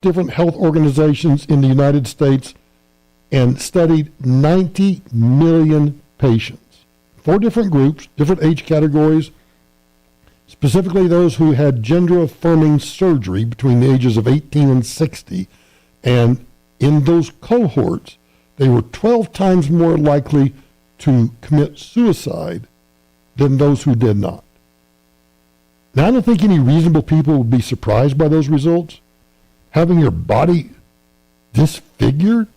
different health organizations in the United States and studied 90 million patients. 4 different groups, different age categories, specifically those who had gender-affirming surgery between the ages of 18 and 60. And in those cohorts, they were 12 times more likely to commit suicide than those who did not. Now, I don't think any reasonable people would be surprised by those results. Having your body disfigured?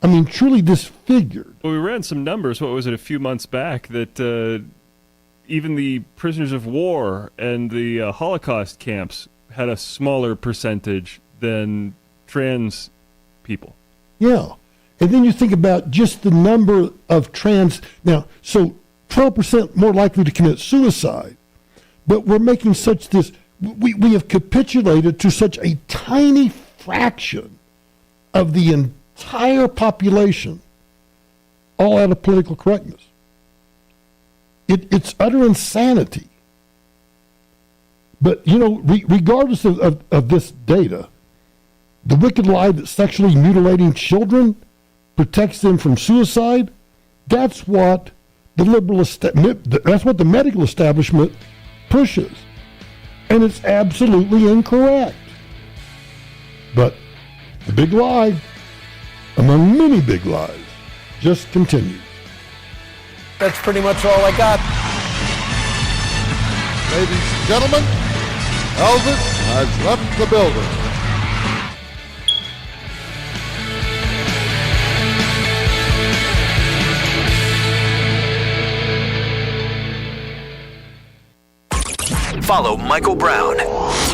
I mean, truly disfigured. Well, we ran some numbers, what was it, a few months back, that even the prisoners of war and the Holocaust camps had a smaller percentage than trans people. Yeah. And then you think about just the number of trans. Now, so 12% more likely to commit suicide. But we're making such this, we have capitulated to such a tiny fraction of the entire population, all out of political correctness. It's utter insanity. But, you know, regardless of this data, the wicked lie that sexually mutilating children protects them from suicide, that's what the that's what the medical establishment pushes. And it's absolutely incorrect. But the big lie, among many big lies, just continues. That's pretty much all I got. Ladies and gentlemen, Elvis has left the building. Follow Michael Brown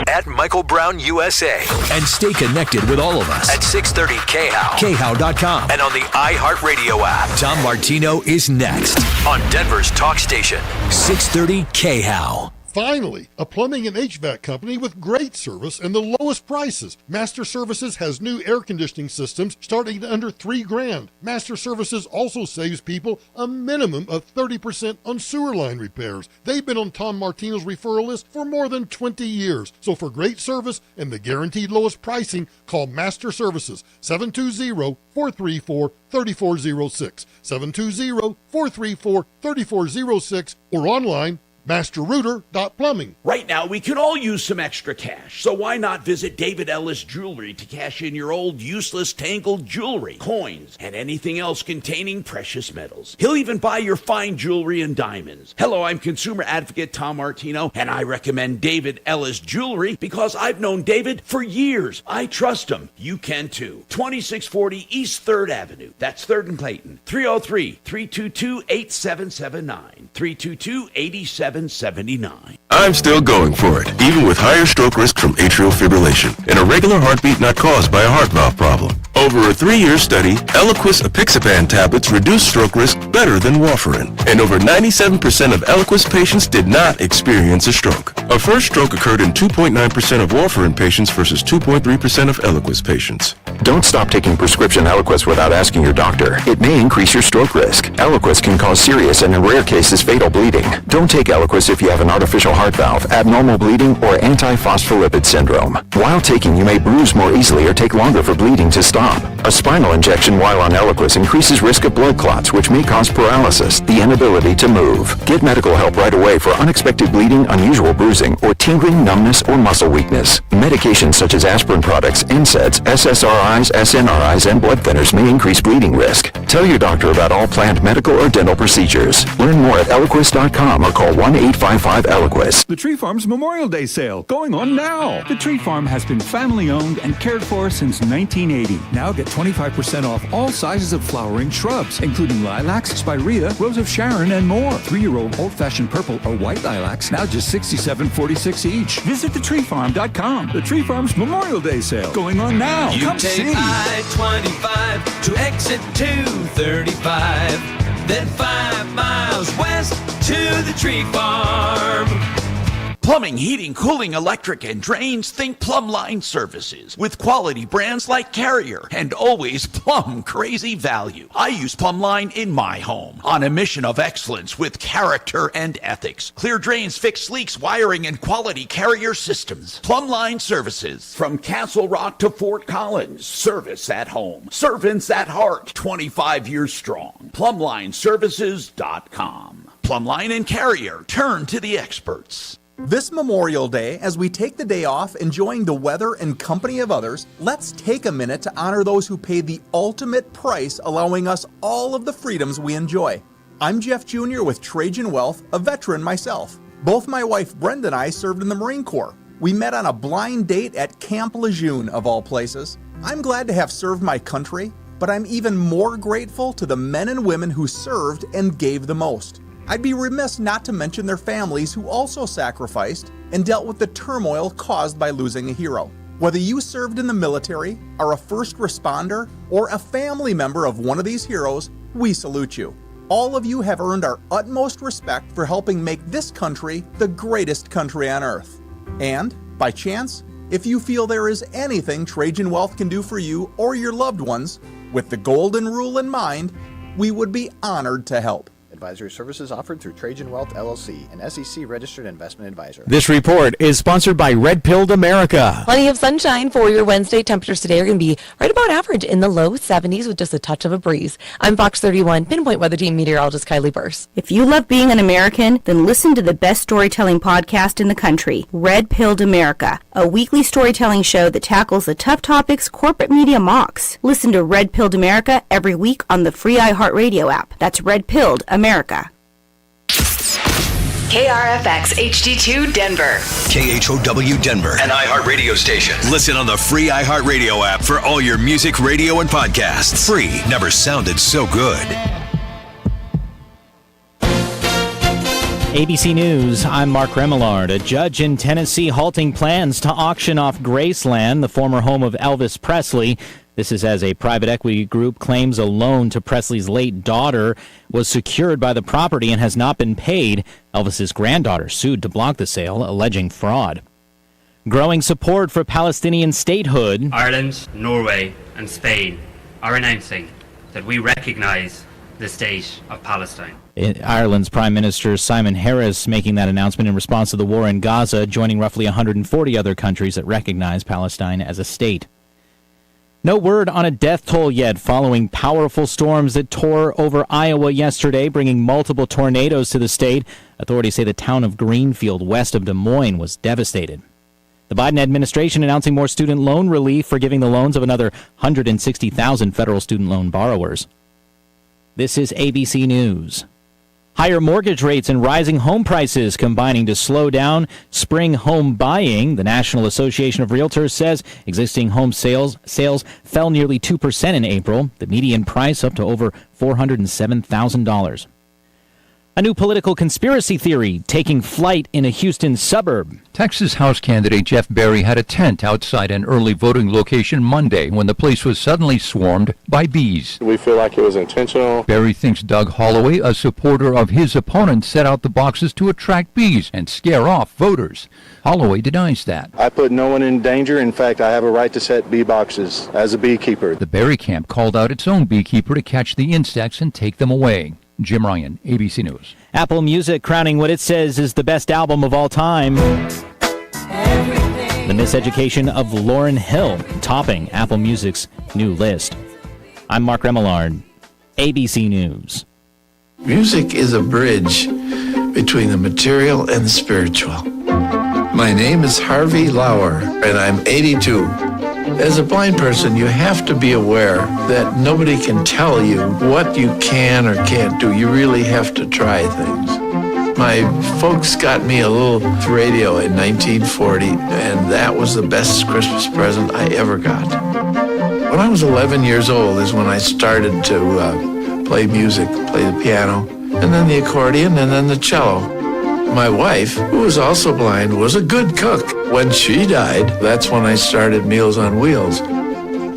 at Michael Brown USA. And stay connected with all of us at 630 KHOW, KHOW.com, and on the iHeartRadio app. Tom Martino is next on Denver's talk station, 630 KHOW. Finally, a plumbing and HVAC company with great service and the lowest prices. Master Services has new air conditioning systems starting at under $3,000. Master Services also saves people a minimum of 30% on sewer line repairs. They've been on Tom Martino's referral list for more than 20 years. So for great service and the guaranteed lowest pricing, call Master Services, 720-434-3406, 720-434-3406, or online, masterrooter.plumbing. Right now, we could all use some extra cash, so why not visit David Ellis Jewelry to cash in your old useless tangled jewelry, coins, and anything else containing precious metals. He'll even buy your fine jewelry and diamonds. Hello, I'm consumer advocate Tom Martino, and I recommend David Ellis Jewelry because I've known David for years. I trust him. You can too. 2640 East 3rd Avenue. That's 3rd and Clayton. 303-322-8779. 322-8779. I'm still going for it, even with higher stroke risk from atrial fibrillation, and a regular heartbeat not caused by a heart valve problem. Over a 3-year study, Eliquis apixaban tablets reduce stroke risk better than warfarin, and over 97% of Eliquis patients did not experience a stroke. A first stroke occurred in 2.9% of warfarin patients versus 2.3% of Eliquis patients. Don't stop taking prescription Eliquis without asking your doctor. It may increase your stroke risk. Eliquis can cause serious and in rare cases fatal bleeding. Don't take Eliquis if you have an artificial heart valve, abnormal bleeding, or antiphospholipid syndrome. While taking, you may bruise more easily or take longer for bleeding to stop. A spinal injection while on Eliquis increases risk of blood clots, which may cause paralysis, the inability to move. Get medical help right away for unexpected bleeding, unusual bruising, or tingling, numbness, or muscle weakness. Medications such as aspirin products, NSAIDs, SSRIs, SNRIs, and blood thinners may increase bleeding risk. Tell your doctor about all planned medical or dental procedures. Learn more at Eliquis.com or call 1-855-ELIQUIS. The Tree Farm's Memorial Day sale going on now. The Tree Farm has been family owned and cared for since 1980. Now get 25% off all sizes of flowering shrubs, including lilacs, spirea, rose of Sharon, and more. 3-year-old old-fashioned purple or white lilacs, now just $67.46 each. Visit thetreefarm.com. The Tree Farm's Memorial Day sale going on now. You Come take see. I-25 to exit 235, then 5 miles west to the Tree Farm. Plumbing, heating, cooling, electric, and drains, think Plumline Services. With quality brands like Carrier and always plumb crazy value. I use Plumline in my home on a mission of excellence with character and ethics. Clear drains, fix leaks, wiring, and quality Carrier systems. Plumline Services. From Castle Rock to Fort Collins. Service at home. Servants at heart. 25 years strong. PlumlineServices.com. Plumline and Carrier. Turn to the experts. This Memorial Day, as we take the day off enjoying the weather and company of others, let's take a minute to honor those who paid the ultimate price, allowing us all of the freedoms we enjoy. I'm Jeff Jr. with Trajan Wealth, a veteran myself. Both my wife Brenda and I served in the Marine Corps. We met on a blind date at Camp Lejeune, of all places. I'm glad to have served my country, but I'm even more grateful to the men and women who served and gave the most. I'd be remiss not to mention their families who also sacrificed and dealt with the turmoil caused by losing a hero. Whether you served in the military, are a first responder, or a family member of one of these heroes, we salute you. All of you have earned our utmost respect for helping make this country the greatest country on earth. And, by chance, if you feel there is anything Trajan Wealth can do for you or your loved ones, with the golden rule in mind, we would be honored to help. Advisory services offered through Trajan Wealth, LLC, an SEC-registered investment advisor. This report is sponsored by Red Pilled America. Plenty of sunshine for your Wednesday. Temperatures today are going to be right about average in the low 70s with just a touch of a breeze. I'm Fox 31 Pinpoint Weather Team meteorologist Kylie Burse. If you love being an American, then listen to the best storytelling podcast in the country, Red Pilled America, a weekly storytelling show that tackles the tough topics corporate media mocks. Listen to Red Pilled America every week on the free iHeartRadio app. That's Red Pilled America. KRFX HD2 Denver. KHOW Denver, an iHeart radio station. Listen on the free iHeart Radio app for all your music, radio, and podcasts. Free. Never sounded so good. ABC News, I'm Mark Remillard. A judge in Tennessee halting plans to auction off Graceland, the former home of Elvis Presley. This is as a private equity group claims a loan to Presley's late daughter was secured by the property and has not been paid. Elvis's granddaughter sued to block the sale, alleging fraud. Growing support for Palestinian statehood. Ireland, Norway, and Spain are announcing that we recognize the state of Palestine. Ireland's Prime Minister Simon Harris making that announcement in response to the war in Gaza, joining roughly 140 other countries that recognize Palestine as a state. No word on a death toll yet following powerful storms that tore over Iowa yesterday, bringing multiple tornadoes to the state. Authorities say the town of Greenfield, west of Des Moines, was devastated. The Biden administration announcing more student loan relief, forgiving the loans of another 160,000 federal student loan borrowers. This is ABC News. Higher mortgage rates and rising home prices combining to slow down spring home buying. The National Association of Realtors says existing home sales fell nearly 2% in April, the median price up to over $407,000. A new political conspiracy theory taking flight in a Houston suburb. Texas House candidate Jeff Berry had a tent outside an early voting location Monday when the place was suddenly swarmed by bees. We feel like it was intentional. Berry thinks Doug Holloway, a supporter of his opponent, set out the boxes to attract bees and scare off voters. Holloway denies that. I put no one in danger. In fact, I have a right to set bee boxes as a beekeeper. The Berry camp called out its own beekeeper to catch the insects and take them away. Jim Ryan, ABC News. Apple Music crowning what it says is the best album of all time. The Miseducation of Lauryn Hill, topping Apple Music's new list. I'm Mark Remillard, ABC News. Music is a bridge between the material and the spiritual. My name is Harvey Lauer, and I'm 82. As a blind person, you have to be aware that nobody can tell you what you can or can't do. You really have to try things. My folks got me a little radio in 1940, and that was the best Christmas present I ever got. When I was 11 years old is when I started to play music, play the piano, and then the accordion, and then the cello. My wife, who was also blind, was a good cook. When she died, that's when I started Meals on Wheels.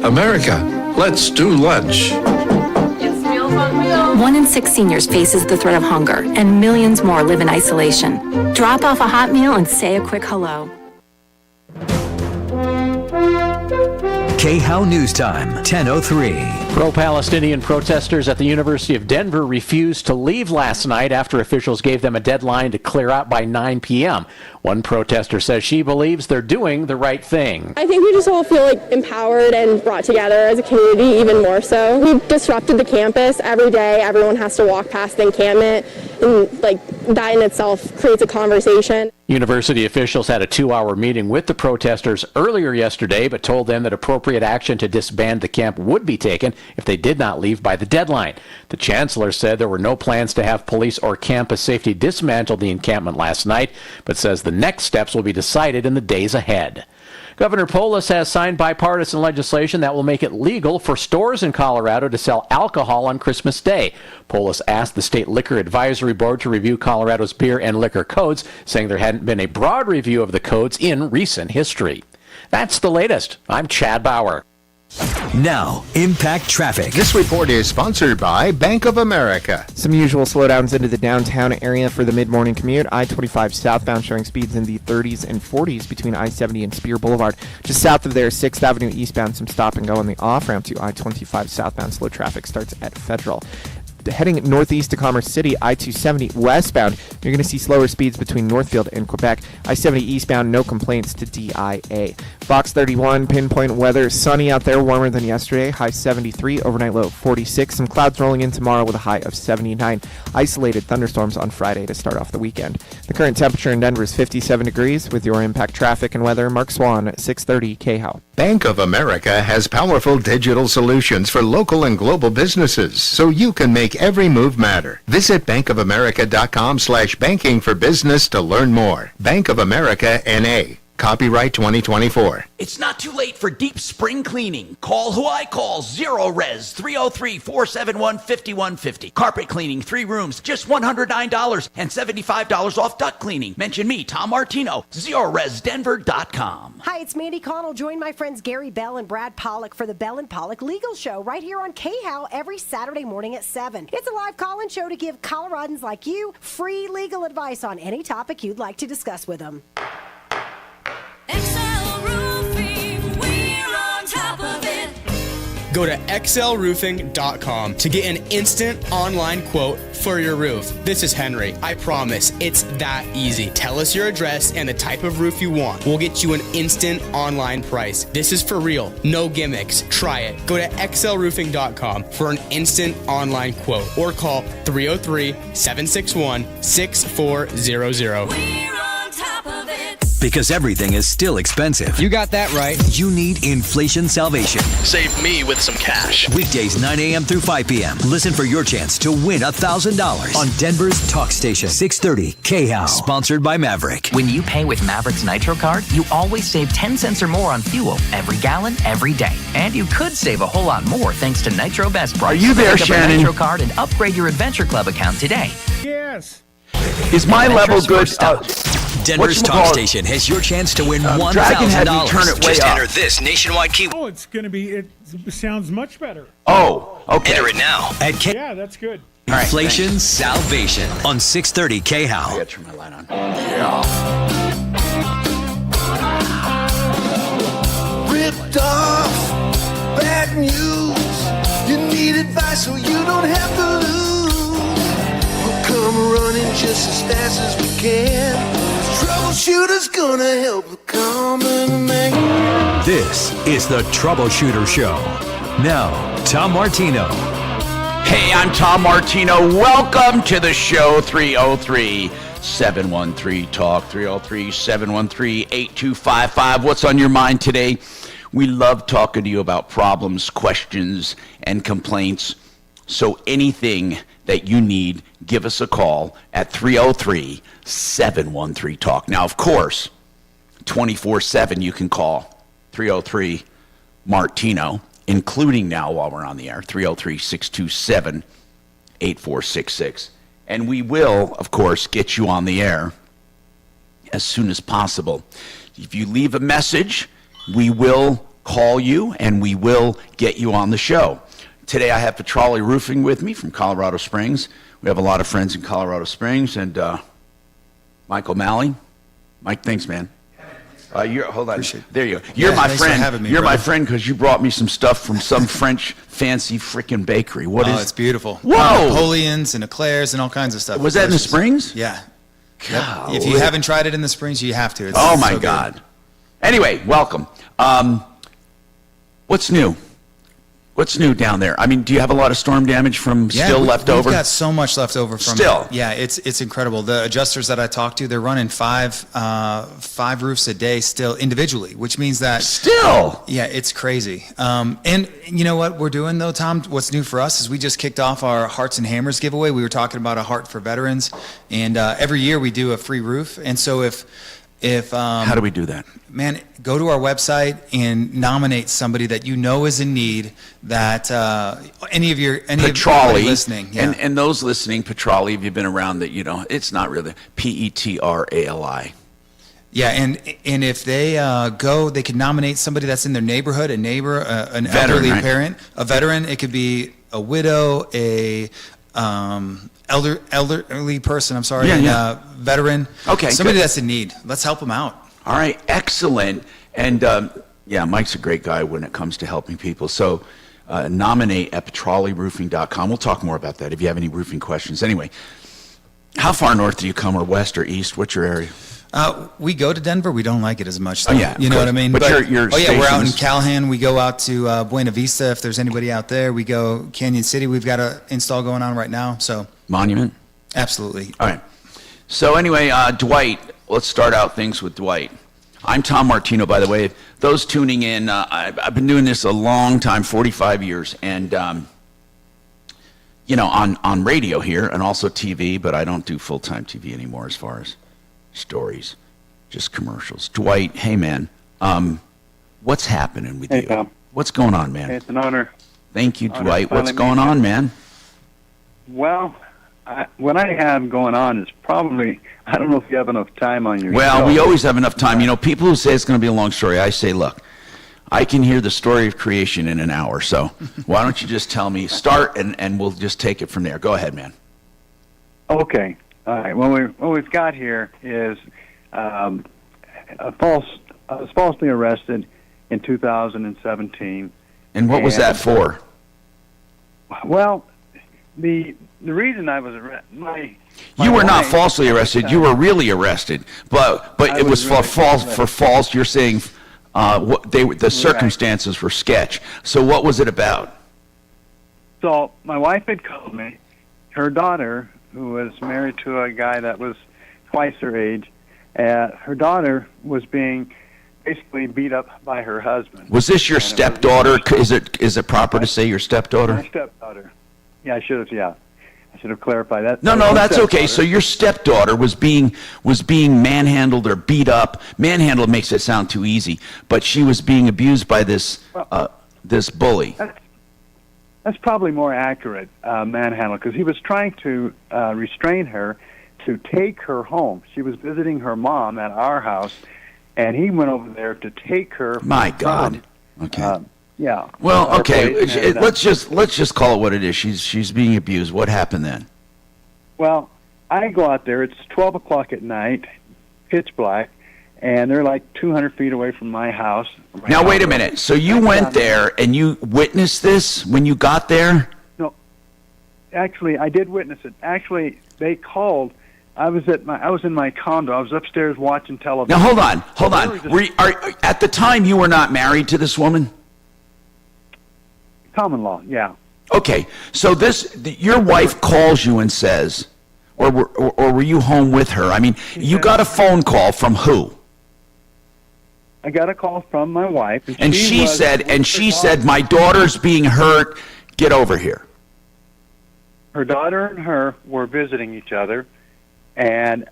America, let's do lunch. It's Meals on Wheels. 1 in 6 seniors faces the threat of hunger, and millions more live in isolation. Drop off a hot meal and say a quick hello. KHOW News Time, 10:03. Pro-Palestinian protesters at the University of Denver refused to leave last night after officials gave them a deadline to clear out by 9 p.m. One protester says she believes they're doing the right thing. I think we just all feel empowered and brought together as a community even more so. We've disrupted the campus every day. Everyone has to walk past the encampment, and that in itself creates a conversation. University officials had a 2-hour meeting with the protesters earlier yesterday, but told them that appropriate action to disband the camp would be taken if they did not leave by the deadline. The chancellor said there were no plans to have police or campus safety dismantle the encampment last night, but says the next steps will be decided in the days ahead. Governor Polis has signed bipartisan legislation that will make it legal for stores in Colorado to sell alcohol on Christmas Day. Polis asked the State Liquor Advisory Board to review Colorado's beer and liquor codes, saying there hadn't been a broad review of the codes in recent history. That's the latest. I'm Chad Bauer. Now, Impact Traffic. This report is sponsored by Bank of America. Some usual slowdowns into the downtown area for the mid-morning commute. I-25 southbound showing speeds in the 30s and 40s between I-70 and Spear Boulevard. Just south of there, 6th Avenue eastbound, some stop and go on the off-ramp to I-25 southbound. Slow traffic starts at Federal. Heading northeast to Commerce City, I-270 westbound, you're going to see slower speeds between Northfield and Quebec. I-70 eastbound, no complaints to DIA. Fox 31, pinpoint weather, sunny out there, warmer than yesterday, high 73, overnight low 46. Some clouds rolling in tomorrow with a high of 79. Isolated thunderstorms on Friday to start off the weekend. The current temperature in Denver is 57 degrees. With your Impact Traffic and weather, Mark Swan at 630 KHOW. Bank of America has powerful digital solutions for local and global businesses, so you can make every move matter. Visit bankofamerica.com/banking for business to learn more. Bank of America N.A. Copyright 2024. It's not too late for deep spring cleaning. Call who I call, Zero Res, 303-471-5150. Carpet cleaning, 3 rooms, just $109 and $75 off duct cleaning. Mention me, Tom Martino, ZeroResDenver.com. Hi, it's Mandy Connell. Join my friends Gary Bell and Brad Pollock for the Bell and Pollock Legal Show right here on KHOW every Saturday morning at 7. It's a live call-in show to give Coloradans like you free legal advice on any topic you'd like to discuss with them. Go to xlroofing.com to get an instant online quote for your roof. This is Henry. I promise it's that easy. Tell us your address and the type of roof you want. We'll get you an instant online price. This is for real. No gimmicks. Try it. Go to xlroofing.com for an instant online quote or call 303-761-6400. We're on top of it. Because everything is still expensive. You got that right. You need inflation salvation. Save me with some cash. Weekdays 9 a.m. through 5 p.m. Listen for your chance to win $1,000 on Denver's Talk Station, 630 KHOW. Sponsored by Maverick. When you pay with Maverick's Nitro card, you always save 10 cents or more on fuel every gallon, every day. And you could save a whole lot more thanks to Nitro Best Price. Are you there, Pick up Shannon? a Nitro card and upgrade your Adventure Club account today. Yes. Is my level good? Denver's Talk Station has your chance to win $1,000. Just enter this nationwide keyword. Oh, it's going to be, it sounds much better. Oh, okay. Enter it now at Yeah, that's good. Inflation Salvation on 630 KHOW. I gotta turn my light on. Ripped off, bad news. You need advice so you don't have to lose. We'll come running just as fast as we can. Troubleshooter's gonna help the common man. This is the Troubleshooter Show. Now, Tom Martino. Hey, I'm Tom Martino. Welcome to the show. 303-713-TALK, 303-713-8255. What's on your mind today? We love talking to you about problems, questions, and complaints. So anything that you need, give us a call at 303-713-TALK. Now, of course, 24/7 you can call 303-MARTINO, including now while we're on the air, 303-627-8466. And we will, of course, get you on the air as soon as possible. If you leave a message, we will call you and we will get you on the show. Today I have Petrolli Roofing with me from Colorado Springs. We have a lot of friends in Colorado Springs, and Mike O'Malley. Mike, thanks, man. Hold on. There you go. You're my friend. You're my friend because you brought me some stuff from some French fancy freaking bakery. It's beautiful. Whoa! Napoleons and eclairs and all kinds of stuff. Was that in the Springs? Yeah. Yep. If you haven't tried it in the Springs, you have to. It's my God. Good. Anyway, welcome. What's new? What's new down there? I mean, do you have a lot of storm damage from left over? We've got so much left over from still. Yeah, it's incredible. The adjusters that I talked to, they're running five roofs a day still individually, which means that yeah, it's crazy. And you know what we're doing though, Tom? What's new for us is we just kicked off our Hearts and Hammers giveaway. We were talking about a heart for veterans, and every year we do a free roof. And so if how do we do that? Man, go to our website and nominate somebody that you know is in need. That any of listening, yeah. and those listening, Petrolli, if you've been around, that it's not really Petrali. Yeah, and if they go, they can nominate somebody that's in their neighborhood, an veteran, elderly parent, a veteran. It could be a widow, elderly person. I'm sorry, veteran. Okay, somebody good. That's in need. Let's help them out. All right, excellent. And Mike's a great guy when it comes to helping people. So nominate at petrolliroofing.com. We'll talk more about that if you have any roofing questions. Anyway, how far north do you come, or west or east? What's your area? We go to Denver. We don't like it as much. Though. You know what I mean? But your we're out in Calhoun. We go out to Buena Vista. If there's anybody out there, we go Canyon City. We've got an install going on right now. So Monument? Absolutely. All right. So anyway, Dwight, let's start out things with Dwight. I'm Tom Martino, by the way. Those tuning in, I've been doing this a long time, 45 years, and on radio here and also TV, but I don't do full-time TV anymore as far as stories, just commercials. Dwight, hey man, what's happening with you? Tom. What's going on, man? It's an honor. Thank you, Dwight. What's going on, man? Well, what I have going on is probably, I don't know if you have enough time on your show. We always have enough time. People who say it's going to be a long story, I say, look, I can hear the story of creation in an hour, so why don't you just tell me, start, and we'll just take it from there. Go ahead, man. Okay. All right. What we've got here is I was falsely arrested in 2017. And what was that for? Well, the reason I was arrested, you were not falsely arrested. You were really arrested, but it was for false. You're saying the circumstances were sketch. So what was it about? So my wife had called me. Her daughter, who was married to a guy that was twice her age, her daughter was being basically beat up by her husband. Was this your stepdaughter? Is it proper to say your stepdaughter? My stepdaughter. Yeah, I should have clarified that. No, that's okay. So your stepdaughter was being manhandled or beat up. Manhandled makes it sound too easy, but she was being abused by this bully. That's probably more accurate, manhandle, because he was trying to restrain her to take her home. She was visiting her mom at our house, and he went over there to take her. My God. Okay. Yeah. Well, okay. Let's just call it what it is. She's being abused. What happened then? Well, I go out there. It's 12 o'clock at night, pitch black, and they're like 200 feet away from my house. Now, wait a minute. So you went there and you witnessed this when you got there? No. Actually, I did witness it. Actually, they called. I was in my condo. I was upstairs watching television. Now, hold on. At the time, you were not married to this woman? Common law, yeah. Okay. So your wife calls you and says, or were you home with her? I mean, you got a phone call from who? I got a call from my wife, and she said, my daughter's being hurt. Get over here. Her daughter and her were visiting each other, and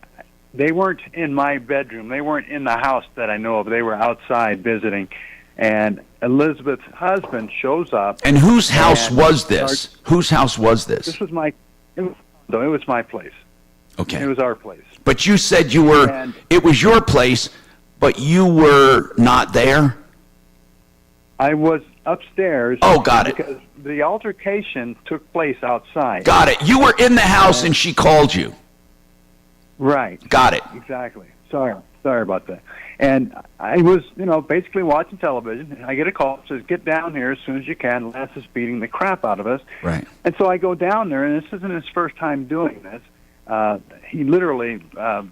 they weren't in my bedroom. They weren't in the house that I know of. They were outside visiting, and Elizabeth's husband shows up. And whose house was this? Whose house was this? This was it was my place. Okay. It was our place. But you said it was your place, but you were not there? I was upstairs. Oh, got it. Because the altercation took place outside. Got it. You were in the house and she called you. Right. Got it. Exactly. Sorry about that. And I was, basically watching television, and I get a call that says, "Get down here as soon as you can. Lance is beating the crap out of us." Right. And so I go down there, and this isn't his first time doing this. He literally, I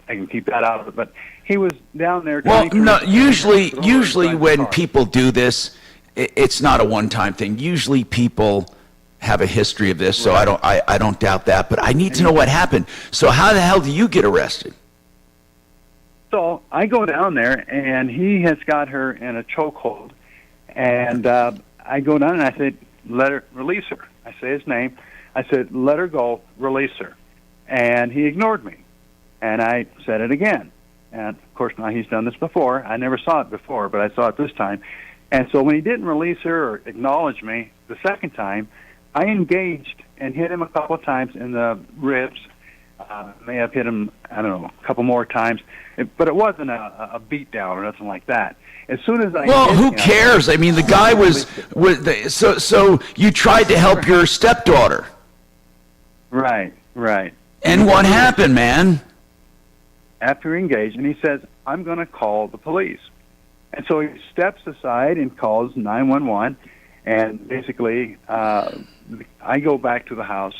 can keep that out of it, but he was down there. Well, no, usually when people do this, it's not a one-time thing. Usually people have a history of this, so I don't doubt that. But I need to know what happened. So how the hell do you get arrested? So I go down there, and he has got her in a chokehold. And I go down, and I said, release her. I say his name. I said, let her go, release her. And he ignored me. And I said it again. And, of course, now he's done this before. I never saw it before, but I saw it this time. And so when he didn't release her or acknowledge me the second time, I engaged and hit him a couple of times in the ribs. May have hit him, I don't know, a couple more times. But it wasn't a beat down or nothing like that. As soon as I who cares? I mean, the guy was so you tried to help your stepdaughter. Right. And what happened, man? After we engaged, and he says, "I'm going to call the police." And so he steps aside and calls 911, and basically I go back to the house.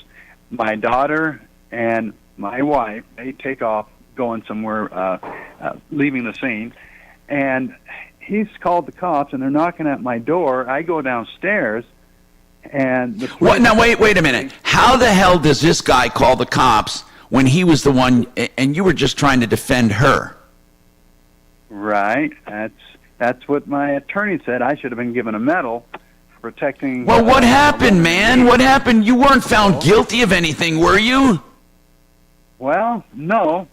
My daughter and my wife, they take off going somewhere, leaving the scene, and he's called the cops, and they're knocking at my door. I go downstairs, and the police... Now, wait a minute. How the hell does this guy call the cops when he was the one, and you were just trying to defend her? Right. That's what my attorney said. I should have been given a medal for protecting... Well, what happened, man? What happened? You weren't found guilty of anything, were you? Well, no.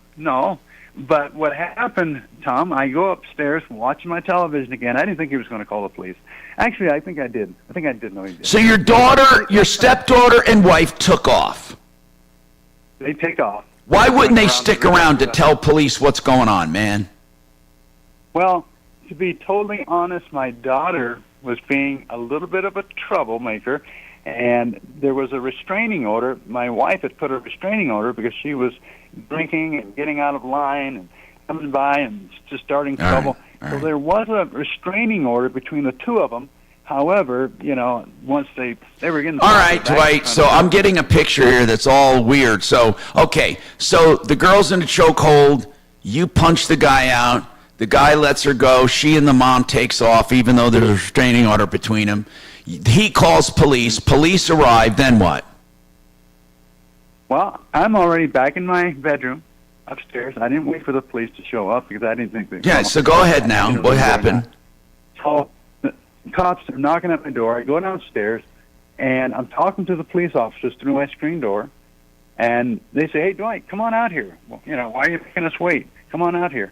But what happened, Tom, I go upstairs watching my television again. I didn't think he was going to call the police. Actually, I think I did. I did know he did. So your daughter, your stepdaughter, and wife took off. They take off. Why wouldn't they stick around to tell police what's going on, man? Well, to be totally honest, my daughter was being a little bit of a troublemaker, and there was a restraining order. My wife had put a restraining order because she was drinking and getting out of line and coming by and just starting trouble. So there was a restraining order between the two of them. However, once they were getting... All right, Dwight, so I'm getting a picture here that's all weird. So, okay, so the girl's in a chokehold. You punch the guy out. The guy lets her go. She and the mom takes off, even though there's a restraining order between them. He calls police. Police arrive. Then what? Well, I'm already back in my bedroom upstairs. I didn't wait for the police to show up because I didn't think they... Yeah, so go ahead now. What happened? So the cops are knocking at my door. I go downstairs, and I'm talking to the police officers through my screen door, and they say, "Hey, Dwight, come on out here. Well, why are you making us wait? Come on out here."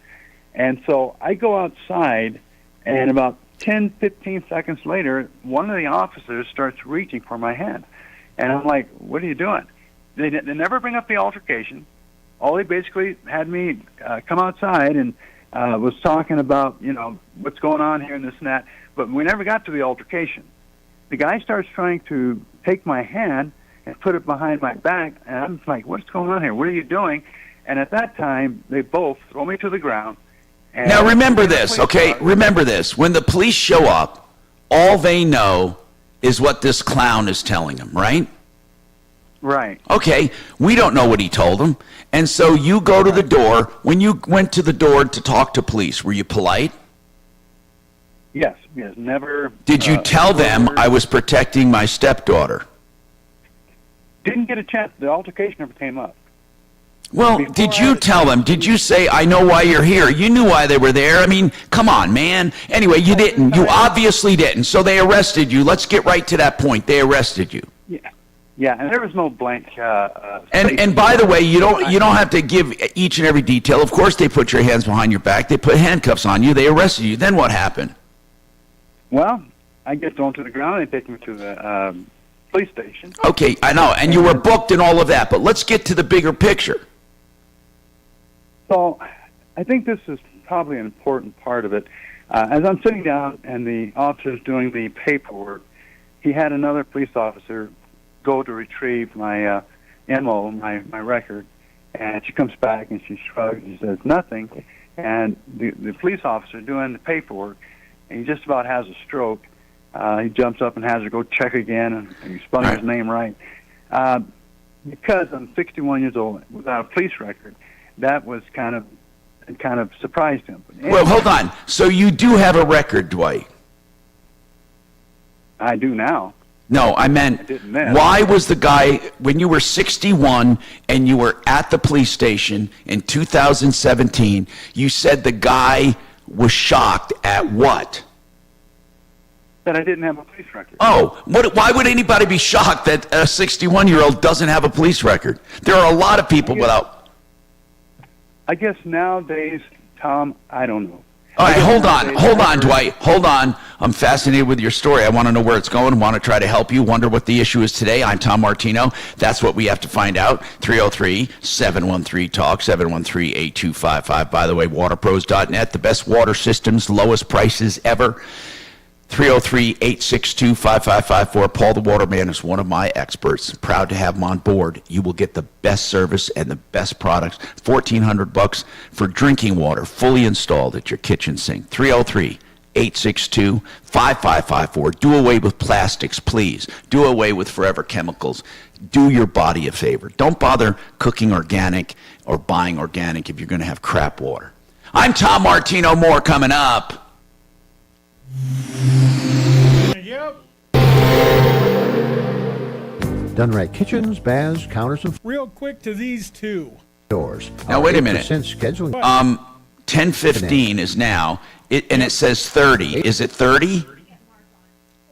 And so I go outside, and about 10, 15 seconds later, one of the officers starts reaching for my hand. And I'm like, "What are you doing?" They never bring up the altercation. All they basically had me come outside and was talking about, what's going on here and this and that. But we never got to the altercation. The guy starts trying to take my hand and put it behind my back. And I'm like, "What's going on here? What are you doing?" And at that time, they both throw me to the ground. And now remember this, okay? Remember this. When the police show up, all they know is what this clown is telling them, right? Right. Okay, we don't know what he told them. And so you go to the door. When you went to the door to talk to police, were you polite? Yes, never. Did you tell them I was protecting my stepdaughter? Didn't get a chance. The altercation never came up. Well, did you tell them? Did you say, "I know why you're here"? You knew why they were there. I mean, come on, man. Anyway, you didn't. You obviously didn't. So they arrested you. Let's get right to that point. They arrested you. Yeah, and there was no blank. And by the way, you don't have to give each and every detail. Of course, they put your hands behind your back. They put handcuffs on you. They arrested you. Then what happened? Well, I get thrown to the ground. They take me to the police station. Okay, I know, and you were booked and all of that. But let's get to the bigger picture. So, I think this is probably an important part of it. As I'm sitting down and the officer's doing the paperwork, he had another police officer go to retrieve my MO, my record, and she comes back and she shrugs and says nothing. And the police officer doing the paperwork, and he just about has a stroke. He jumps up and has her go check again, and he's spelling his name right. Because I'm 61 years old without a police record, that was kind of surprised him. But anyway, Well, hold on. So you do have a record, Dwight? I do now. No, I meant, didn't then. why was the guy, when you were 61 and you were at the police station in 2017, you said the guy was shocked at what? That I didn't have a police record. Oh, why would anybody be shocked that a 61-year-old doesn't have a police record? There are a lot of people without... I guess nowadays, Tom, I don't know. All right, hold on, Dwight. Hold on. I'm fascinated with your story. I want to know where it's going. I want to try to help you. Wonder what the issue is today. I'm Tom Martino. That's what we have to find out. 303-713-TALK, 713-8255. By the way, waterpros.net, the best water systems, lowest prices ever. 303-862-5554. Paul the Waterman is one of my experts. Proud to have him on board. You will get the best service and the best products. $1,400 for drinking water, fully installed at your kitchen sink. 303-862-5554. Do away with plastics, please. Do away with forever chemicals. Do your body a favor. Don't bother cooking organic or buying organic if you're going to have crap water. I'm Tom Martino. More coming up. Yep. Done right. Kitchens, baths, counters, and Real quick to these two. doors. Now, wait a minute. Scheduling. 10:15 is now, and it says 30. Is it 30?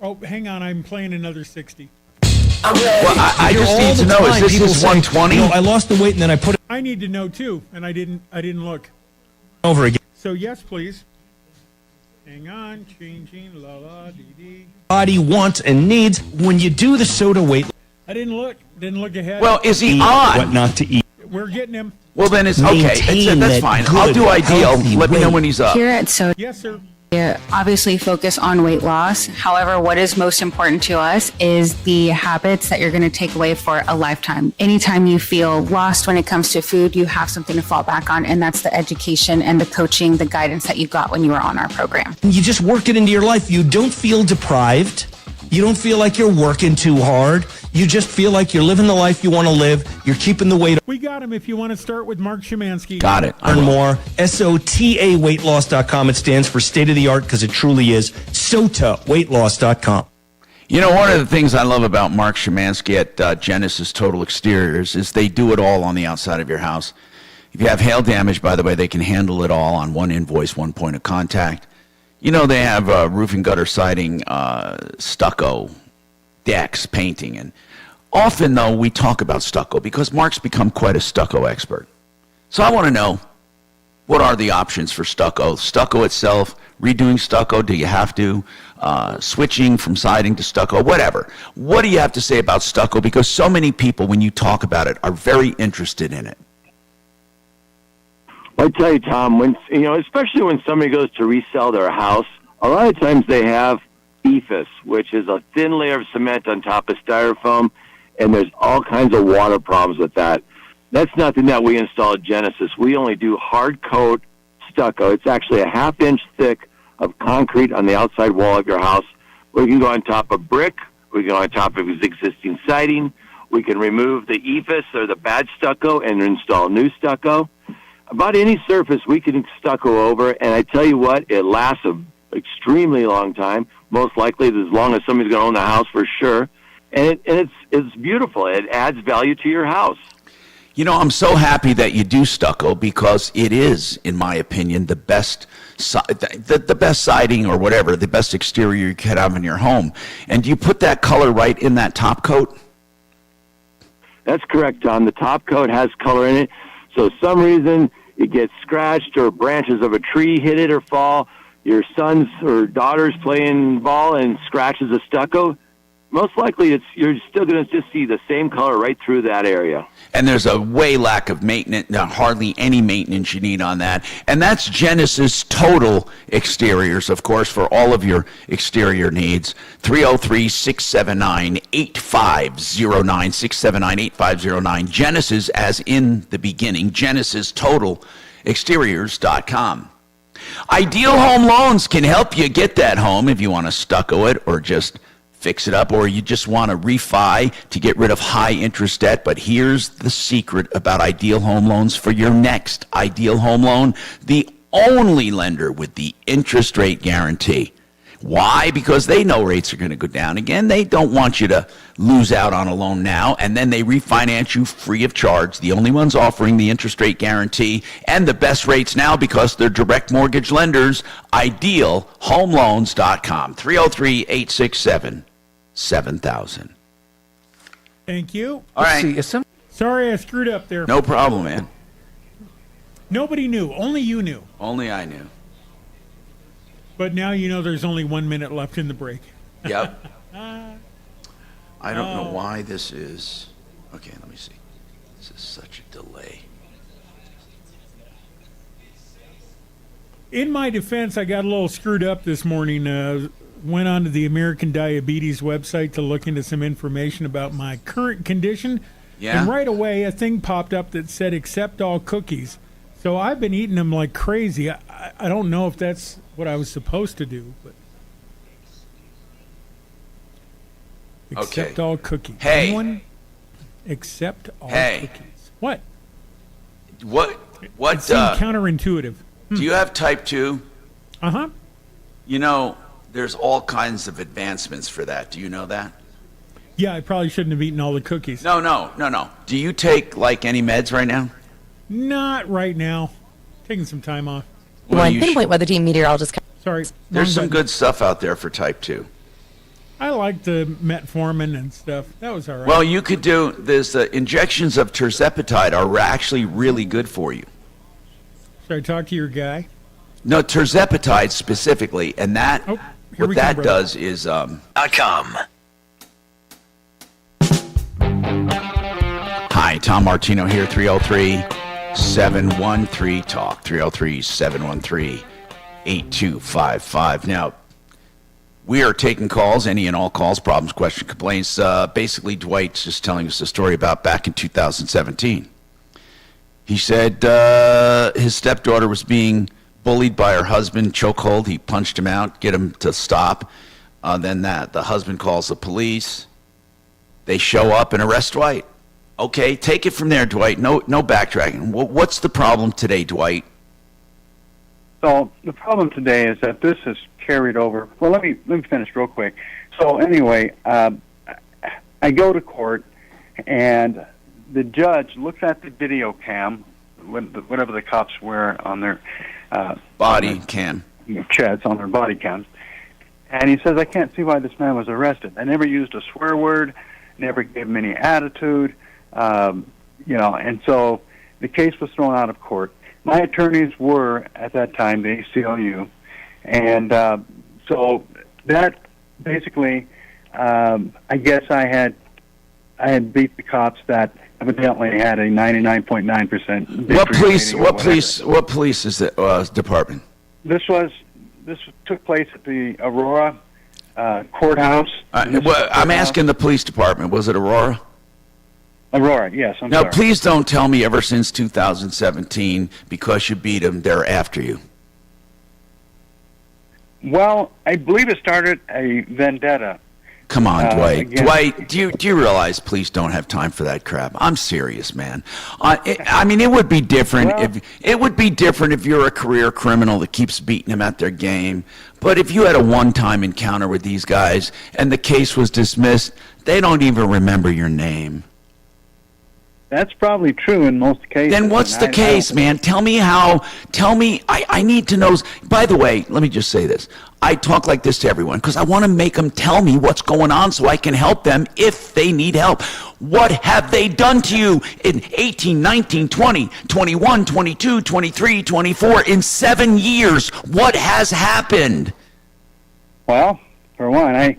Oh, hang on. I'm playing another 60. Well, I just need to know, is this 120? I lost the weight and then I put it I need to know too, and I didn't look. over again. So yes, please. Hang on, changing, la la dee dee. Body wants and needs when you do the soda weight. I didn't look ahead. Well, is he on? What not to eat. We're getting him. Well, then it's okay. That's fine. I'll do ideal. Let me know when he's up. Here at Soda, Yes, sir. we obviously focus on weight loss. However, what is most important to us is the habits that you're going to take away for a lifetime. Anytime you feel lost when it comes to food, you have something to fall back on, and that's the education and the coaching, the guidance that you got when you were on our program. You just work it into your life. You don't feel deprived. You don't feel like you're working too hard. You just feel like you're living the life you want to live. You're keeping the weight. We got him if you want to start with Mark Szymanski. Got it. Learn more. SOTA weightloss.com. It stands for state of the art because it truly is. SOTA weightloss.com. You know, one of the things I love about Mark Szymanski at Genesis Total Exteriors is they do it all on the outside of your house. If you have hail damage, by the way, they can handle it all on one invoice, one point of contact. You know, they have roofing, gutter, siding, stucco, decks, painting. And often, though, we talk about stucco because Mark's become quite a stucco expert. So I want to know, what are the options for stucco? Stucco itself, redoing stucco, do you have to? Switching from siding to stucco, whatever. What do you have to say about stucco? Because so many people, when you talk about it, are very interested in it. I tell you, Tom, especially when somebody goes to resell their house, a lot of times they have EFIS, which is a thin layer of cement on top of styrofoam, and there's all kinds of water problems with that. That's nothing that we install at Genesis. We only do hard coat stucco. It's actually a half-inch thick of concrete on the outside wall of your house. We can go on top of brick. We can go on top of existing siding. We can remove the EFIS or the bad stucco and install new stucco. About any surface we can stucco over, and I tell you what, it lasts an extremely long time, most likely as long as somebody's going to own the house for sure. And it's beautiful. It adds value to your house. You know, I'm so happy that you do stucco because it is, in my opinion, the best the best siding or whatever, the best exterior you could have in your home. And do you put that color right in that top coat? That's correct, Tom. The top coat has color in it. So some reason it gets scratched or branches of a tree hit it or fall, your sons or daughters playing ball and scratches a stucco, most likely you're still going to just see the same color right through that area. And there's a way lack of maintenance, hardly any maintenance you need on that. And that's Genesis Total Exteriors, of course, for all of your exterior needs. 303-679-8509, 679-8509. Genesis, as in the beginning, GenesisTotalExteriors.com. Ideal Home Loans can help you get that home if you want to stucco it or just fix it up, or you just want to refi to get rid of high interest debt. But here's the secret about Ideal Home Loans for your next Ideal Home Loan: the only lender with the interest rate guarantee. Why? Because they know rates are going to go down again. They don't want you to lose out on a loan now, and then they refinance you free of charge. The only ones offering the interest rate guarantee and the best rates now because they're direct mortgage lenders. IdealHomeLoans.com. 303-867-7000. Thank you. All right. Sorry I screwed up there. No problem, man. Nobody knew. Only you knew. Only I knew. But now you know there's only 1 minute left in the break. Yep. I don't know why this is. Okay, let me see. This is such a delay. In my defense, I got a little screwed up this morning. Went onto the American Diabetes website to look into some information about my current condition. Yeah. And right away, a thing popped up that said, accept all cookies. So I've been eating them like crazy. I don't know if that's what I was supposed to do, but accept all cookies. Hey. Anyone accept all cookies. What? What? It seemed counterintuitive. Do you have type 2? Uh-huh. You know, there's all kinds of advancements for that. Do you know that? Yeah, I probably shouldn't have eaten all the cookies. No. Do you take, like, any meds right now? Not right now. Taking some time off. Well, you pinpoint weather team meteorologist. Sorry. There's some button. good stuff out there for type 2. I like the metformin and stuff. That was all right. Well, you could do, there's injections of terzepatide are actually really good for you. Should I talk to your guy? No, terzepatide specifically, and that, what that come, does is, .com. Hi, Tom Martino here, 303-713-TALK, 303-713-8255. Now, we are taking calls, any and all calls, problems, questions, complaints. Basically, Dwight's just telling us a story about back in 2017. He said his stepdaughter was being bullied by her husband, chokehold. He punched him out, get him to stop. Then the husband calls the police. They show up and arrest Dwight. Okay, take it from there, Dwight. No backtracking. What's the problem today, Dwight? So the problem today is that this is carried over. Well, let me finish real quick. So anyway, I go to court, and the judge looks at the video cam, whatever the cops wear on their body cam, chests on their body cams, and he says, "I can't see why this man was arrested. I never used a swear word, never gave him any attitude, and so the case was thrown out of court." My attorneys were, at that time, the ACLU, and so that basically, I guess I had beat the cops that evidently had a 99.9% What police is the department? This took place at the Aurora courthouse. I'm asking the police department. Was it Aurora? Aurora, yes. Now, please don't tell me ever since 2017, because you beat them, they're after you. Well, I believe it started a vendetta. Come on, Dwight. Dwight, do you realize police don't have time for that crap? I'm serious, man. It would be different if you're a career criminal that keeps beating them at their game. But if you had a one-time encounter with these guys and the case was dismissed, they don't even remember your name. That's probably true in most cases. Then what's the case, man? Tell me how. I need to know. By the way, let me just say this. I talk like this to everyone because I want to make them tell me what's going on so I can help them if they need help. What have they done to you in 18, 19, 20, 21, 22, 23, 24, in 7 years? What has happened? Well, for one,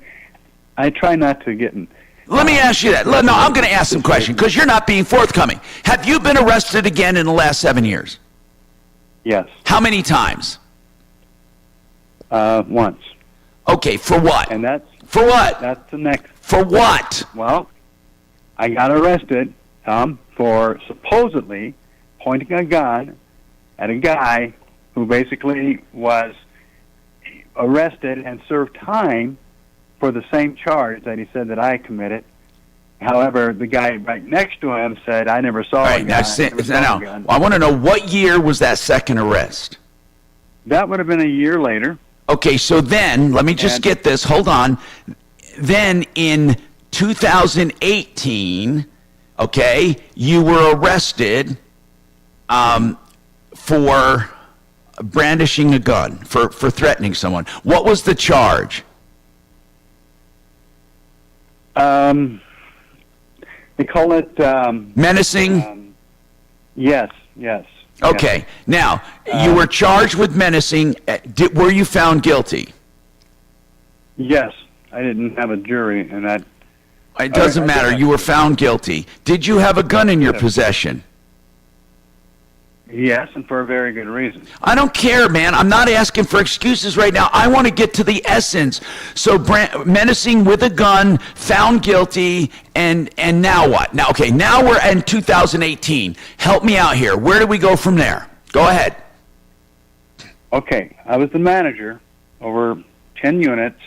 I try not to get in. Let me ask you that. No, I'm going to ask some question because you're not being forthcoming. Have you been arrested again in the last 7 years? Yes. How many times? Once. Okay, for what? And that's for what? That's the next. For what? Well, I got arrested, Tom, for supposedly pointing a gun at a guy who basically was arrested and served time for the same charge that he said that I committed. However, the guy right next to him said, I never saw a gun. Now, I want to know, what year was that second arrest? That would have been a year later. Okay, so then, let me just get this. Hold on. Then in 2018, okay, you were arrested for brandishing a gun, for threatening someone. What was the charge? They call it menacing. Yes. Okay. Now, you were charged with menacing. Were you found guilty? Yes. I didn't have a jury, and that. It doesn't matter. You were found guilty. Did you have a gun in your possession? Yes, and for a very good reason. I don't care, man. I'm not asking for excuses right now. I want to get to the essence. So, menacing with a gun, found guilty, and now what? Now we're in 2018. Help me out here. Where do we go from there? Go ahead. Okay, I was the manager over 10 units,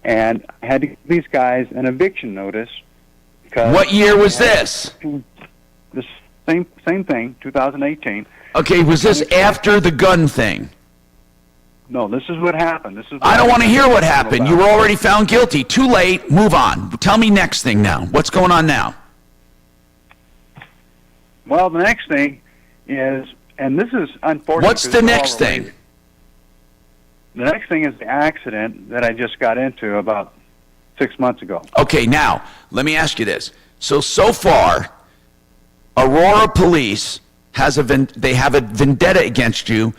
and I had to give these guys an eviction notice. Because what year was this? The same thing, 2018. Okay, was this after the gun thing? No, this is what happened. I don't want to hear what happened. You were already found guilty. Too late. Move on. Tell me next thing now. What's going on now? Well, the next thing is, and this is unfortunate. What's the next thing? The next thing is the accident that I just got into about 6 months ago. Okay, now, let me ask you this. So far, Aurora Police have a vendetta against you.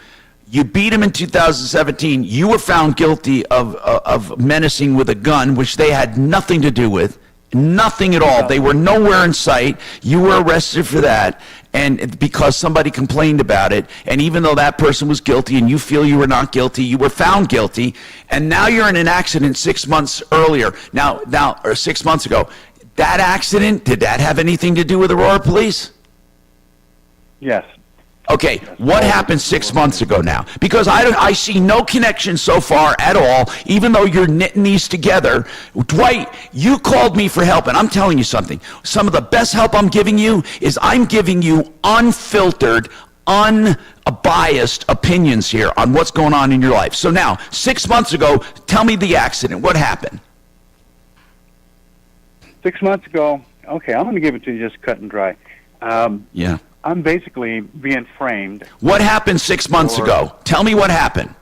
You beat them in 2017. You were found guilty of menacing with a gun, which they had nothing to do with. Nothing at all. They were nowhere in sight. You were arrested for that, and because somebody complained about it, and even though that person was guilty and you feel you were not guilty, you were found guilty, and now you're in an accident 6 months earlier. Or 6 months ago. That accident, did that have anything to do with Aurora Police? Yes. Okay, what happened 6 months ago now? Because I see no connection so far at all, even though you're knitting these together. Dwight, you called me for help, and I'm telling you something. Some of the best help I'm giving you is I'm giving you unfiltered, unbiased opinions here on what's going on in your life. So now, 6 months ago, tell me the accident. What happened? 6 months ago, okay, I'm going to give it to you just cut and dry. Yeah. I'm basically being framed. What happened 6 months ago? Tell me what happened.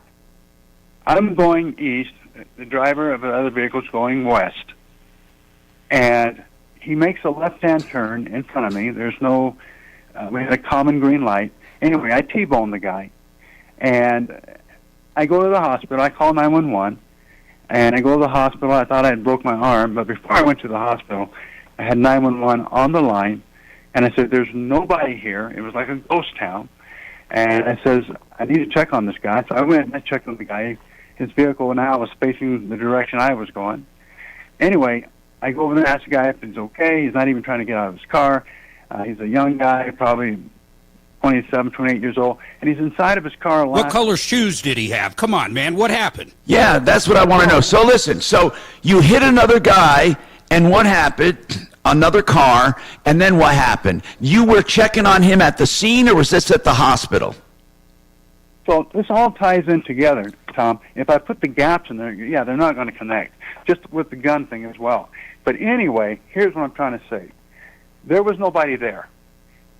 I'm going east. The driver of the other vehicle is going west. And he makes a left-hand turn in front of me. There's no, we had a common green light. Anyway, I T-bone the guy. And I go to the hospital. I call 911. And I go to the hospital. I thought I had broke my arm. But before I went to the hospital, I had 911 on the line. And I said, there's nobody here. It was like a ghost town. And I says, I need to check on this guy. So I went and I checked on the guy. His vehicle now was facing the direction I was going. Anyway, I go over there and ask the guy if he's okay. He's not even trying to get out of his car. He's a young guy, probably 27, 28 years old. And he's inside of his car a lot. What color shoes did he have? Come on, man. What happened? Yeah, that's what I want to know. So listen, so you hit another guy, and what happened? Another car, and then what happened? You were checking on him at the scene, or was this at the hospital? So this all ties in together, Tom. If I put the gaps in there, yeah, they're not going to connect, just with the gun thing as well. But anyway, here's what I'm trying to say. There was nobody there.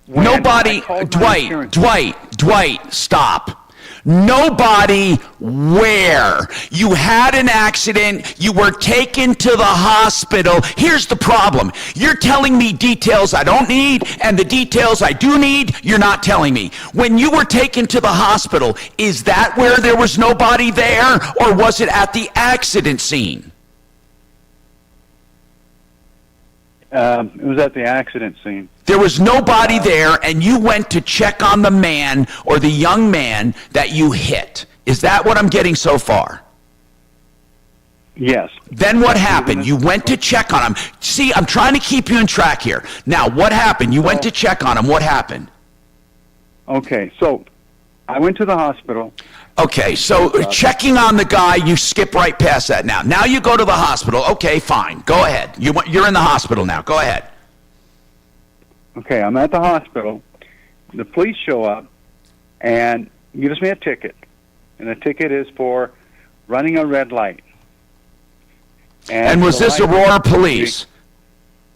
Nobody, Dwight, stop. Nobody where? You had an accident. You were taken to the hospital. Here's the problem. You're telling me details I don't need, and the details I do need, you're not telling me. When you were taken to the hospital, is that where there was nobody there, or was it at the accident scene? It was at the accident scene. There was nobody there, and you went to check on the man or the young man that you hit. Is that what I'm getting so far? Yes. Then what happened? You went to check on him. See, I'm trying to keep you in track here. Now, what happened? You went to check on him. What happened? Okay, so I went to the hospital. Okay, so checking on the guy, you skip right past that now. Now you go to the hospital. Okay, fine. Go ahead. You're in the hospital now. Go ahead. Okay, I'm at the hospital. The police show up and gives me a ticket. And the ticket is for running a red light. And was this Aurora Police?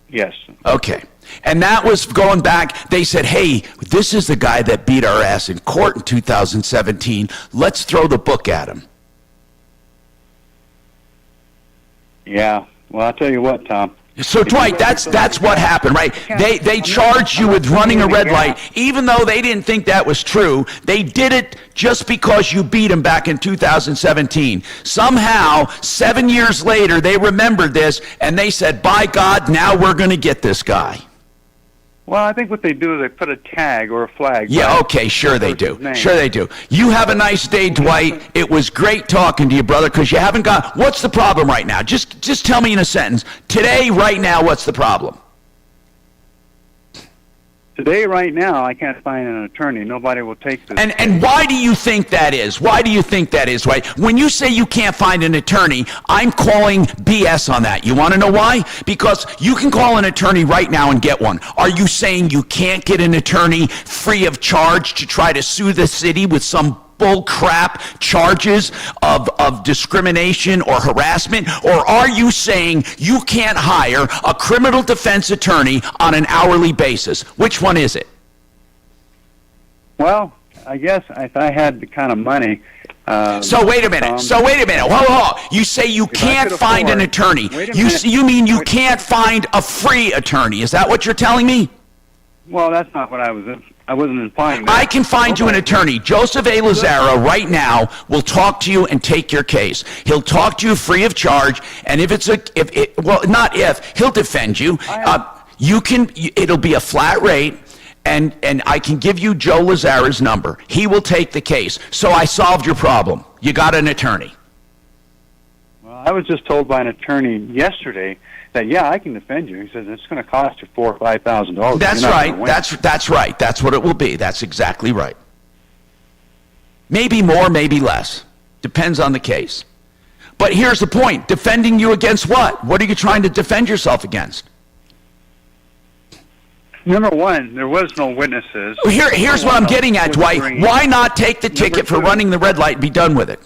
Yes. Okay. And that was going back, they said, hey, this is the guy that beat our ass in court in 2017. Let's throw the book at him. Yeah. Well, I'll tell you what, Tom. So, Dwight, that's what happened, right? They charged you with running a red light, even though they didn't think that was true. They did it just because you beat him back in 2017. Somehow, 7 years later, they remembered this, and they said, by God, now we're going to get this guy. Well, I think what they do is they put a tag or a flag. Yeah, okay, sure they do. Sure they do. You have a nice day, Dwight. It was great talking to you, brother, because you haven't got... What's the problem right now? Just tell me in a sentence. Today, right now, what's the problem? Today, right now, I can't find an attorney. Nobody will take this. And why do you think that is? Why do you think that is, Dwight? When you say you can't find an attorney, I'm calling BS on that. You want to know why? Because you can call an attorney right now and get one. Are you saying you can't get an attorney free of charge to try to sue the city with some bull crap charges of discrimination or harassment? Or are you saying you can't hire a criminal defense attorney on an hourly basis? Which one is it? Well, I guess if I had the kind of money... So wait a minute. Whoa. You say you can't find an attorney. You mean you can't find a free attorney. Is that what you're telling me? Well, that's not what I wasn't implying that. I can find you an attorney. Joseph A. Lazaro right now will talk to you and take your case. He'll talk to you free of charge, and he'll defend you. It'll be a flat rate, and I can give you Joe Lazaro's number. He will take the case. So I solved your problem. You got an attorney. Well, I was just told by an attorney yesterday that, yeah, I can defend you. He says it's going to cost you $4,000 or $5,000. That's right. That's right. That's what it will be. That's exactly right. Maybe more, maybe less. Depends on the case. But here's the point. Defending you against what? What are you trying to defend yourself against? Number one, there was no witnesses. Here's what I'm getting at, Dwight. Why not take the ticket for running the red light and be done with it?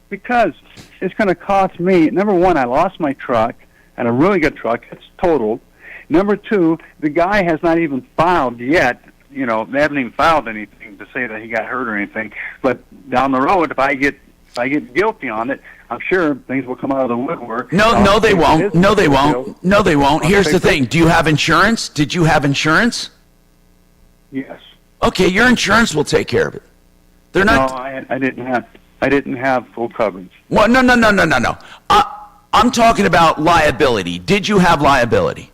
Because it's going to cost me, number one, I lost my truck, and a really good truck. It's totaled. Number two, the guy has not even filed yet. You know, they haven't even filed anything to say that he got hurt or anything. But down the road, if I get guilty on it, I'm sure things will come out of the woodwork. No, they won't. No, they won't. Here's the thing. Do you have insurance? Did you have insurance? Yes. Okay, your insurance will take care of it. They're not. No, I didn't have full coverage. Well, no. I'm talking about liability. Did you have liability?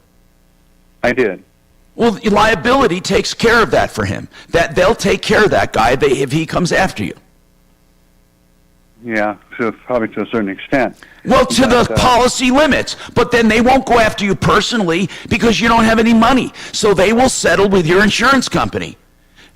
I did. Well, liability takes care of that for him. That they'll take care of that guy if he comes after you. Yeah, probably to a certain extent. Well, to the policy limits. But then they won't go after you personally because you don't have any money. So they will settle with your insurance company.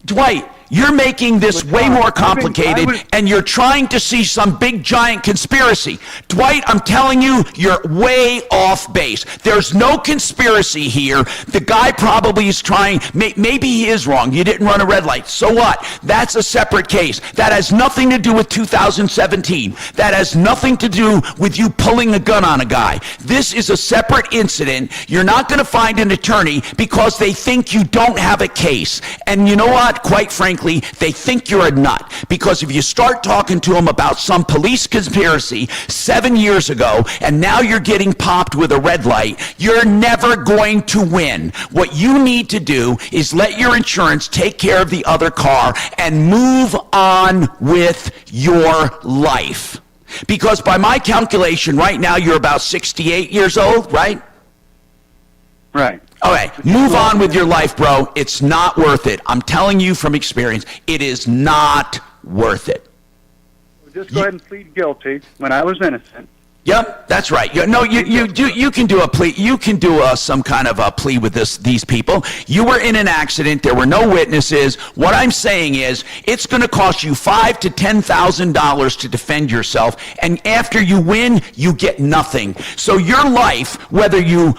Dwight, you're making this way more complicated, and you're trying to see some big, giant conspiracy. Dwight, I'm telling you, you're way off base. There's no conspiracy here. The guy probably is trying, maybe he is wrong. You didn't run a red light. So what? That's a separate case. That has nothing to do with 2017. That has nothing to do with you pulling a gun on a guy. This is a separate incident. You're not going to find an attorney because they think you don't have a case. And you know what? Quite frankly, they think you're a nut, because if you start talking to them about some police conspiracy 7 years ago and now you're getting popped with a red light, you're never going to win. What you need to do is let your insurance take care of the other car and move on with your life. Because by my calculation, right now you're about 68 years old, right? Right. All right, move on with your life, bro. It's not worth it. I'm telling you from experience, it is not worth it. Just go ahead and plead guilty when I was innocent. Yep, that's right. You can do a plea. You can do some kind of a plea with these people. You were in an accident. There were no witnesses. What I'm saying is, it's going to cost you $5,000 to $10,000 to defend yourself, and after you win, you get nothing. So your life, whether you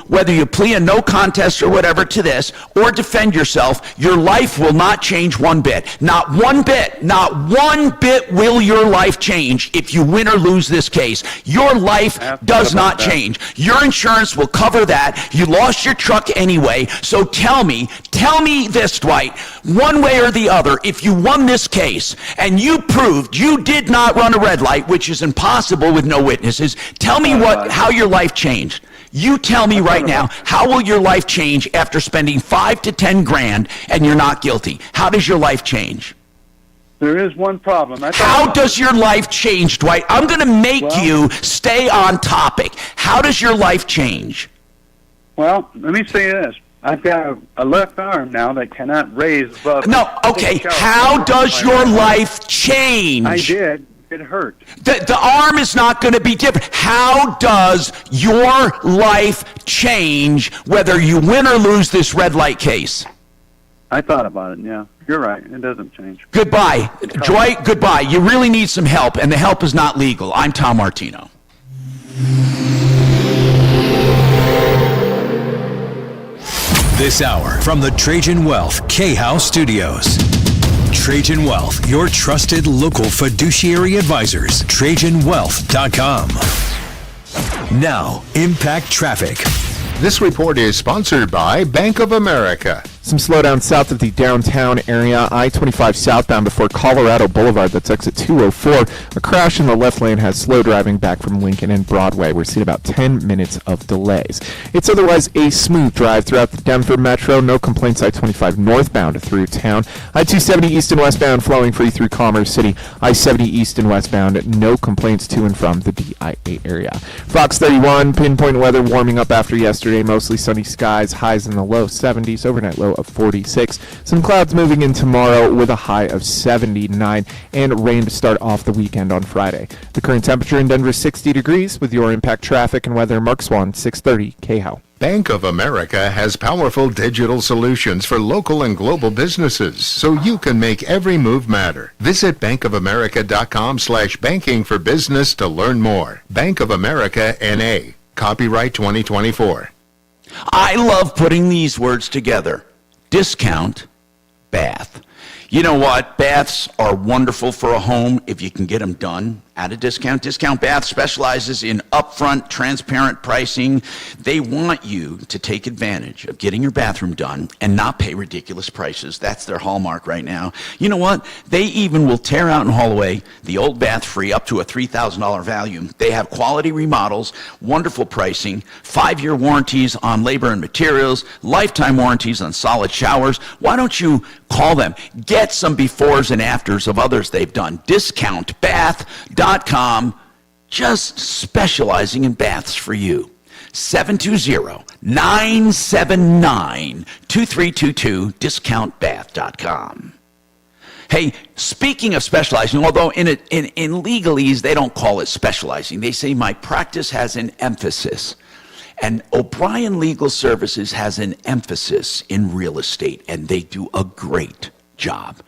plea a no contest or whatever to this, or defend yourself, your life will not change one bit. Not one bit. Not one bit will your life change if you win or lose this case. Your life does not change. Your insurance will cover that. You lost your truck anyway. So tell me this, Dwight, one way or the other, if you won this case and you proved you did not run a red light, which is impossible with no witnesses, tell me how your life changed. You tell me right now, how will your life change after spending $5,000 to $10,000 and you're not guilty? How does your life change? There is one problem. How does your life change, Dwight? I'm going to make you stay on topic. How does your life change? Well, let me say this. I've got a left arm now that cannot raise above. No, okay. How does your life change? I did. It hurt. The arm is not going to be different. How does your life change whether you win or lose this red light case? I thought about it, yeah. You're right. It doesn't change. Goodbye. Joy, goodbye. You really need some help, and the help is not legal. I'm Tom Martino. This hour from the Trajan Wealth K-House Studios. Trajan Wealth, your trusted local fiduciary advisors. TrajanWealth.com. Now, Impact Traffic. This report is sponsored by Bank of America. Some slowdown south of the downtown area, I-25 southbound before Colorado Boulevard. That's exit 204. A crash in the left lane has slow driving back from Lincoln and Broadway. We're seeing about 10 minutes of delays. It's otherwise a smooth drive throughout the Denver Metro. No complaints I-25 northbound through town. I-270 east and westbound flowing free through Commerce City. I-70 east and westbound. No complaints to and from the DIA area. Fox 31, pinpoint weather warming up after yesterday. Mostly sunny skies, highs in the low 70s, overnight low of 46. Some clouds moving in tomorrow with a high of 79, and rain to start off the weekend on Friday. The current temperature in Denver is 60 degrees. With your Impact Traffic and weather, Mark Swan, 630 KHOW. Bank of America has powerful digital solutions for local and global businesses, so you can make every move matter. Visit bankofamerica.com/banking for business to learn more. Bank of America N.A. Copyright 2024. I love putting these words together. Discount bath. You know what? Baths are wonderful for a home if you can get them done at a discount. Discount Bath specializes in upfront, transparent pricing. They want you to take advantage of getting your bathroom done and not pay ridiculous prices. That's their hallmark right now. You know what? They even will tear out and haul away the old bath free up to a $3,000 value. They have quality remodels, wonderful pricing, 5-year warranties on labor and materials, lifetime warranties on solid showers. Why don't you call them? Get some befores and afters of others they've done. DiscountBath.com, just specializing in baths for you. 720-979-2322, discountbath.com. Hey, speaking of specializing, although in legalese they don't call it specializing, they say my practice has an emphasis. And O'Brien Legal Services has an emphasis in real estate, and they do a great job.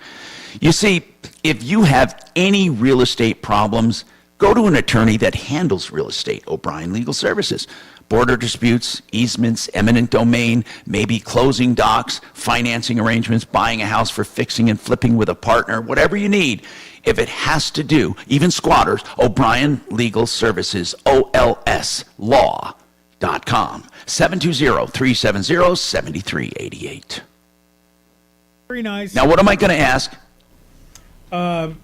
You see, if you have any real estate problems, go to an attorney that handles real estate. O'Brien Legal Services. Border disputes, easements, eminent domain, maybe closing docs, financing arrangements, buying a house for fixing and flipping with a partner, whatever you need. If it has to do, even squatters, O'Brien Legal Services, OLS Law.com, 720-370-7388. Very nice. Now, what am I going to ask? Why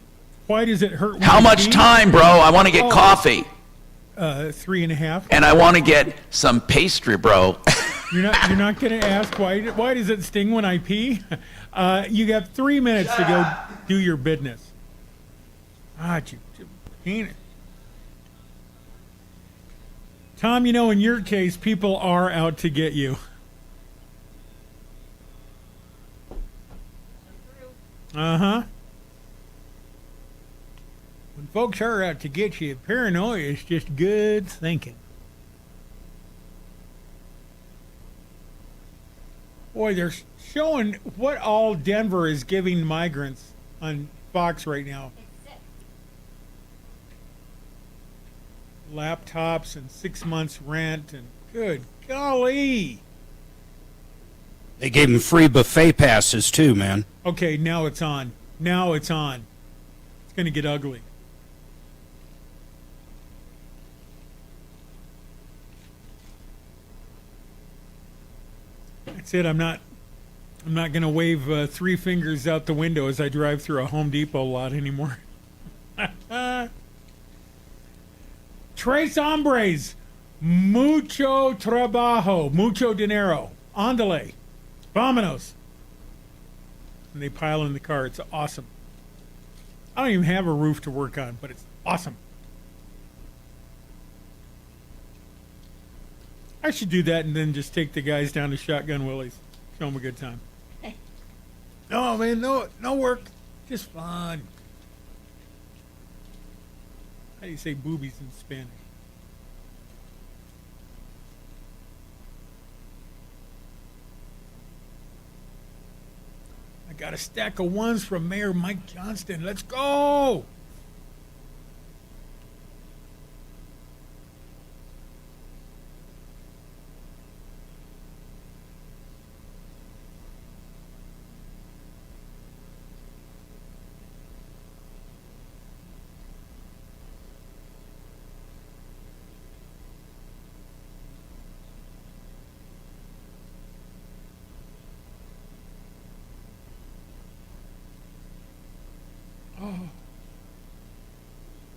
does it hurt? How much time, bro? I want to get coffee. 3.5. And I want to get some pastry, bro. You're not going to ask why does it sting when I pee? You got 3 minutes to go do your business. Tom, in your case, people are out to get you. folks are out to get you. Paranoia is just good thinking. Boy, they're showing what all Denver is giving migrants on Fox right now. Laptops and 6 months rent and good golly. They gave them free buffet passes too, man. Okay, now it's on. Now it's on. It's going to get ugly. That's it. I'm not going to wave 3 fingers out the window as I drive through a Home Depot lot anymore. Tres hombres, mucho trabajo, mucho dinero, ándale, vámonos. And they pile in the car. It's awesome. I don't even have a roof to work on, but it's awesome. I should do that and then just take the guys down to Shotgun Willie's. Show them a good time. No, man, no work. Just fun. How do you say boobies in Spanish? I got a stack of ones from Mayor Mike Johnston. Let's go!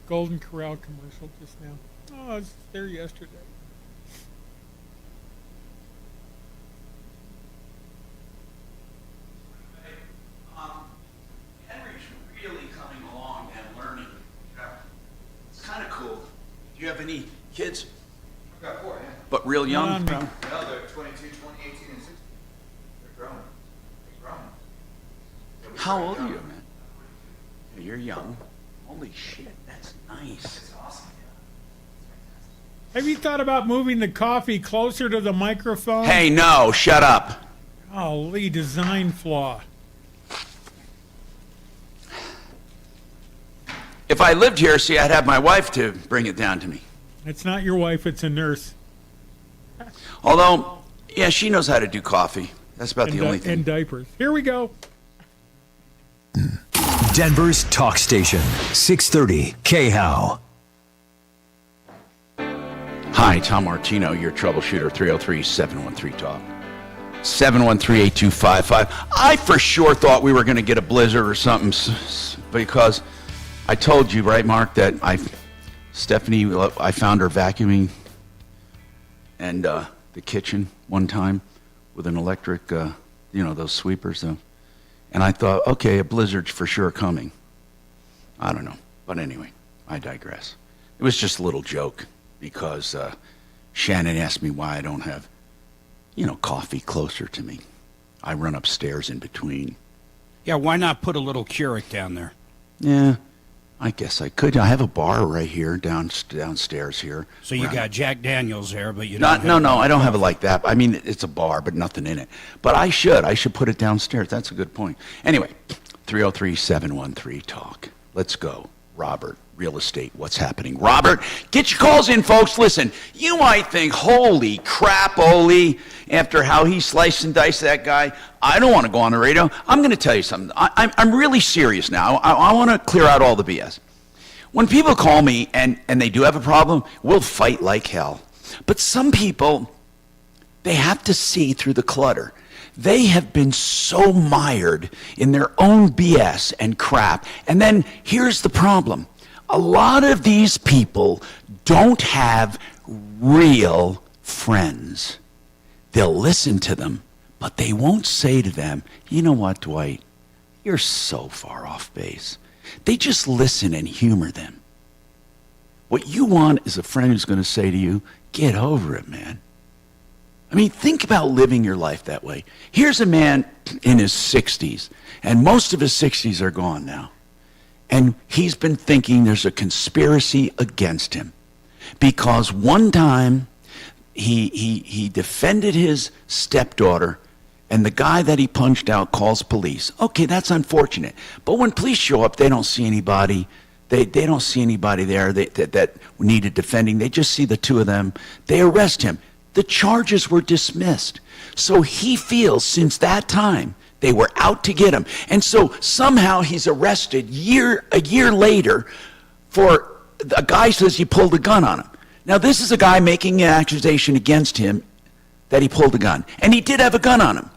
Golden Corral commercial just now. Oh, I was there yesterday. Henry's really coming along and learning. It's kind of cool. Do you have any kids? I've got 4, yeah. But real young? No, they're 22, 20, 18, and 16. They're grown. They're grown. How old are you, man? You're young. Holy shit, that's nice. It's awesome. Have you thought about moving the coffee closer to the microphone? Hey, no, shut up. Golly, design flaw. If I lived here, see, I'd have my wife to bring it down to me. It's not your wife, it's a nurse. Although, yeah, she knows how to do coffee. That's about the only thing. And diapers. Here we go. Denver's talk station, 630 KHOW. Hi, Tom Martino, your troubleshooter, 303-713-TALK. 713-8255. I for sure thought we were going to get a blizzard or something because I told you, right, Mark, that Stephanie, I found her vacuuming and the kitchen one time with an electric, those sweepers. And I thought, okay, a blizzard's for sure coming. I don't know. But anyway, I digress. It was just a little joke because Shannon asked me why I don't have, coffee closer to me. I run upstairs in between. Yeah, why not put a little Keurig down there? Yeah, I guess I could. I have a bar right here downstairs here. So you got Jack Daniels there, but you don't No, I don't have it like that. I mean, it's a bar, but nothing in it. But I should put it downstairs. That's a good point. Anyway, 303-713-TALK. Let's go. Robert, real estate, what's happening? Robert, get your calls in, folks. Listen, you might think, holy crap, Ole, after how he sliced and diced that guy, I don't want to go on the radio. I'm going to tell you something. I'm really serious now. I want to clear out all the BS. When people call me and they do have a problem, we'll fight like hell. But some people, they have to see through the clutter. They have been so mired in their own BS and crap. And then here's the problem. A lot of these people don't have real friends. They'll listen to them, but they won't say to them, you know what, Dwight, you're so far off base. They just listen and humor them. What you want is a friend who's going to say to you, get over it, man. I mean, think about living your life that way. Here's a man in his 60s, and most of his 60s are gone now. And he's been thinking there's a conspiracy against him because one time he defended his stepdaughter, and the guy that he punched out calls police. Okay, that's unfortunate. But when police show up, they don't see anybody. They don't see anybody there that needed defending. They just see the two of them. They arrest him. The charges were dismissed. So he feels since that time they were out to get him. And so somehow he's arrested a year later for a guy says he pulled a gun on him. Now this is a guy making an accusation against him that he pulled a gun. And he did have a gun on him.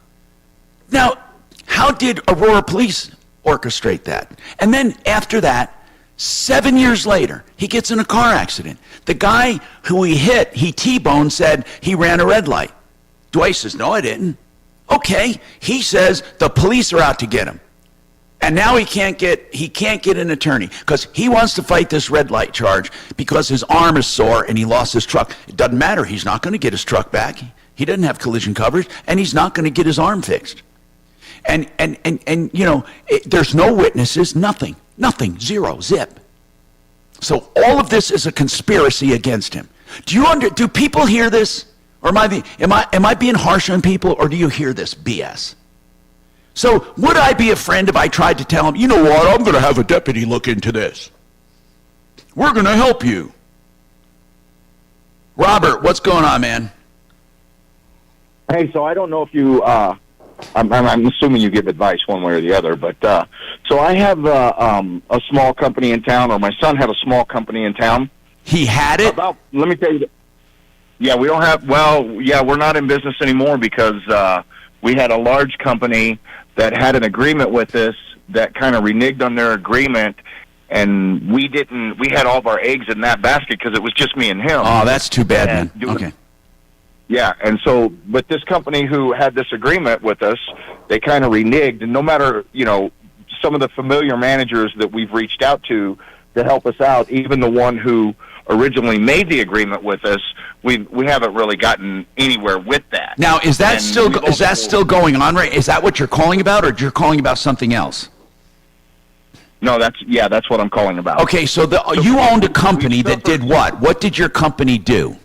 Now, how did Aurora Police orchestrate that? And then after that, 7 years later, he gets in a car accident. The guy who he hit, he T-boned, said he ran a red light. Dwight says, no, I didn't. Okay, he says the police are out to get him. And now he can't get an attorney because he wants to fight this red light charge because his arm is sore and he lost his truck. It doesn't matter. He's not going to get his truck back. He doesn't have collision coverage, and he's not going to get his arm fixed. And you know, there's no witnesses, nothing, zero, zip. So all of this is a conspiracy against him. Do people hear this? Or am I being harsh on people, or do you hear this BS? So would I be a friend if I tried to tell him, you know what, I'm going to have a deputy look into this. We're going to help you. Robert, what's going on, man? Hey, so I don't know if you, I'm assuming you give advice one way or the other, but so I have a small company in town, or my son had a small company in town. He had it? Let me tell you, yeah, we don't have, we're not in business anymore because we had a large company that had an agreement with us that kind of reneged on their agreement, and we had all of our eggs in that basket because it was just me and him. Oh, that's too bad, man. Okay. Yeah, and so, but this company who had this agreement with us, they kind of reneged, and no matter, you know, some of the familiar managers that we've reached out to help us out, even the one who originally made the agreement with us, we haven't really gotten anywhere with that. Now, is that still going on, right? Is that what you're calling about, or you're calling about something else? No, that's what I'm calling about. Okay, so you owned a company that did what? What did your company do?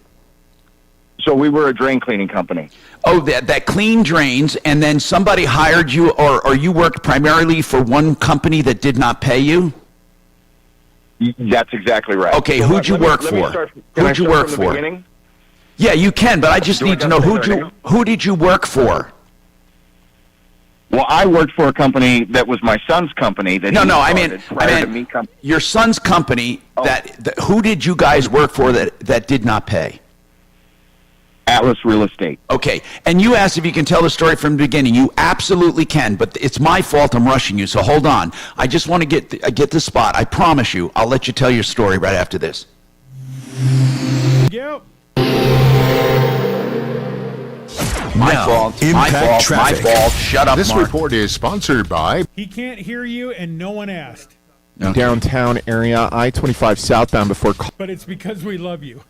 So we were a drain cleaning company. Oh, that cleaned drains, and then somebody hired you, or you worked primarily for one company that did not pay you? That's exactly right. Okay, who'd you work for? Who'd you work for? Yeah, you can, but I just need to know who did you work for? Well, I worked for a company that was my son's company. I mean your son's company. Oh. Who did you guys work for that did not pay? Atlas Real Estate. Okay, and you asked if you can tell the story from the beginning. You absolutely can, but it's my fault I'm rushing you, so hold on. I just want to get the spot. I promise you, I'll let you tell your story right after this. Yep. My fault. My fault. Shut up, This Mark. report is sponsored by... He can't hear you, and no one asked. Okay. Downtown area, I-25 southbound before... But it's because we love you.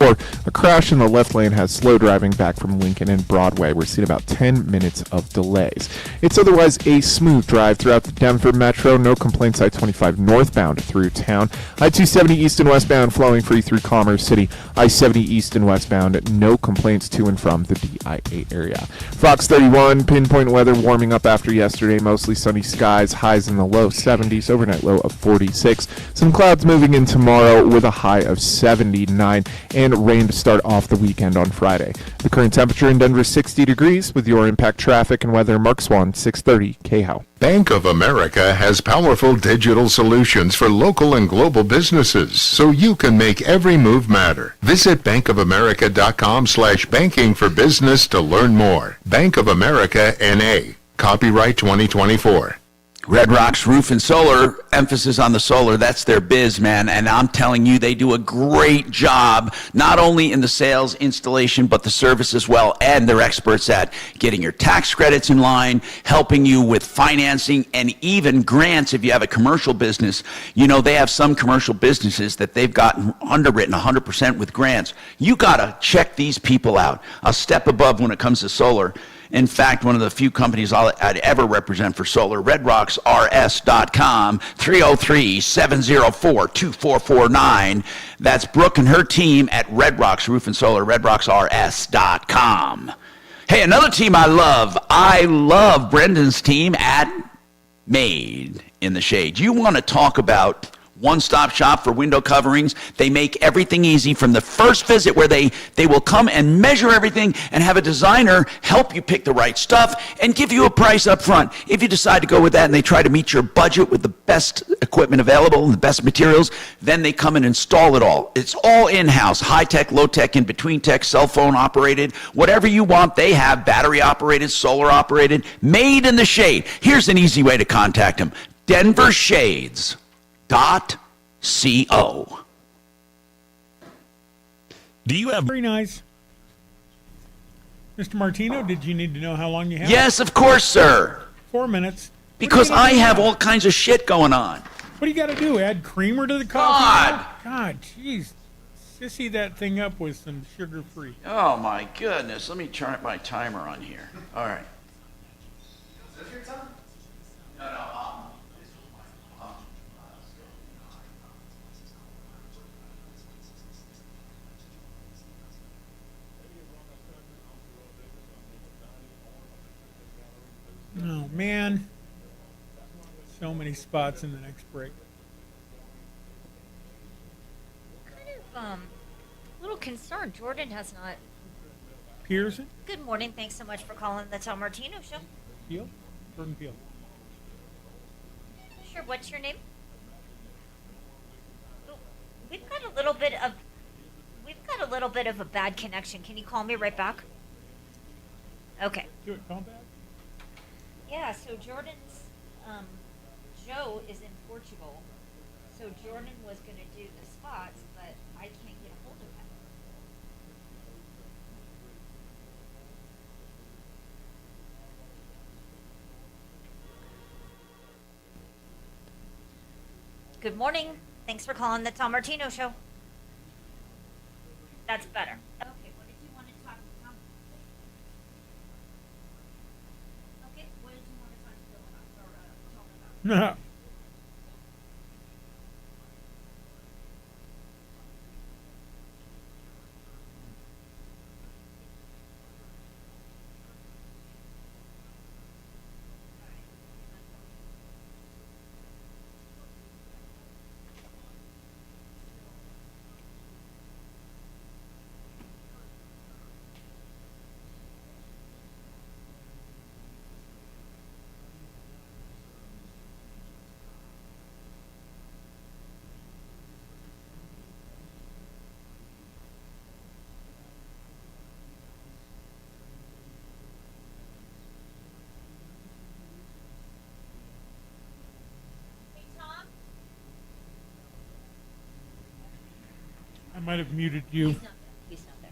A crash in the left lane has slow driving back from Lincoln and Broadway. We're seeing about 10 minutes of delays. It's otherwise a smooth drive throughout the Denver Metro. No complaints I-25 northbound through town. I-270 east and westbound flowing free through Commerce City. I-70 east and westbound. No complaints to and from the DIA area. Fox 31, pinpoint weather warming up after yesterday. Mostly sunny skies. Highs in the low 70s. Overnight low of 46. Some clouds moving in tomorrow with a high of 79. And rain to start off the weekend on Friday. The current temperature in Denver is 60 degrees. With your impact traffic and weather, Mark Swan, 630 KHOW. Bank of America has powerful digital solutions for local and global businesses, so you can make every move matter. Visit bankofamerica.com/banking for business to learn more. Bank of America, N.A. Copyright 2024. Red Rock's Roof and Solar, emphasis on the solar, that's their biz, man. And I'm telling you, they do a great job, not only in the sales, installation, but the service as well. And they're experts at getting your tax credits in line, helping you with financing, and even grants if you have a commercial business. You know, they have some commercial businesses that they've gotten underwritten 100% with grants. You got to check these people out. A step above when it comes to solar. In fact, one of the few companies I'd ever represent for solar, RedRocksRS.com, 303-704-2449. That's Brooke and her team at Red Rocks Roof and Solar, RedRocksRS.com. Hey, another team I love Brendan's team at Made in the Shade. You want to talk about one-stop shop for window coverings? They make everything easy from the first visit, where they will come and measure everything and have a designer help you pick the right stuff and give you a price up front. If you decide to go with that and they try to meet your budget with the best equipment available and the best materials, then they come and install it all. It's all in-house, high-tech, low-tech, in-between tech, cell phone operated, whatever you want, they have, battery operated, solar operated, Made in the Shade. Here's an easy way to contact them: denvershades.co. Do you have... Very nice. Mr. Martino, did you need to know how long you have? Yes, of course, sir. 4 minutes. Because I have all kinds of shit going on. What do you got to do? Add creamer to the coffee? God, jeez. Sissy that thing up with some sugar-free. Oh, my goodness. Let me turn my timer on here. All right. Is this your time? No. Oh, man. So many spots in the next break. A little concerned. Jordan has not. Pearson? Good morning. Thanks so much for calling the Tom Martino Show. Peel? Jordan Peel. Sure. What's your name? Oh, we've got a little bit of a bad connection. Can you call me right back? Okay. Do it. Call back. Yeah. So Jordan's Joe is in Portugal. So Jordan was going to do the spots, but I can't get a hold of him. Good morning. Thanks for calling the Tom Martino Show. That's better. Okay, what did you want to talk to Tom? Okay, what did you want to talk to Bill about, or Tom about? No. I might have muted you. He's not there.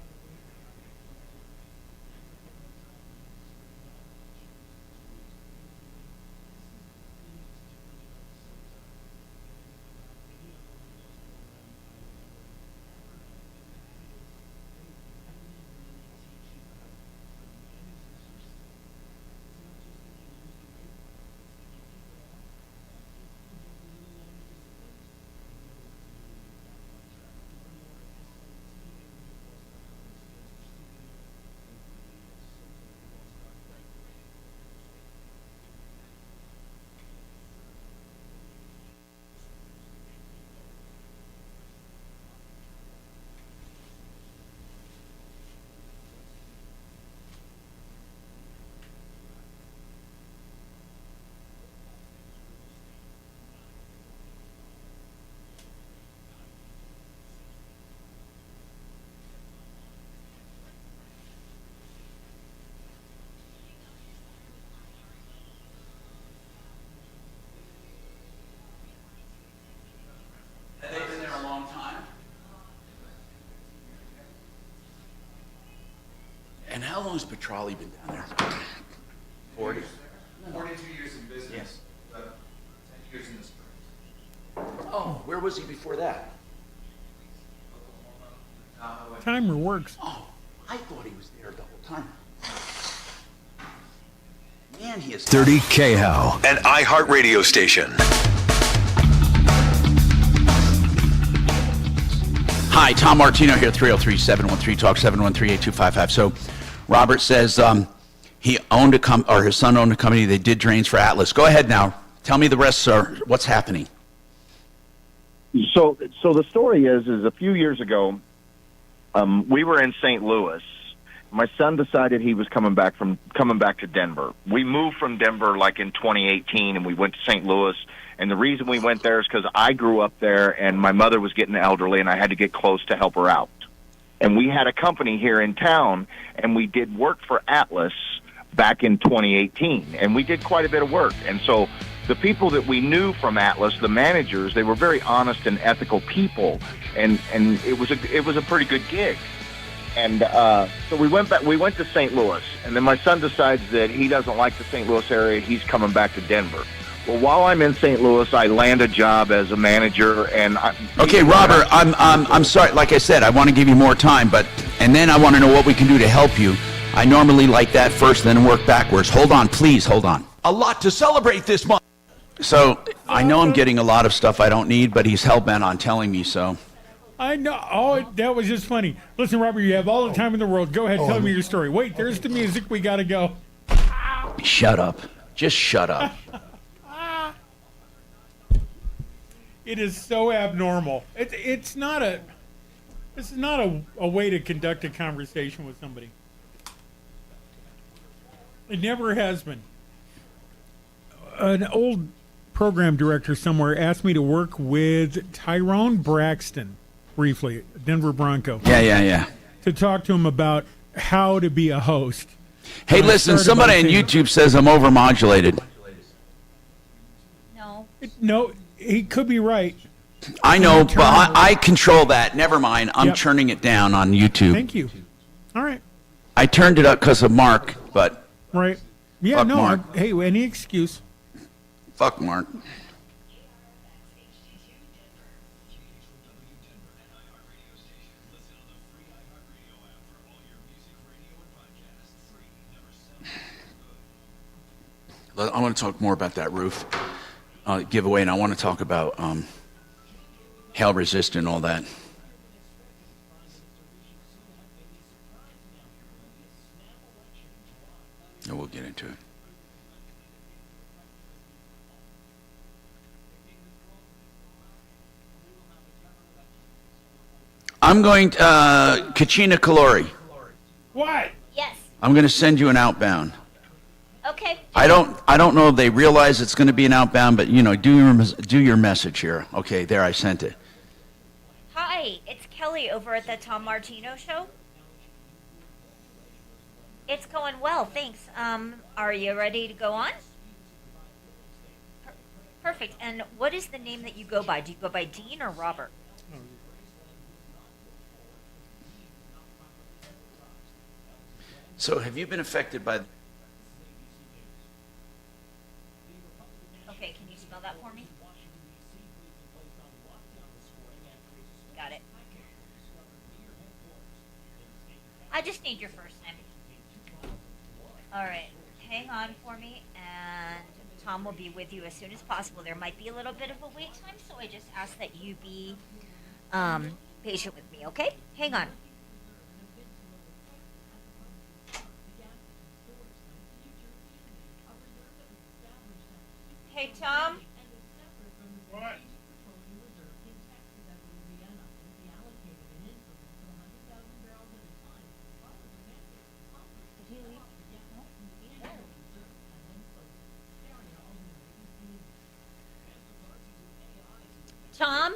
Have they been there a long time? And how long has Petrali been down there? 40? 42 years in business. Yes. 10 years in the spring. Oh, where was he before that? Timer works. Oh, I thought he was there the whole time. And he is 30 KHOW, an iHeart radio station. Hi, Tom Martino here, 303-713-TALK, 713-8255. So Robert says he owned his son owned a company. They did drains for Atlas. Go ahead now. Tell me the rest, sir. What's happening? So the story is a few years ago, we were in St. Louis. My son decided he was coming back to Denver. We moved from Denver like in 2018, and we went to St. Louis. And the reason we went there is because I grew up there, and my mother was getting elderly, and I had to get close to help her out. And we had a company here in town, and we did work for Atlas back in 2018, and we did quite a bit of work. And so the people that we knew from Atlas, the managers, they were very honest and ethical people, and it was a pretty good gig. And so we went to St. Louis, and then my son decides that he doesn't like the St. Louis area. He's coming back to Denver. Well, while I'm in St. Louis, I land a job as a manager. And okay, Robert, I'm sorry. Like I said, I want to give you more time, and then I want to know what we can do to help you. I normally like that first, then work backwards. Hold on, please, hold on. A lot to celebrate this month. So I know I'm getting a lot of stuff I don't need, but he's hell-bent on telling me so. I know. Oh, that was just funny. Listen, Robert, you have all the time in the world. Go ahead, tell me your story. Wait, there's the music. We got to go. Shut up. Just shut up. It is so abnormal. It's not a. This is not a way to conduct a conversation with somebody. It never has been. An old program director somewhere asked me to work with Tyrone Braxton briefly, Denver Bronco. Yeah. To talk to him about how to be a host. Hey, listen, somebody on YouTube says I'm overmodulated. No, he could be right. I know, but I control that. Never mind. I'm turning it down on YouTube. Thank you. All right. I turned it up because of Mark, but... Right. Yeah, fuck no, Mark. Hey, any excuse. Fuck Mark. I want to talk more about that roof giveaway, and I want to talk about hail resistant and all that. And we'll get into it. I'm going Kachina Kalori. What? Yes. I'm going to send you an outbound. Okay. I don't know if they realize it's going to be an outbound, but do your message here. Okay, there, I sent it. Hi, it's Kelly over at the Tom Martino Show. It's going well, thanks. Are you ready to go on? Perfect. And what is the name that you go by? Do you go by Dean or Robert? So, have you been affected by? Okay, can you spell that for me? Got it. I just need your first name. All right, hang on for me, and Tom will be with you as soon as possible. There might be a little bit of a wait time, so I just ask that you be patient with me, okay? Hang on. Hey, Tom? What? Tom?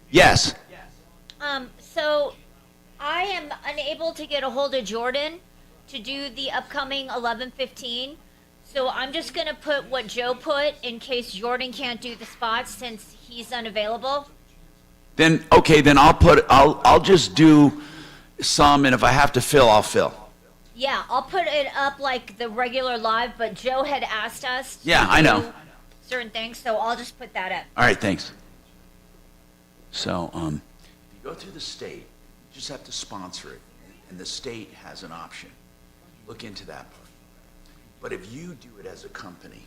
Yes. So I am unable to get a hold of Jordan to do the upcoming 11:15. So I'm just going to put what Joe put in case Jordan can't do the spots since he's unavailable. Then okay, then I'll just do some, and if I have to fill, I'll fill. Yeah, I'll put it up like the regular live, but Joe had asked us Yeah, to I do know. certain things, so I'll just put that up. All right, thanks. So, if you go through the state, you just have to sponsor it, and the state has an option. Look into that part. But if you do it as a company,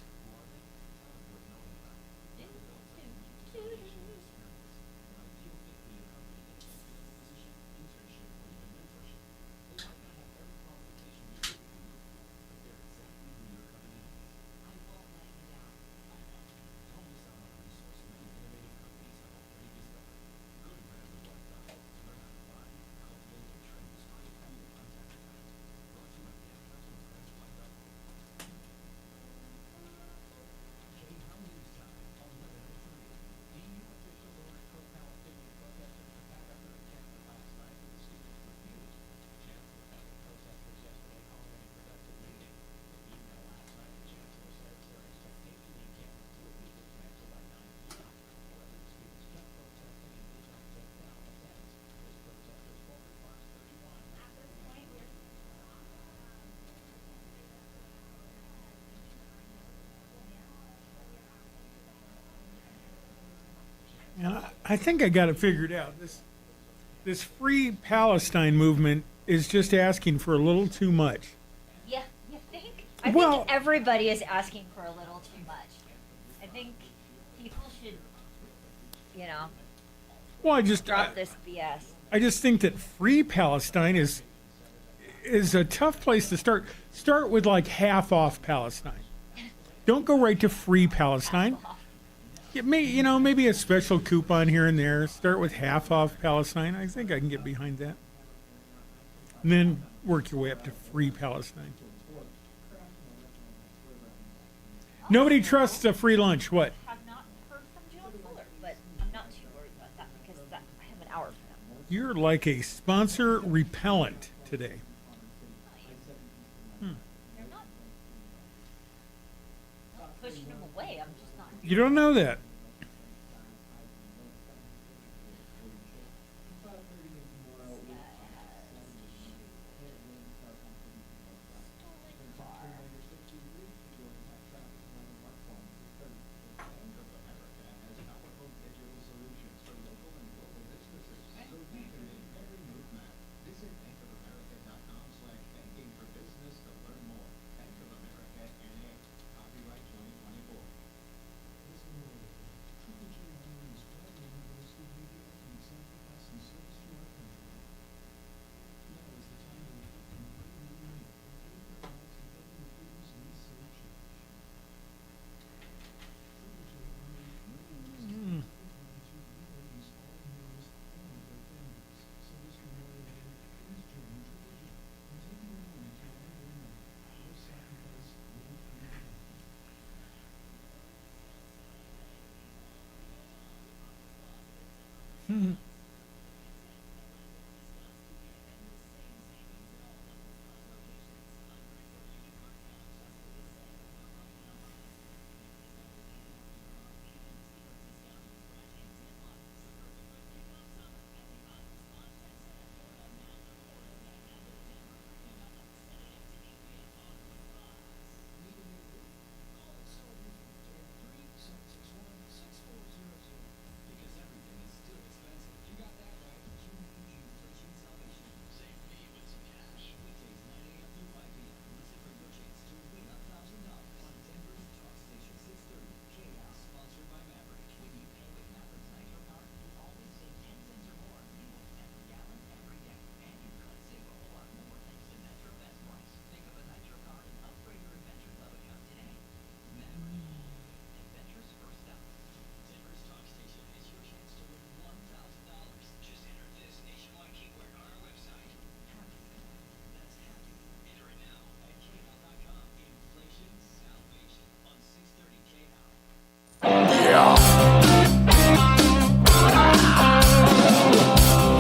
And I think I got it figured out. This Free Palestine movement is just asking for a little too much. Yeah, you think? I think everybody is asking for a little too much. I think people should, Well, drop this BS. I just think that Free Palestine is a tough place to start. Start with like half off Palestine. Don't go right to Free Palestine. Maybe a special coupon here and there. Start with half off Palestine. I think I can get behind that. And then work your way up to Free Palestine. Nobody trusts a free lunch. What? I have not heard from Joe Fuller, but I'm not too worried about that because I have an hour for them. You're like a sponsor repellent today. They're not pushing them away. I'm just not. You don't know that.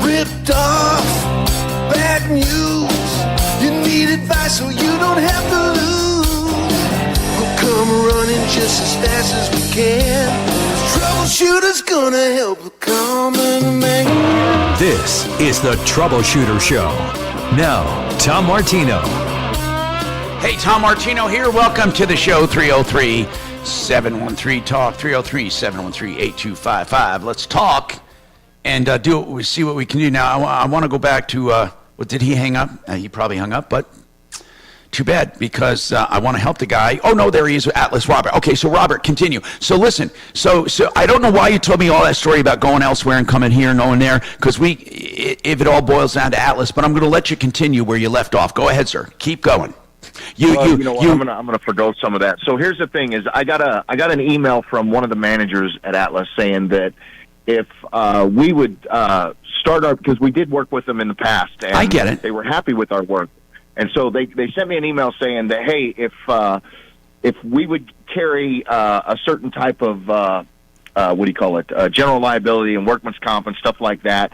Ripped off, bad news. You need advice so you don't have to lose. We'll come running just as fast as we can. Troubleshooter's gonna help the common man. This is the Troubleshooter Show. Now, Tom Martino. Hey, Tom Martino here. Welcome to the show. 303-713-TALK, 303-713-8255. Let's talk and see what we can do. Now, I want to go back to, did he hang up? He probably hung up, but Too bad, because I want to help the guy. Oh, no, there he is, Atlas Robert. Okay, so Robert, continue. So listen, so I don't know why you told me all that story about going elsewhere and coming here and going there, because if it all boils down to Atlas, but I'm going to let you continue where you left off. Go ahead, sir. Keep going. You know what? I'm gonna forgo some of that. So here's the thing: is I got an email from one of the managers at Atlas saying that if we would start our, because we did work with them in the past, and I get it. They were happy with our work, and so they sent me an email saying that, hey, if we would carry a certain type of general liability and workman's comp and stuff like that.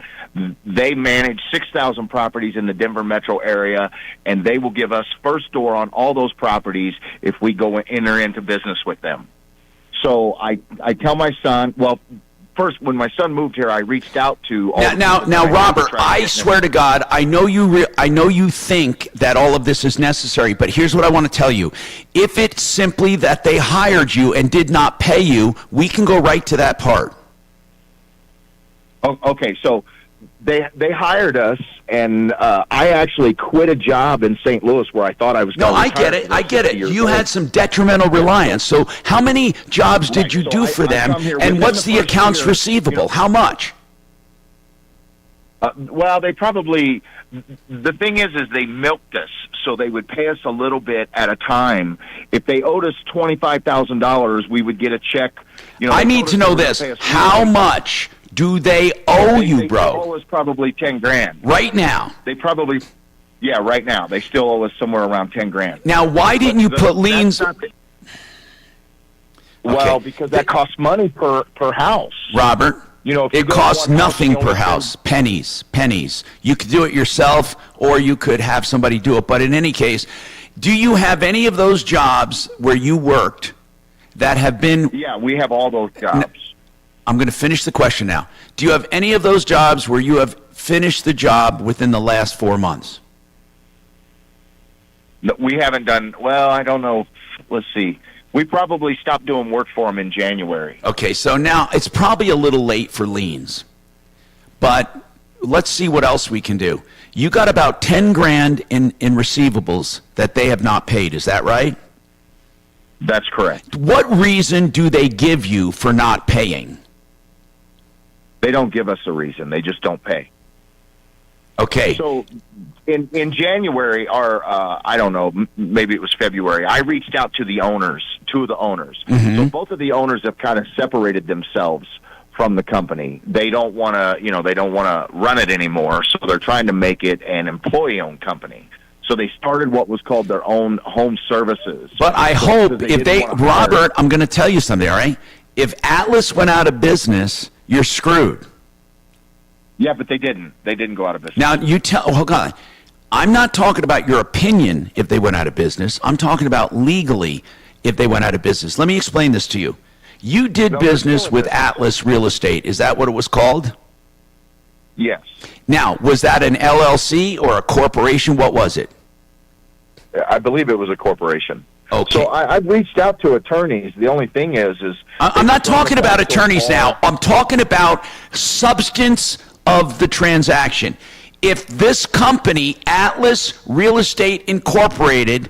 They manage 6,000 properties in the Denver metro area, and they will give us first door on all those properties if we go and enter into business with them. So I tell my son, well, first, when my son moved here, I reached out to all now, Robert, I swear to God, I know you think that all of this is necessary, but here's what I want to tell you. If it's simply that they hired you and did not pay you, we can go right to that part. Oh, okay, so they hired us, and I actually quit a job in St. Louis where I thought I was going to retire. I get it. You had some detrimental reliance. So how many jobs did you do for them, and what's the accounts receivable? How much? Well, they probably, the thing is they milked us, so they would pay us a little bit at a time. If they owed us $25,000, we would get a check. I need to know this. How much do they owe you, bro? They owe us probably $10,000 right now. They probably, right now they still owe us somewhere around $10,000. Now, why didn't you put liens? Well, because that costs money per house, Robert. If it costs nothing per house. Pennies. You could do it yourself, or you could have somebody do it. But in any case, do you have any of those jobs where you worked that have been? Yeah, we have all those jobs. I'm going to finish the question now. Do you have any of those jobs where you have finished the job within the last 4 months? No, we haven't done, well, I don't know. Let's see. We probably stopped doing work for them in January. Okay, so now it's probably a little late for liens. But let's see what else we can do. You got about $10,000 in receivables that they have not paid. Is that right? That's correct. What reason do they give you for not paying? They don't give us a reason. They just don't pay. Okay. So in January, or I don't know, maybe it was February, I reached out to the owners, two of the owners. Mm-hmm. So both of the owners have kind of separated themselves from the company. They don't want to, run it anymore. So they're trying to make it an employee-owned company. So they started what was called their own home services. But I hope if they, Robert, I'm going to tell you something, all right? If Atlas went out of business, you're screwed. Yeah, but they didn't. They didn't go out of business. Now, hold on. I'm not talking about your opinion if they went out of business. I'm talking about legally if they went out of business. Let me explain this to you. You did business with Atlas Real Estate. Is that what it was called? Yes. Now, was that an LLC or a corporation? What was it? I believe it was a corporation. Okay. So I've reached out to attorneys. The only thing is I'm not talking about attorneys now. I'm talking about substance of the transaction. If this company, Atlas Real Estate Incorporated,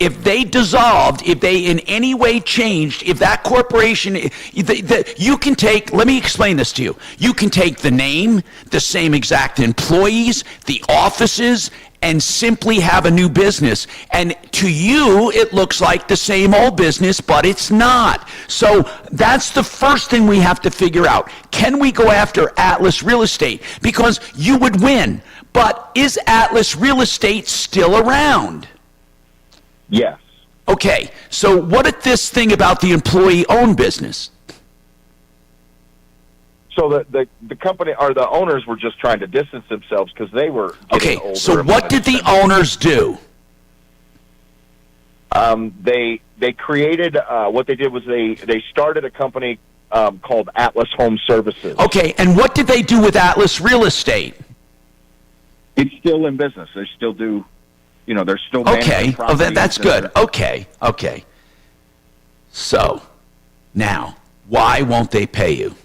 if they dissolved, if they in any way changed, if that corporation, you can take, let me explain this to you. You can take the name, the same exact employees, the offices, and simply have a new business. And to you, it looks like the same old business, but it's not. So that's the first thing we have to figure out. Can we go after Atlas Real Estate? Because you would win. But is Atlas Real Estate still around? Yes. Okay, so what is this thing about the employee-owned business? So the company or the owners were just trying to distance themselves because they were getting older. So what did the owners do? They created what they did was they started a company called Atlas Home Services. Okay, and what did they do with Atlas Real Estate? It's still in business. They still do. They're still managing properties. That's good. Okay. So now, why won't they pay you?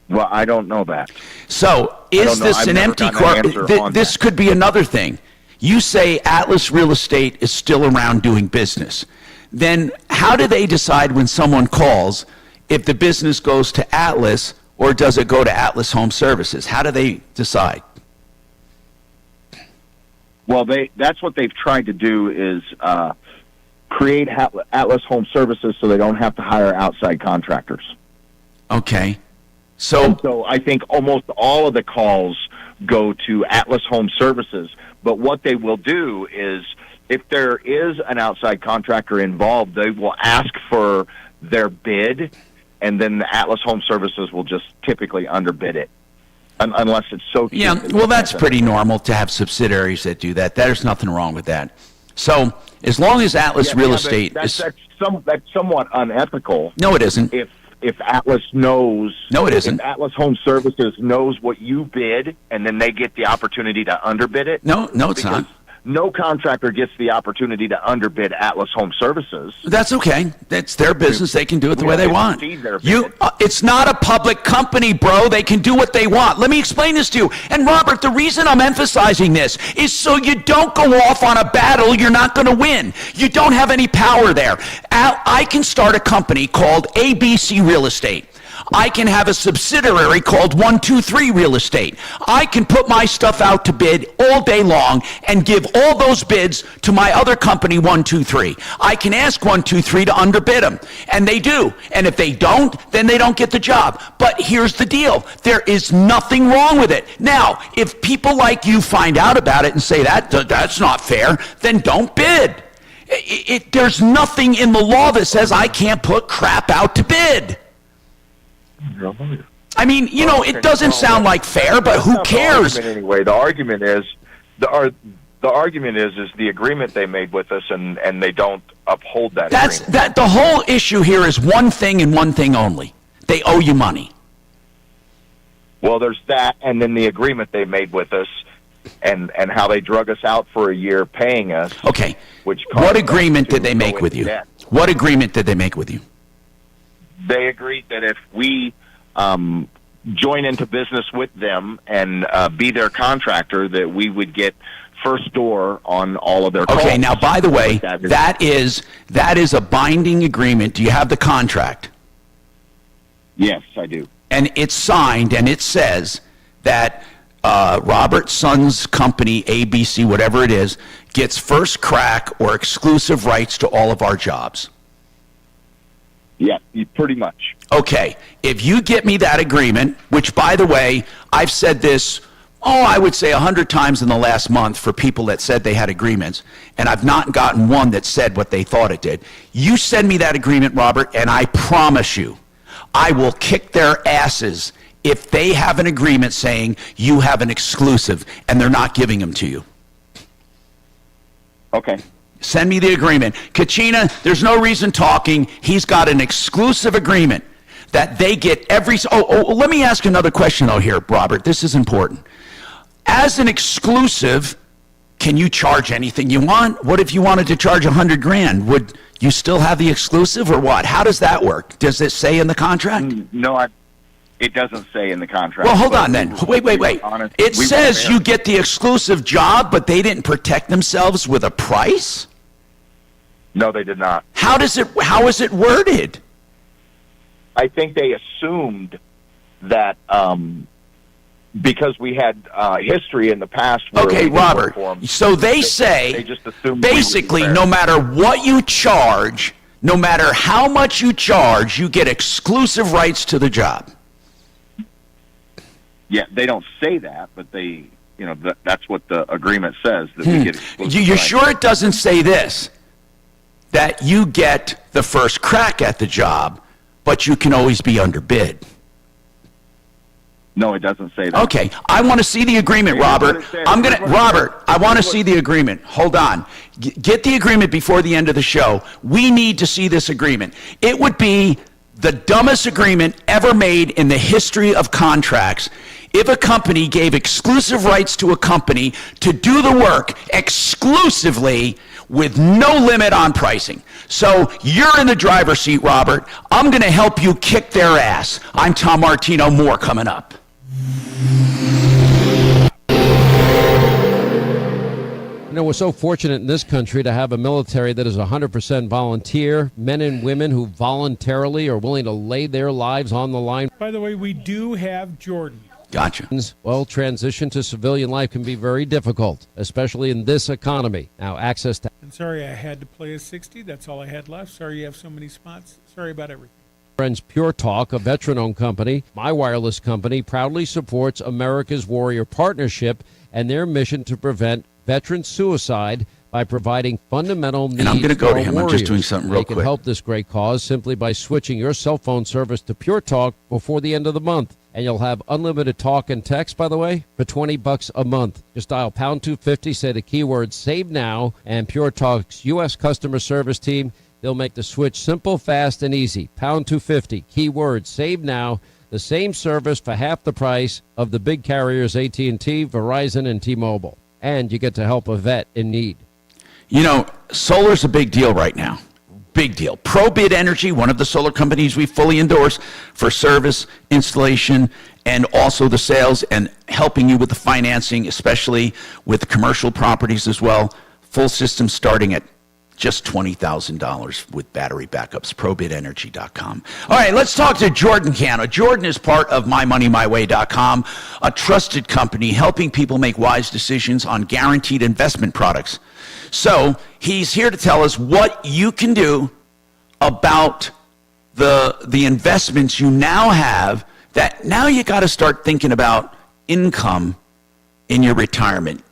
Well, I don't know that. So is this an empty court? This could be another thing. You say Atlas Real Estate is still around doing business. Then how do they decide when someone calls if the business goes to Atlas or does it go to Atlas Home Services? How do they decide? Well, that's what they've tried to do is create Atlas Home Services so they don't have to hire outside contractors. Okay. So I think almost all of the calls go to Atlas Home Services. But what they will do is if there is an outside contractor involved, they will ask for their bid, and then the Atlas Home Services will just typically underbid it. Unless it's so cheap. Yeah, well, that's pretty normal to have subsidiaries that do that. There's nothing wrong with that. So as long as Atlas Real Estate that's somewhat unethical. No, it isn't. If Atlas knows, no, it isn't. If Atlas Home Services knows what you bid, and then they get the opportunity to underbid it. No, it's not. No contractor gets the opportunity to underbid Atlas Home Services. That's okay. That's their business. They can do it the way they want. It's not a public company, bro. They can do what they want. Let me explain this to you. And Robert, the reason I'm emphasizing this is so you don't go off on a battle you're not going to win. You don't have any power there. I can start a company called ABC Real Estate. I can have a subsidiary called 123 Real Estate. I can put my stuff out to bid all day long and give all those bids to my other company, 123. I can ask 123 to underbid them, and they do. And if they don't, then they don't get the job. But here's the deal. There is nothing wrong with it. Now, if people like you find out about it and say that's not fair, then don't bid. There's nothing in the law that says I can't put crap out to bid. I mean, it doesn't sound like fair, but who cares? Anyway, the argument is the agreement they made with us, and they don't uphold that. That the whole issue here is one thing and one thing only: they owe you money. Well, there's that, and then the agreement they made with us, and how they drug us out for a year paying us. Okay. What agreement did they make with you? What agreement did they make with you? They agreed that if we join into business with them and be their contractor, that we would get first door on all of their calls. Okay, now, by the way, that is a binding agreement. Do you have the contract? Yes, I do. And it's signed, and it says that Robert Son's company, ABC, whatever it is, gets first crack or exclusive rights to all of our jobs. Yeah, pretty much. Okay, if you get me that agreement, which, by the way, I've said this, I would say 100 times in the last month for people that said they had agreements, and I've not gotten one that said what they thought it did. You send me that agreement, Robert, and I promise you, I will kick their asses if they have an agreement saying you have an exclusive and they're not giving them to you. Okay. Send me the agreement. Kachina, there's no reason talking. He's got an exclusive agreement that they get every... let me ask another question, though, here, Robert. This is important. As an exclusive, can you charge anything you want? What if you wanted to charge $100,000? Would you still have the exclusive or what? How does that work? Does it say in the contract? No, it doesn't say in the contract. Well, hold on then. Wait. It says you get the exclusive job, but they didn't protect themselves with a price? No, they did not. How is it worded? I think they assumed that because we had history in the past. Okay, Robert. So they say they just assumed basically no matter what you charge, no matter how much you charge, you get exclusive rights to the job. Yeah, they don't say that, but that's what the agreement says, that we get exclusive You're rights. sure it doesn't say this? That you get the first crack at the job, but you can always be underbid. No, it doesn't say that. Okay, I want to see the agreement, Robert. Robert, I want to see the agreement. Hold on. Get the agreement before the end of the show. We need to see this agreement. It would be the dumbest agreement ever made in the history of contracts if a company gave exclusive rights to a company to do the work exclusively with no limit on pricing. So you're in the driver's seat, Robert. I'm going to help you kick their ass. I'm Tom Martino. More coming up. we're so fortunate in this country to have a military that is 100% volunteer, men and women who voluntarily are willing to lay their lives on the line. By the way, we do have Jordan. Gotcha. Well, transition to civilian life can be very difficult, especially in this economy. Now, access to... I'm sorry I had to play a 60. That's all I had left. Sorry you have so many spots. Sorry about everything. Friends, Pure Talk, a veteran-owned company, my wireless company, proudly supports America's Warrior Partnership and their mission to prevent veteran suicide by providing fundamental needs. And I'm going to go to for him. warriors. I'm just doing something real They can quick. help this great cause simply by switching your cell phone service to Pure Talk before the end of the month. And you'll have unlimited talk and text, by the way, for $20 a month. Just dial pound 250, say the keyword save now, and Pure Talk's U.S. customer service team, they'll make the switch simple, fast, and easy. Pound 250, keyword save now. The same service for half the price of the big carriers AT&T, Verizon, and T-Mobile. And you get to help a vet in need. You know, solar's a big deal right now. Big deal. ProBid Energy, one of the solar companies we fully endorse for service, installation, and also the sales and helping you with the financing, especially with commercial properties as well. Full system starting at just $20,000 with battery backups. ProBidEnergy.com. All right, let's talk to Jordan Cano. Jordan is part of MyMoneyMyWay.com, a trusted company helping people make wise decisions on guaranteed investment products. So he's here to tell us what you can do about the investments you now have, that now you got to start thinking about income in your retirement.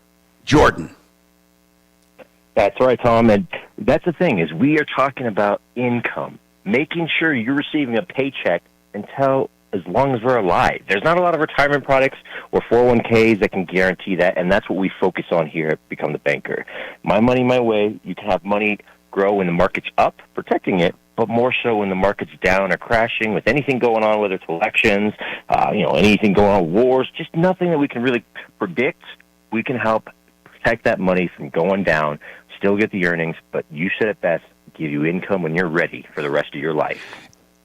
Jordan. That's right, Tom. And that's the thing, is we are talking about income, making sure you're receiving a paycheck until as long as we're alive. There's not a lot of retirement products or 401ks that can guarantee that, and that's what we focus on here at Become the Banker. My Money, My Way, you can have money grow when the market's up, protecting it, but more so when the market's down or crashing, with anything going on, whether it's elections, anything going on, wars, just nothing that we can really predict. We can help protect that money from going down, still get the earnings, but you said it best, give you income when you're ready for the rest of your life.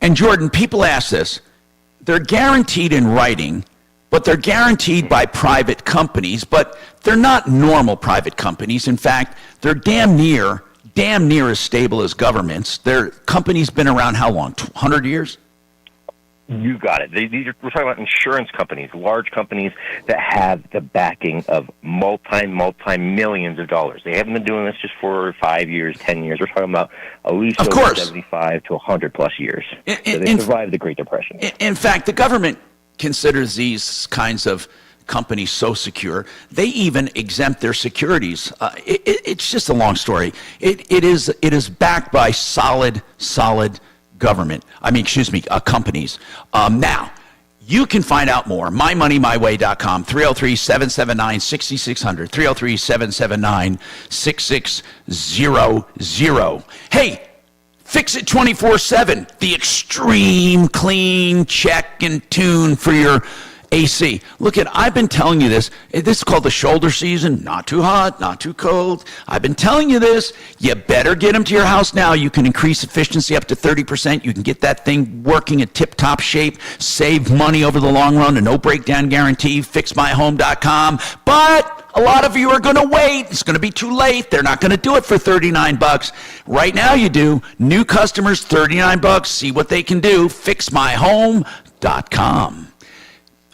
And Jordan, people ask this. They're guaranteed in writing, but they're guaranteed by private companies, but they're not normal private companies. In fact, they're damn near as stable as governments. Their company's been around how long? 100 years? You got it. We're talking about insurance companies, large companies that have the backing of multi-millions of dollars. They haven't been doing this just for 5 years, 10 years. We're talking about at least over 75 to 100 plus years. So they survived the Great Depression. In fact, the government considers these kinds of companies so secure, they even exempt their securities. It's just a long story. It is backed by solid government. Companies. Now, you can find out more. MyMoneyMyWay.com, 303-779-6600, 303-779-6600. Hey, fix it 24/7. The extreme clean check and tune for your AC. Look, I've been telling you this. This is called the shoulder season. Not too hot, not too cold. I've been telling you this. You better get them to your house now. You can increase efficiency up to 30%. You can get that thing working in tip-top shape, save money over the long run, a no breakdown guarantee, fixmyhome.com. But a lot of you are going to wait. It's going to be too late. They're not going to do it for $39. Right now you do. New customers, $39. See what they can do. Fixmyhome.com.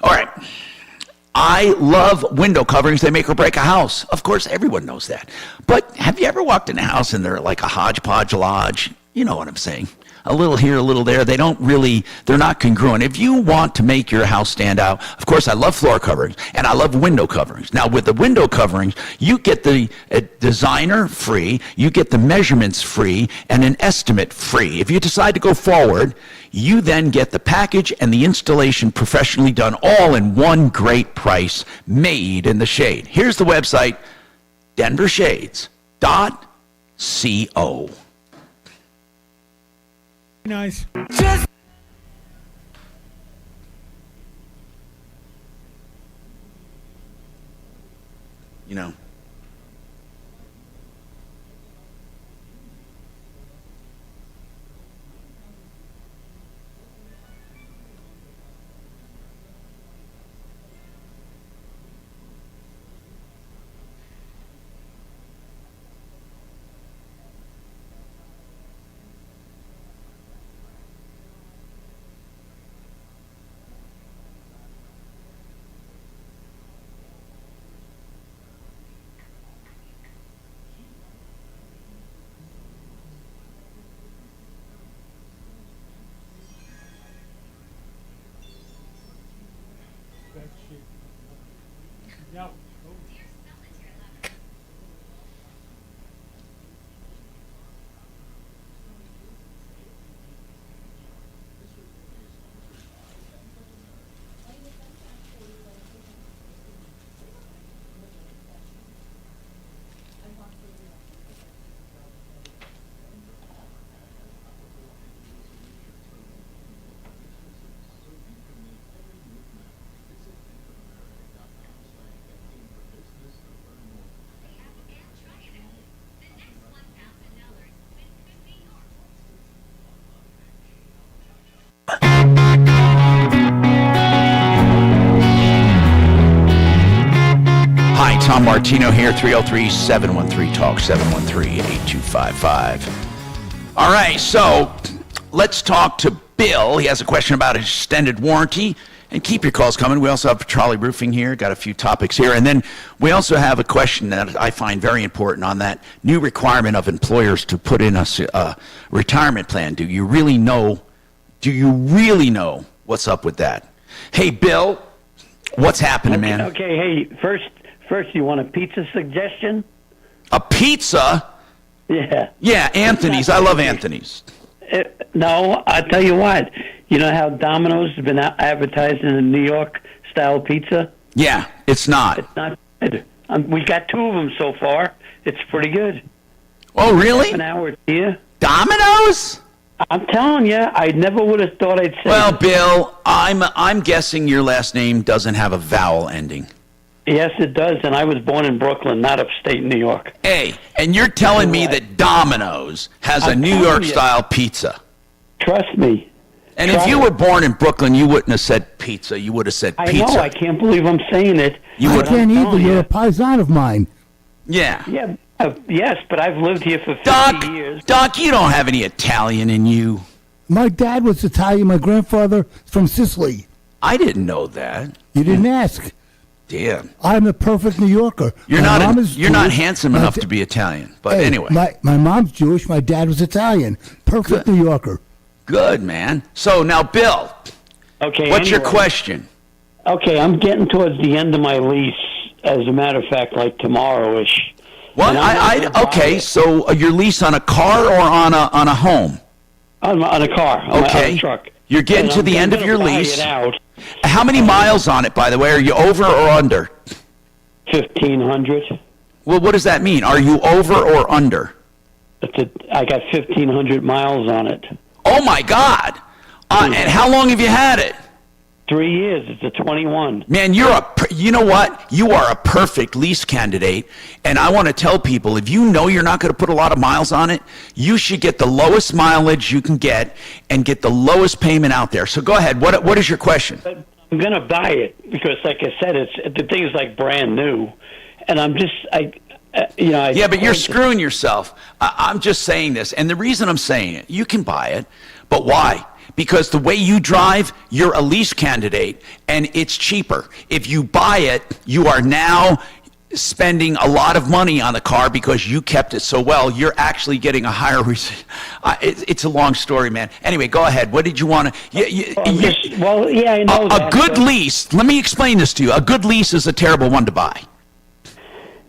All right. I love window coverings. They make or break a house. Of course, everyone knows that. But have you ever walked in a house and they're like a hodgepodge lodge? You know what I'm saying. A little here, a little there. They're not congruent. If you want to make your house stand out, of course, I love floor coverings and I love window coverings. Now, with the window coverings, you get the designer free, you get the measurements free, and an estimate free. If you decide to go forward, you then get the package and the installation professionally done, all in one great price, made in the shade. Here's the website, denvershades.co. Nice. You know. Hi, Tom Martino here, 303-713-TALK, 713-8255. All right, so let's talk to Bill. He has a question about extended warranty. And keep your calls coming. We also have Trolley Roofing here, got a few topics here. And then we also have a question that I find very important on that new requirement of employers to put in a retirement plan. Do you really know what's up with that? Hey, Bill, what's happening, man? Okay, hey, first, you want a pizza suggestion? A pizza? Yeah. Yeah, Anthony's. I love Anthony's. No, I'll tell you what. You know how Domino's has been advertising a New York-style pizza? Yeah, it's not. It's not good. We got 2 of them so far. It's pretty good. Oh, really? Half an hour here. Domino's? I'm telling you, I never would have thought I'd say. Well, Bill, I'm guessing your last name doesn't have a vowel ending. Yes, it does, and I was born in Brooklyn, not upstate New York. Hey, and you're telling me that Domino's has a New York-style pizza? Trust me. And if you were born in Brooklyn, you wouldn't have said pizza. You would have said pizza. I know. I can't believe I'm saying it. I can't either. You're a paisan of mine. Yeah. Yeah. Yes, but I've lived here for 50 years. Doc, you don't have any Italian in you. My dad was Italian. My grandfather is from Sicily. I didn't know that. You didn't ask. Damn. I'm a perfect New Yorker. You're not handsome enough to be Italian. But anyway. My mom's Jewish. My dad was Italian. Perfect New Yorker. Good, man. So now, Bill. Okay. What's your question? Okay, I'm getting towards the end of my lease. As a matter of fact, like tomorrow-ish. Well, okay. So your lease on a car or on a home? On a car. Okay. On a truck. You're getting to the end of your lease. How many miles on it, by the way? Are you over or under? 1,500. Well, what does that mean? Are you over or under? I got 1,500 miles on it. Oh my God! And how long have you had it? 3 years. It's a 21. Man, you know what? You are a perfect lease candidate. And I want to tell people, if you know you're not going to put a lot of miles on it, you should get the lowest mileage you can get and get the lowest payment out there. So go ahead. What is your question? I'm going to buy it because, like I said, the thing is like brand new, and I'm just Yeah, but you're screwing yourself. I'm just saying this, and the reason I'm saying it, you can buy it, but why? Because the way you drive, you're a lease candidate, and it's cheaper. If you buy it, you are now spending a lot of money on the car because you kept it so well. You're actually getting a higher it's a long story, man. Anyway, go ahead. What did you want to... I know a good lease, let me explain this to you. A good lease is a terrible one to buy.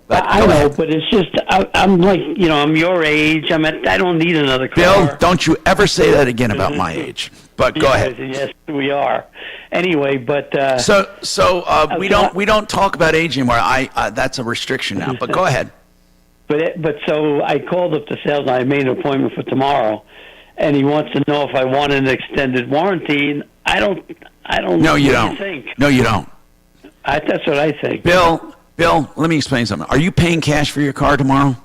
I know, but it's just, I'm like, I'm your age. I don't need another car. Bill, don't you ever say that again about my age. But go ahead. Yes, we are. Anyway, but we don't talk about age anymore. That's a restriction now. But go ahead. But so I called up the salesman. I made an appointment for tomorrow, and he wants to know if I want an extended warranty. And I don't. No, you what don't. Do you think? No, you don't. That's what I think. Bill, let me explain something. Are you paying cash for your car tomorrow?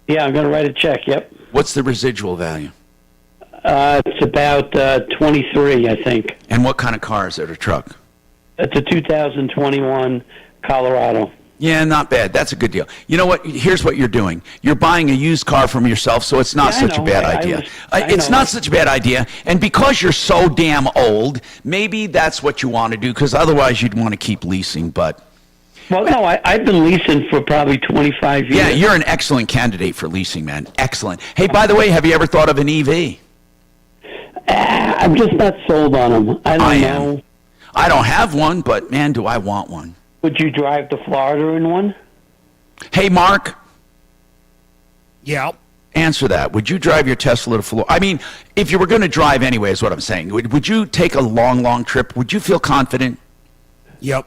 Yeah, I'm going to write a check. Yep. What's the residual value? It's about 23, I think. And what kind of car is it, a truck? It's a 2021 Colorado. Yeah, not bad. That's a good deal. You know what? Here's what you're doing. You're buying a used car from yourself, so it's not such a bad idea. It's not such a bad idea. And because you're so damn old, maybe that's what you want to do, because otherwise you'd want to keep leasing. But well, no, I've been leasing for probably 25 years. Yeah, you're an excellent candidate for leasing, man. Excellent. Hey, by the way, have you ever thought of an EV? I'm just not sold on them. I don't know. I don't have one, but man, do I want one. Would you drive to Florida in one? Hey, Mark. Yeah. Answer that. Would you drive your Tesla to Florida? I mean, if you were going to drive anyway, is what I'm saying. Would you take a long trip? Would you feel confident? Yep.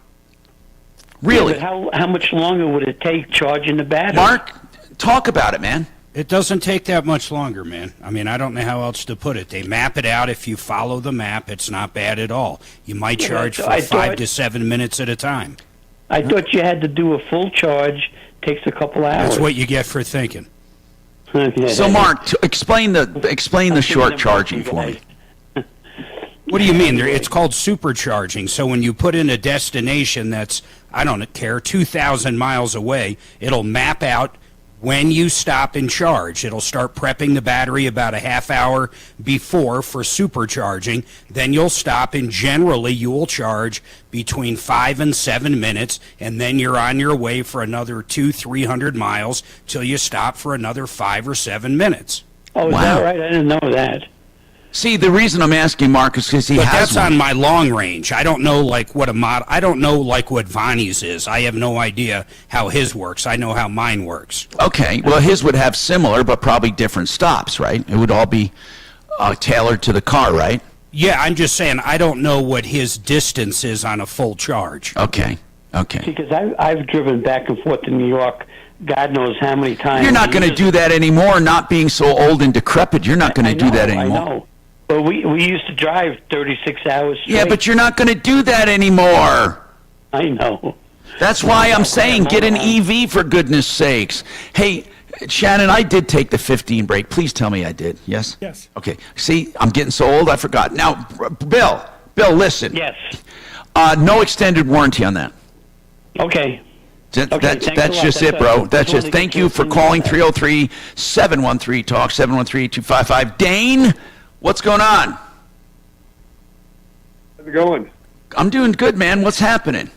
Really? Yeah, but how much longer would it take charging the battery? Mark, talk about it, man. It doesn't take that much longer, man. I mean, I don't know how else to put it. They map it out. If you follow the map, it's not bad at all. You might charge for 5 to 7 minutes at a time. I thought you had to do a full charge. Takes a couple hours. That's what you get for thinking. So, Mark, explain the short charging for me. What do you mean? It's called supercharging. So when you put in a destination that's, I don't care, 2,000 miles away, it'll map out when you stop and charge. It'll start prepping the battery about a half hour before for supercharging. Then you'll stop, and generally you will charge between 5 and 7 minutes, and then you're on your way for another 200-300 miles till you stop for another 5 or 7 minutes. Oh, is that right? I didn't know that. See, the reason I'm asking Mark is because he But has that's one. on my long range. I don't know what I don't know what Vonnie's is. I have no idea how his works. I know how mine works. Okay, well, his would have similar but probably different stops, right? It would all be tailored to the car, right? Yeah, I'm just saying I don't know what his distance is on a full charge. Okay. Because I've driven back and forth to New York, God knows how many times. You're not going to do that anymore, not being so old and decrepit. You're not going to do that anymore. I know. But we used to drive 36 hours straight. Yeah, but you're not going to do that anymore. I know. That's why I'm saying get an EV, for goodness sakes. Hey, Shannon, I did take the 15 break. Please tell me I did. Yes? Yes. Okay. See, I'm getting so old I forgot. Now, Bill, listen. Yes. No extended warranty on that. Okay. That's just it, bro. That's just. Thank you for calling 303-713-TALK, 713-255. Dane, what's going on? How's it going? I'm doing good, man. What's happening?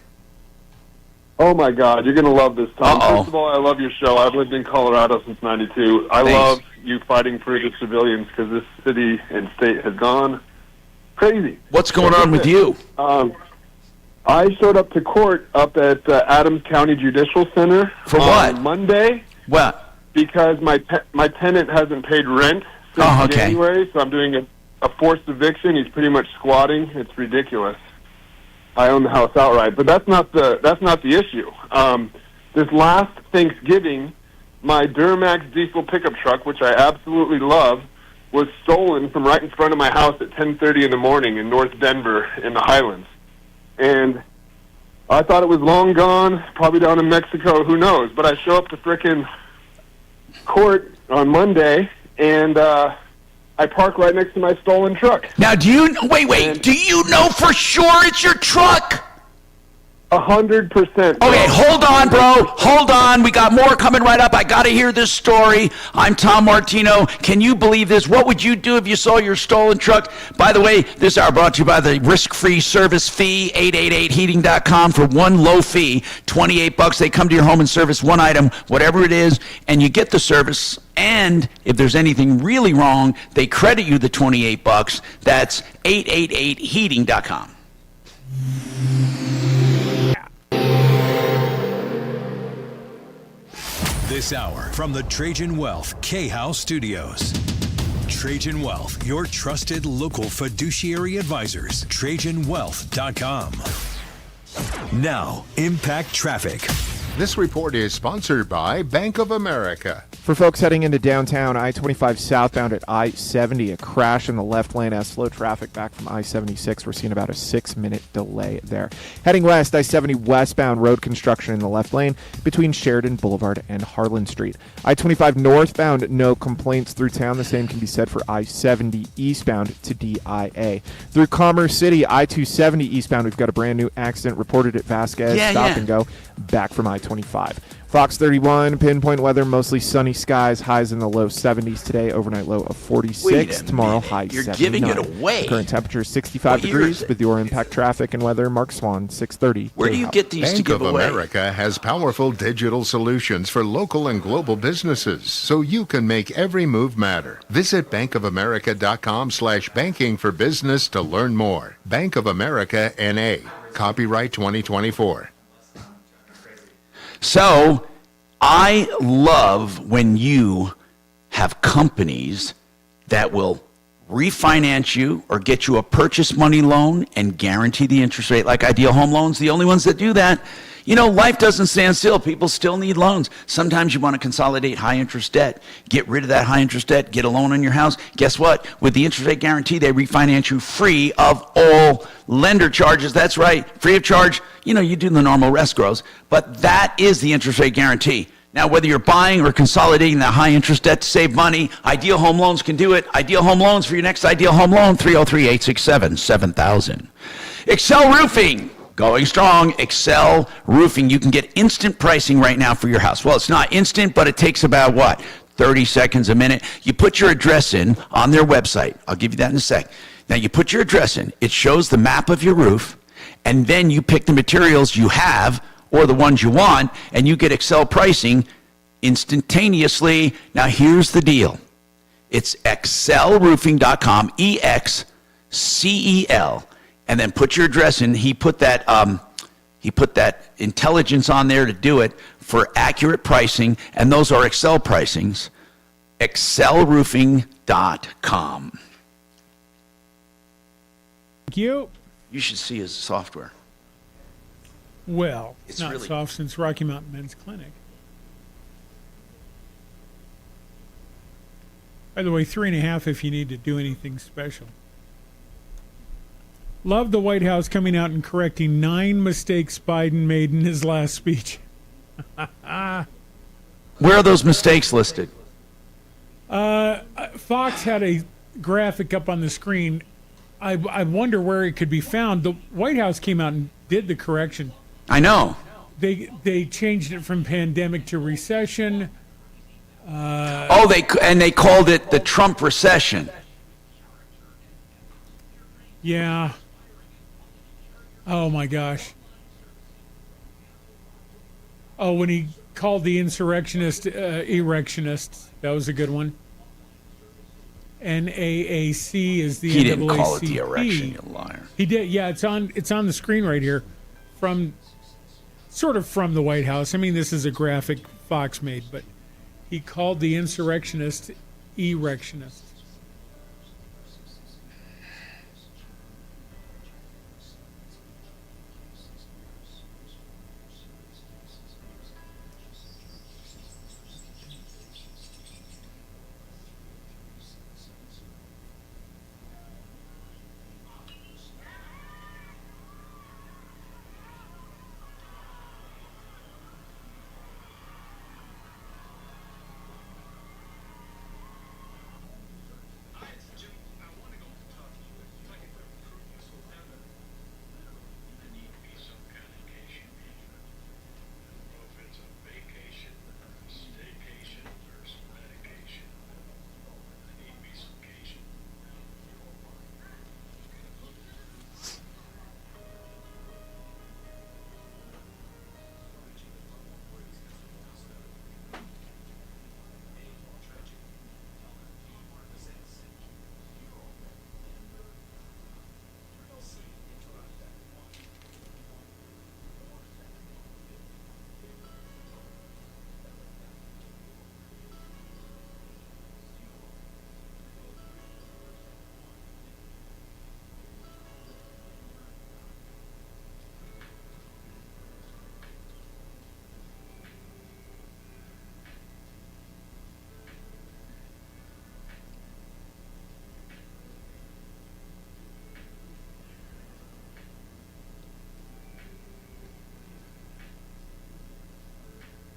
Oh my God, you're gonna love this, Tom. Uh-oh. First of all, I love your show. I've lived in Colorado since '92. I Thanks. love you fighting for the civilians because this city and state has gone crazy. What's going on with you? I showed up to court up at Adams County Judicial Center For on what? Monday. What? Because my tenant hasn't paid rent since January, so I'm doing a forced eviction. He's pretty much squatting. It's ridiculous. I own the house outright, but that's not the issue. This last Thanksgiving, my Duramax diesel pickup truck, which I absolutely love, was stolen from right in front of my house at 10:30 in the morning in North Denver in the Highlands. And I thought it was long gone, probably down in Mexico, who knows. But I show up to frickin' court on Monday, and I park right next to my stolen truck. Now, do you know for sure it's your truck? 100%. Okay, hold on, bro. Hold on. We got more coming right up. I got to hear this story. I'm Tom Martino. Can you believe this? What would you do if you saw your stolen truck? By the way, this hour brought to you by the risk-free service fee, 888heating.com for one low fee, $28. They come to your home and service one item, whatever it is, and you get the service. And if there's anything really wrong, they credit you the $28. That's 888heating.com. This hour from the Trajan Wealth K-House Studios. Trajan Wealth, your trusted local fiduciary advisors. TrajanWealth.com. Now, Impact Traffic. This report is sponsored by Bank of America. For folks heading into downtown, I-25 southbound at I-70, a crash in the left lane has slow traffic back from I-76. We're seeing about a 6-minute delay there. Heading west, I-70 westbound, road construction in the left lane between Sheridan Boulevard and Harlan Street. I-25 northbound, no complaints through town. The same can be said for I-70 eastbound to DIA. Through Commerce City, I-270 eastbound, we've got a brand new accident reported at Vasquez. Stop and go back from I-25. Fox 31, pinpoint weather, mostly sunny skies, highs in the low 70s today, overnight low of 46. Tomorrow, high 79. You're giving it away. Current temperature is 65 degrees with your Impact Traffic and weather. Mark Swan, 6:30. Where do you get these to give away? Bank of America has powerful digital solutions for local and global businesses, so you can make every move matter. Visit bankofamerica.com/banking for business to learn more. Bank of America N.A. Copyright 2024. So I love when you have companies that will refinance you or get you a purchase money loan and guarantee the interest rate, like Ideal Home Loans, the only ones that do that. You know, life doesn't stand still. People still need loans. Sometimes you want to consolidate high interest debt, get rid of that high interest debt, get a loan on your house. Guess what? With the interest rate guarantee, they refinance you free of all lender charges. That's right, free of charge. You know, you do the normal escrows, but that is the interest rate guarantee. Now, whether you're buying or consolidating that high interest debt to save money, Ideal Home Loans can do it. Ideal Home Loans for your next Ideal Home Loan, 303-867-7000. Excel Roofing, going strong. Excel Roofing, you can get instant pricing right now for your house. Well, it's not instant, but it takes about, 30 seconds, a minute. You put your address in on their website. I'll give you that in a sec. Now, you put your address in. It shows the map of your roof, and then you pick the materials you have or the ones you want, and you get Excel pricing instantaneously. Now, here's the deal. It's excelroofing.com, EXCEL, and then put your address in. He put that intelligence on there to do it for accurate pricing, and those are Excel pricings, excelroofing.com. Thank you. You should see his software. Well, it's not really soft since Rocky Mountain Men's Clinic. By the way, 3.5 if you need to do anything special. Love the White House coming out and correcting 9 mistakes Biden made in his last speech. Where are those mistakes listed? Fox had a graphic up on the screen. I wonder where it could be found. The White House came out and did the correction. I know. They changed it from pandemic to recession. They called it the Trump recession. Yeah. Oh my gosh. Oh, when he called the insurrectionist erectionists, that was a good one. NAAC is the He didn't call it NAACP. the erection, you liar. He did. Yeah, it's on the screen right here, from the White House. I mean, this is a graphic Fox made, but he called the insurrectionists erectionists.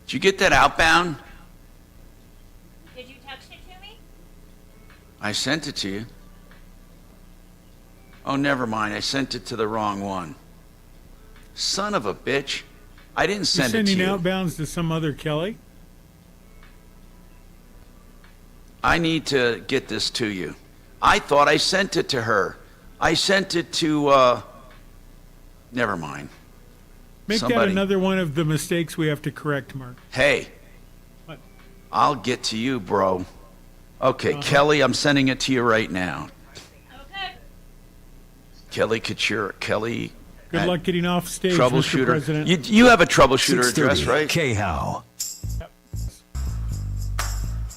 Did you get that outbound? Did you text it to me? I sent it to you. Oh, never mind. I sent it to the wrong one. Son of a bitch. I didn't send it to you. You're sending outbounds to some other Kelly? I need to get this to you. I thought I sent it to her. I sent it to, never mind. Make that another one of the mistakes we have to correct, Mark. Hey, What? I'll get to you, bro. Okay, Kelly, I'm sending it to you right now. Okay. Kelly Couture, Kelly Good luck getting off stage, Mr. Troubleshooter. President. You have a troubleshooter address, 630 right? KHOW.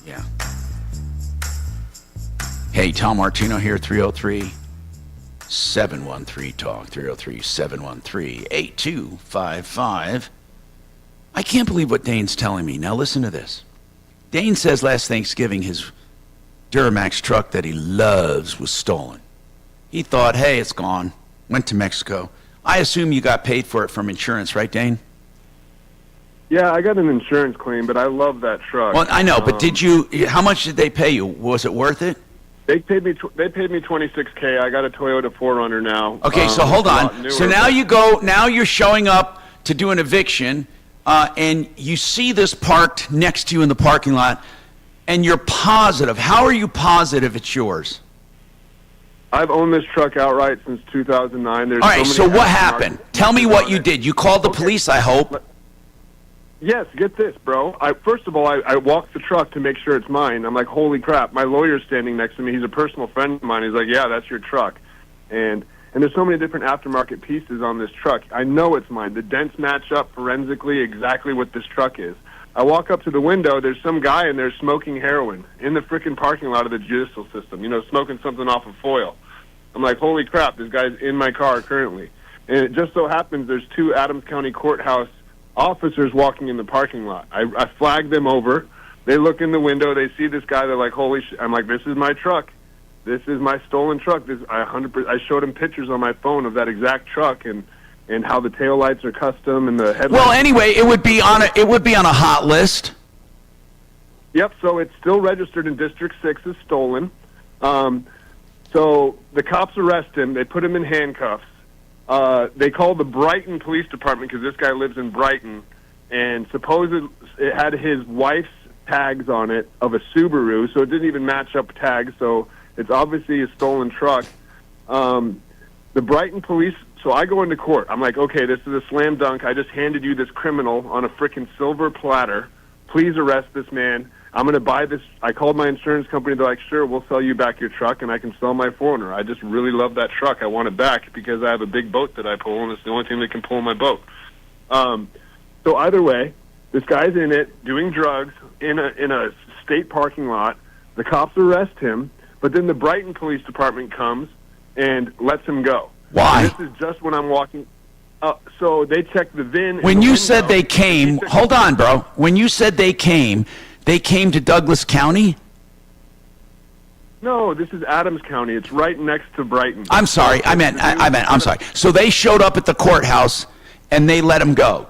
Yeah. Hey, Tom Martino here, 303-713-TALK, 303-713-8255. I can't believe what Dane's telling me. Now listen to this. Dane says last Thanksgiving his Duramax truck that he loves was stolen. He thought, hey, it's gone. Went to Mexico. I assume you got paid for it from insurance, right, Dane? Yeah, I got an insurance claim, but I love that truck. Well, I know, but did you? How much did they pay you? Was it worth it? They paid me $26K. I got a Toyota 4Runner now. Okay, so hold on. So now you go. Now you're showing up to do an eviction, and you see this parked next to you in the parking lot, and you're positive. How are you positive it's yours? I've owned this truck outright since 2009. There's All right. So what happened? markets Tell me what you did. You called the police, I hope. Yes, get this, bro. First of all, I walked the truck to make sure it's mine. I'm like, holy crap. My lawyer's standing next to me. He's a personal friend of mine. He's like, yeah, that's your truck. And there's so many different aftermarket pieces on this truck. I know it's mine. The dents match up forensically exactly what this truck is. I walk up to the window. There's some guy in there smoking heroin in the frickin' parking lot of the judicial system, smoking something off of foil. I'm like, holy crap, this guy's in my car currently. And it just so happens there's 2 Adams County Courthouse officers walking in the parking lot. I flag them over. They look in the window. They see this guy. They're like, holy shit. I'm like, this is my truck. This is my stolen truck. I showed him pictures on my phone of that exact truck and how the taillights are custom and the headlights. Well, anyway, it would be on a hot list. Yep. So it's still registered in District 6 as stolen. So the cops arrest him. They put him in handcuffs. They call the Brighton Police Department because this guy lives in Brighton, and supposedly it had his wife's tags on it of a Subaru, so it didn't even match up tags. So it's obviously a stolen truck. The Brighton police. So I go into court. I'm like, okay, this is a slam dunk. I just handed you this criminal on a frickin' silver platter. Please arrest this man. I'm going to buy this. I called my insurance company. They're like, sure, we'll sell you back your truck, and I can sell my 4Runner. I just really love that truck. I want it back because I have a big boat that I pull, and it's the only thing that can pull my boat. So either way, this guy's in it doing drugs in a state parking lot. The cops arrest him, but then the Brighton Police Department comes and lets him go. Why? And this is just when I'm walking. So they check the VIN. When you said they came, hold on, bro. When you said they came to Douglas County? No, this is Adams County. It's right next to Brighton. I'm sorry. I'm sorry. So they showed up at the courthouse and they let him go.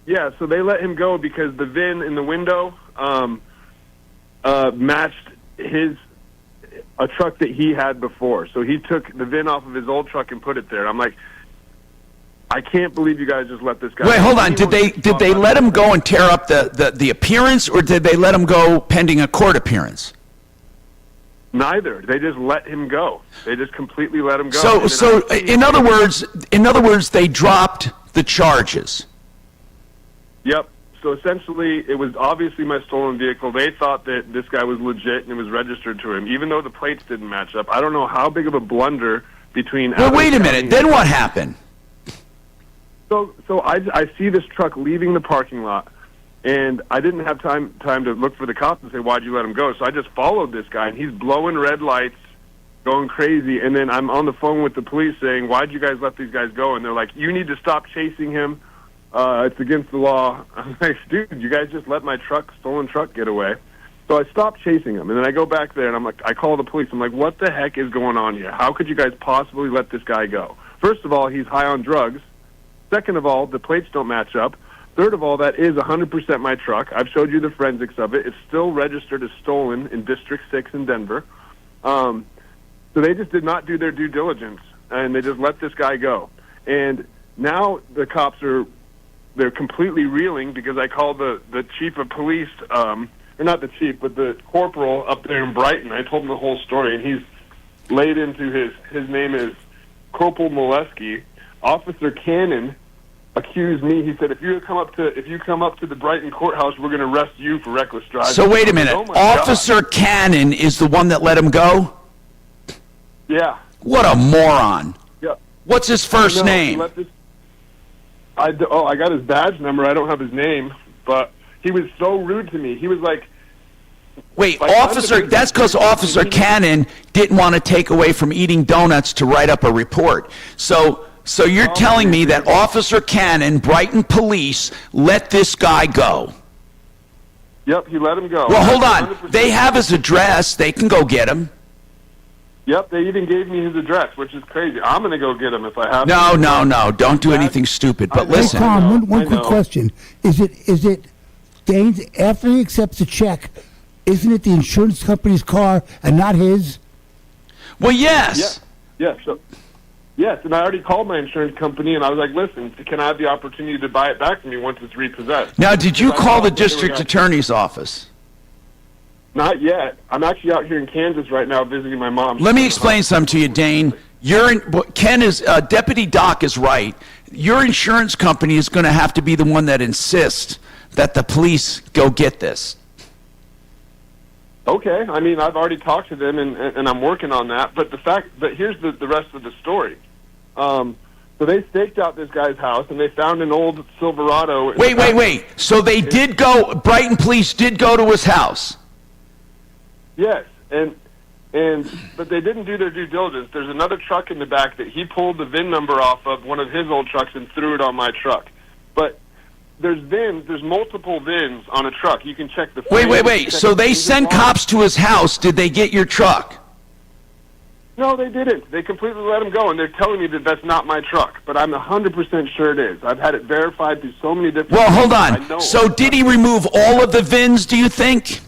Yeah, so they let him go because the VIN in the window matched a truck that he had before. So he took the VIN off of his old truck and put it there. I'm like, I can't believe you guys just let this guy. Wait, hold on. Did they let him go and tear up the appearance, or did they let him go pending a court appearance? Neither. They just let him go. They just completely let him go. So in other words, they dropped the charges. Yep. So essentially, it was obviously my stolen vehicle. They thought that this guy was legit and it was registered to him, even though the plates didn't match up. I don't know how big of a blunder between. Well, wait a minute. Then what happened? So I see this truck leaving the parking lot, and I didn't have time to look for the cops and say, why'd you let him go? So I just followed this guy, and he's blowing red lights, going crazy, and then I'm on the phone with the police saying, why'd you guys let these guys go? And they're like, you need to stop chasing him. It's against the law. I'm like, dude, you guys just let my stolen truck get away. So I stopped chasing him, and then I go back there, and I'm like, I call the police. I'm like, what the heck is going on here? How could you guys possibly let this guy go? First of all, he's high on drugs. Second of all, the plates don't match up. Third of all, that is 100% my truck. I've showed you the forensics of it. It's still registered as stolen in District 6 in Denver. So they just did not do their due diligence, and they just let this guy go. And now the cops they're completely reeling because I called the chief of police, or not the chief, but the corporal up there in Brighton. I told him the whole story, and he's laid into his name is Corporal Molesky. Officer Cannon accused me. He said, if you come up to the Brighton courthouse, we're going to arrest you for reckless driving. So wait a minute. Oh Officer Cannon is the one that let him go? Yeah. What a moron. What's his first No, name? I got his badge number. I don't have his name, but he was so rude to me. He was like, Wait, that's because Officer Cannon didn't want to take away from eating donuts to write up a report. So you're telling me that Officer Cannon, Brighton Police, let this guy go? Yep, he let him go. Well, hold on. They have his address. They can go get him. Yep, they even gave me his address, which is crazy. I'm going to go get him if I have No, to. no. Don't do anything stupid. But listen. Tom, one quick question. Is it Dane's, after he accepts the check, isn't it the insurance company's car and not his? Well, yes. Yes, and I already called my insurance company, and I was like, listen, can I have the opportunity to buy it back from me once it's repossessed? Now, did you call the district attorney's office? Not yet. I'm actually out here in Kansas right now visiting my mom. Let me explain something to you, Dane. Deputy Doc is right. Your insurance company is going to have to be the one that insists that the police go get this. Okay, I mean, I've already talked to them, and I'm working on that. But here's the rest of the story. So they staked out this guy's house, and they found an old Silverado. Wait. So they did go. Brighton Police did go to his house. Yes, but they didn't do their due diligence. There's another truck in the back that he pulled the VIN number off of one of his old trucks and threw it on my truck. But there's VINs. There's multiple VINs on a truck. You can check the. Wait. So they sent cops to his house. Did they get your truck? No, they didn't. They completely let him go, and they're telling me that that's not my truck. But I'm 100% sure it is. I've had it verified through so many different. Well, hold on. So did he remove all of the VINs, do you think?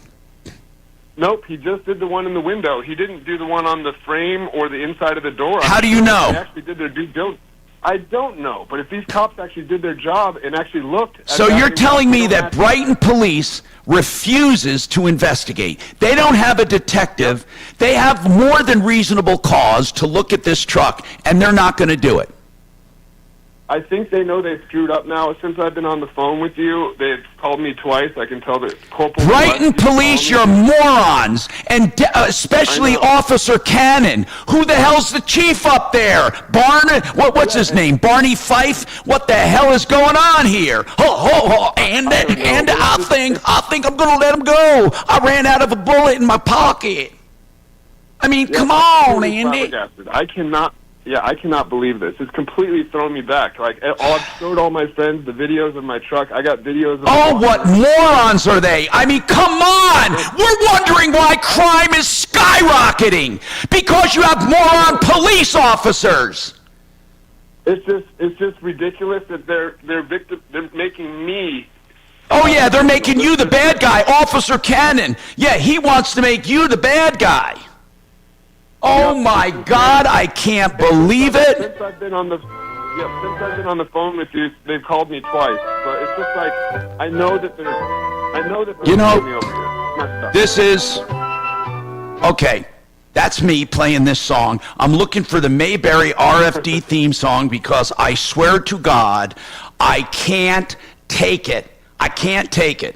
Nope, he just did the one in the window. He didn't do the one on the frame or the inside of the door. How do you know? They actually did their due diligence. I don't know, but if these cops actually did their job and actually looked at So you're telling me that Brighton Police refuses to investigate. They don't have a detective. They have more than reasonable cause to look at this truck, and they're not going to do it. I think they know they've screwed up now. Since I've been on the phone with you, they've called me twice. I can tell that Corporal Brighton Police, you're morons, and especially Officer Cannon. Who the hell's the chief up there? What's his name? Barney Fife? What the hell is going on here? And I think I'm going to let him go. I ran out of a bullet in my pocket. I mean, come on, Andy. I cannot believe this. It's completely thrown me back. Like, I've showed all my friends the videos of my truck. I got videos of what morons are they? I mean, come on! We're wondering why crime is skyrocketing! Because you have moron police officers! It's just ridiculous that they're making me. Oh yeah, they're making you the bad guy, Officer Cannon. Yeah, he wants to make you the bad guy. Oh my God, I can't believe it. Since I've been on the phone with you, they've called me twice. But it's just like I know that they're me over here. This is okay. That's me playing this song. I'm looking for the Mayberry RFD theme song because I swear to God, I can't take it. I can't take it.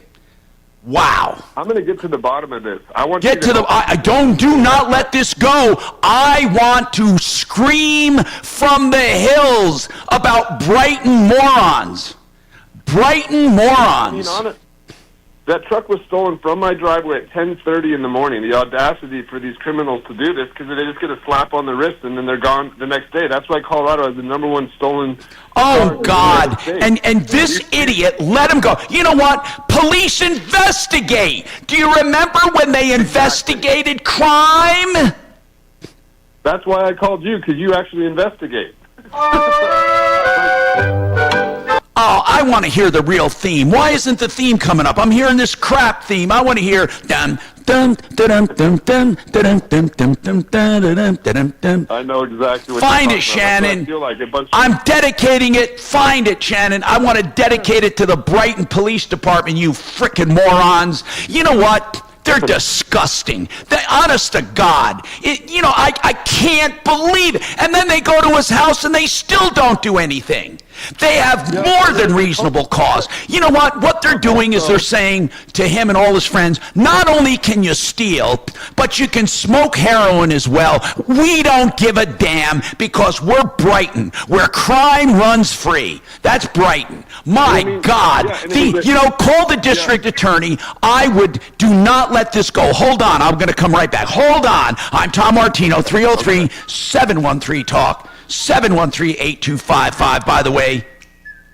Wow. I'm going to get to the bottom of this. Do not let this go. I want to scream from the hills about Brighton morons. Brighton morons. I mean, that truck was stolen from my driveway at 10:30 in the morning. The audacity for these criminals to do this, because they just get a slap on the wrist and then they're gone the next day. That's why Colorado has the #1 stolen. Oh God! And this idiot let him go. You know what? Police investigate. Do you remember when they investigated crime? That's why I called you, because you actually investigate. Oh, I want to hear the real theme. Why isn't the theme coming up? I'm hearing this crap theme. I want to hear dum dum dum dum dum dum dum dum dum dum dum dum. I know exactly what. Find it, Shannon. I'm dedicating it. Find it, Shannon. I want to dedicate it to the Brighton Police Department. You frickin' morons. You know what? They're disgusting. Honest to God. I can't believe it. And then they go to his house and they still don't do anything. They have more than reasonable cause. You know what? What they're doing is they're saying to him and all his friends, not only can you steal, but you can smoke heroin as well. We don't give a damn because we're Brighton, where crime runs free. That's Brighton. My God. Call the district attorney. I would do not let this go. Hold on. I'm going to come right back. Hold on. I'm Tom Martino, 303-713-TALK. 713-8255. By the way,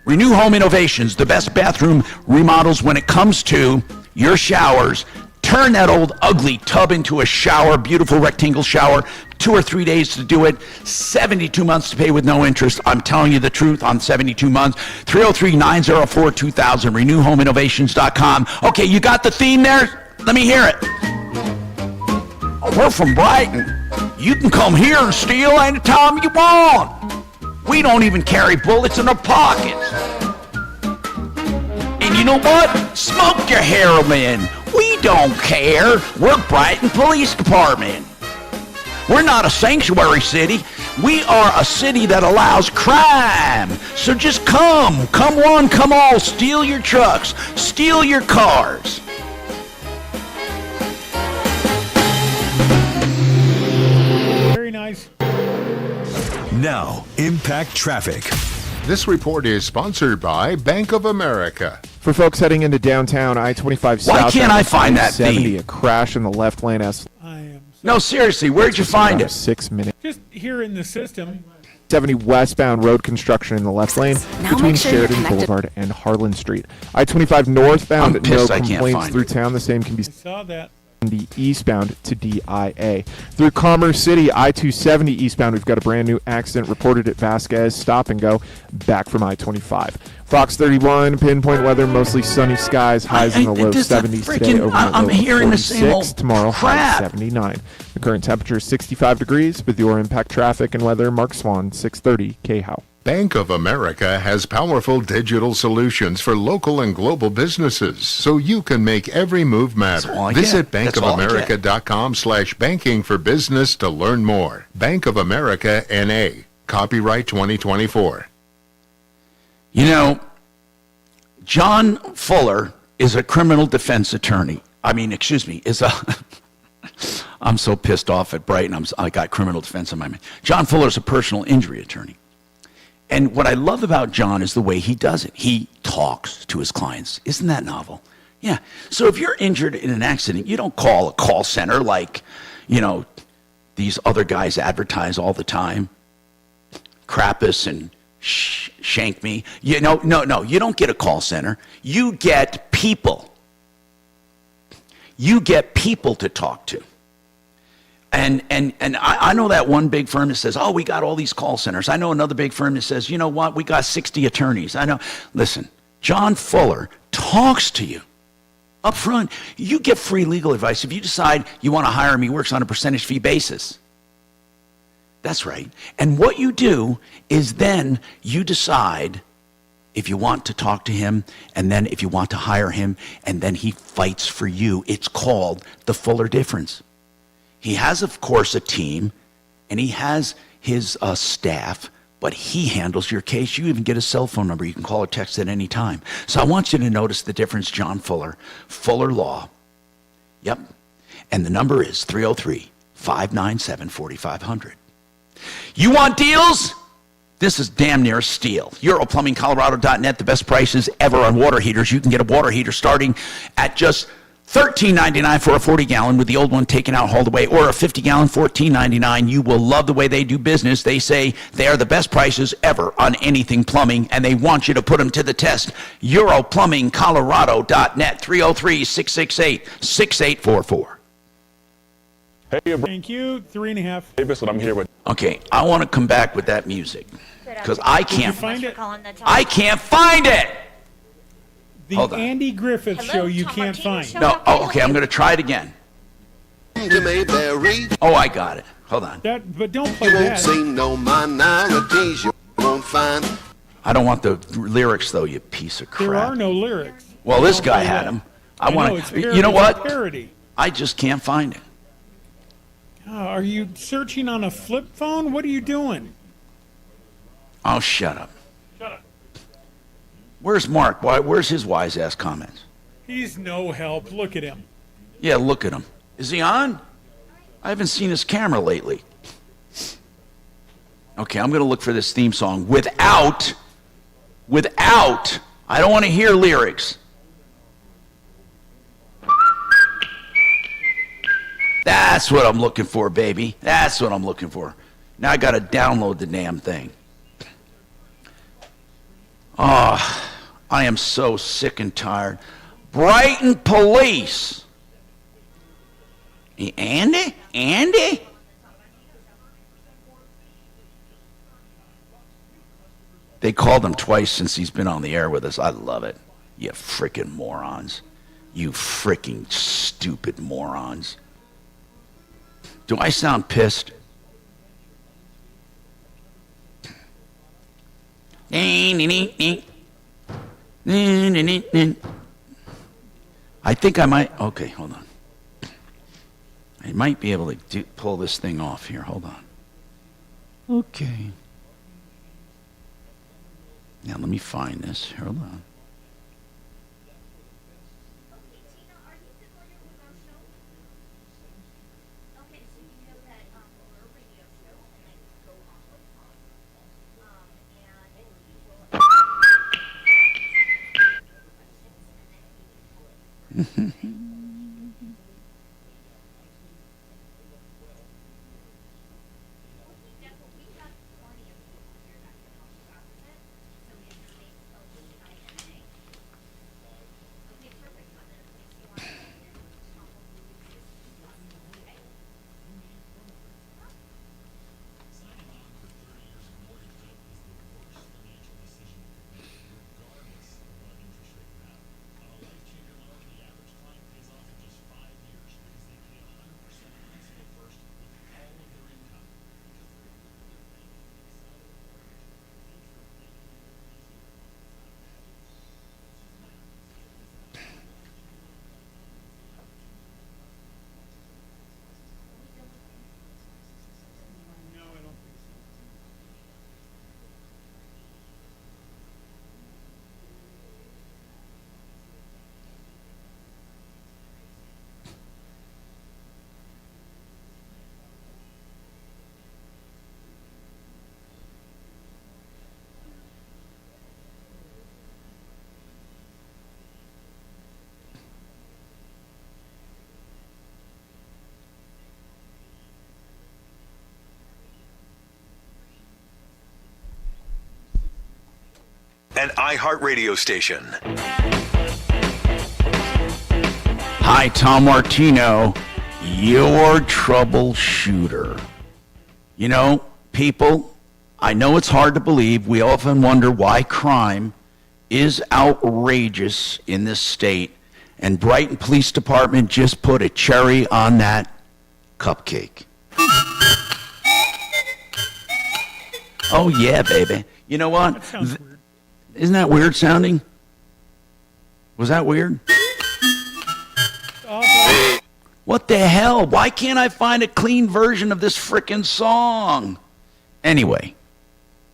Renew Home Innovations, the best bathroom remodels when it comes to your showers. Turn that old ugly tub into a shower, beautiful rectangle shower. 2 or 3 days to do it. 72 months to pay with no interest. I'm telling you the truth on 72 months. 303-904-2000, renewhomeinnovations.com. Okay, you got the theme there? Let me hear it. Oh, we're from Brighton. You can come here and steal anytime you want. We don't even carry bullets in our pockets. And you know what? Smoke your heroin. We don't care. We're Brighton Police Department. We're not a sanctuary city. We are a city that allows crime. So just come one, come all. Steal your trucks. Steal your cars. Very nice. Now, Impact Traffic. This report is sponsored by Bank of America. For folks heading into downtown, I-25 south. Why can't I find that theme? A crash in the left lane. No, seriously, where'd you find it? 6 minutes. Just here in the system. 70 westbound road construction in the left lane between Sheridan Boulevard and Harlan Street. I-25 northbound, no complaints through town. The same can be saw that. The eastbound to DIA. Through Commerce City, I-270 eastbound, we've got a brand new accident reported at Vasquez. Stop and go back from I-25. Fox 31, pinpoint weather, mostly sunny skies, highs in the low 70s today, over the low 46. Tomorrow, high 79. The current temperature is 65 degrees. With your Impact Traffic and weather, Mark Swan, 630 KHOW. Bank of America has powerful digital solutions for local and global businesses, so you can make every move matter. Visit bankofamerica.com/banking for business to learn more. Bank of America N.A. Copyright 2024. You know, John Fuller is a criminal defense attorney. I'm so pissed off at Brighton. I got criminal defense on my mind. John Fuller is a personal injury attorney. And what I love about John is the way he does it. He talks to his clients. Isn't that novel? Yeah. So if you're injured in an accident, you don't call a call center like, these other guys advertise all the time. Krampus and Shank Me. No. You don't get a call center. You get people. You get people to talk to. And I know that one big firm that says, oh, we got all these call centers. I know another big firm that says, you know what, we got 60 attorneys. I know. Listen, John Fuller talks to you up front. You get free legal advice. If you decide you want to hire him, he works on a percentage fee basis. That's right. And what you do is then you decide if you want to talk to him, and then if you want to hire him, and then he fights for you. It's called the Fuller difference. He has, of course, a team, and he has his staff, but he handles your case. You even get a cell phone number. You can call or text at any time. So I want you to notice the difference, John Fuller. Fuller Law. Yep. And the number is 303-597-4500. You want deals? This is damn near a steal. EuroPlumbingColorado.net, the best prices ever on water heaters. You can get a water heater starting at just $13.99 for a 40-gallon with the old one taken out, hauled away, or a 50-gallon, $14.99. You will love the way they do business. They say they are the best prices ever on anything plumbing, and they want you to put them to the test. EuroPlumbingColorado.net, 303-668-6844. Hey, thank you. 3.5. Davis, what I'm here with. Okay, I want to come back with that music because I can't find it. I can't find it. The Andy Griffith Show you can't find. No, okay, I'm going to try it again. Oh, I got it. Hold on. But don't play you won't that. see no minorities you won't find. I don't want the lyrics, though, you piece of crap. There are no lyrics. Well, this guy had them. I want to. You know what? Parody. I just can't find it. Are you searching on a flip phone? What are you doing? Oh, shut up. Shut up. Where's Mark? Where's his wise ass comments? He's no help. Look at him. Yeah, look at him. Is he on? I haven't seen his camera lately. Okay, I'm going to look for this theme song without, I don't want to hear lyrics. That's what I'm looking for, baby. That's what I'm looking for. Now I got to download the damn thing. Oh, I am so sick and tired. Brighton police. Andy? They called him twice since he's been on the air with us. I love it. You freaking morons. You freaking stupid morons. Do I sound pissed? I think I might. Okay, hold on. I might be able to pull this thing off here. Hold on. Okay. Now let me find this. Hold on. An iHeartRadio station. Hi, Tom Martino, your troubleshooter. You know, people, I know it's hard to believe. We often wonder why crime is outrageous in this state. And Brighton Police Department just put a cherry on that cupcake. Oh, yeah, baby. You know what? That sounds weird. Isn't that weird sounding? Was that weird? What the hell? Why can't I find a clean version of this frickin' song? Anyway,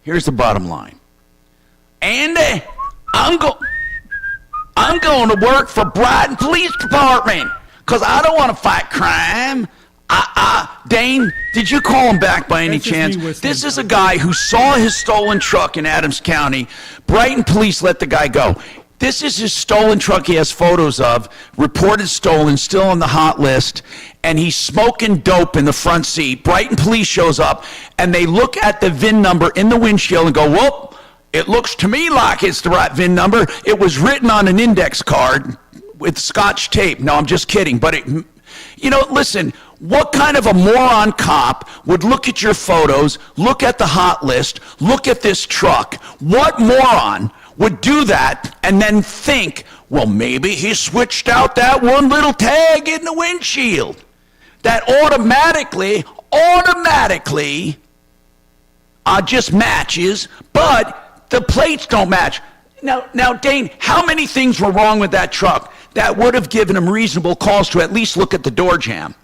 here's the bottom line. Andy, I'm going to work for Brighton Police Department because I don't want to fight crime. Dane, did you call him back by any chance? This is a guy who saw his stolen truck in Adams County. Brighton police let the guy go. This is his stolen truck he has photos of, reported stolen, still on the hot list, and he's smoking dope in the front seat. Brighton police shows up, and they look at the VIN number in the windshield and go, whoop, it looks to me like it's the right VIN number. It was written on an index card with Scotch tape. No, I'm just kidding, but listen, what kind of a moron cop would look at your photos, look at the hot list, look at this truck? What moron would do that and then think, well, maybe he switched out that one little tag in the windshield? That automatically just matches, but the plates don't match. Now, Dane, how many things were wrong with that truck that would have given him reasonable cause to at least look at the door jamb?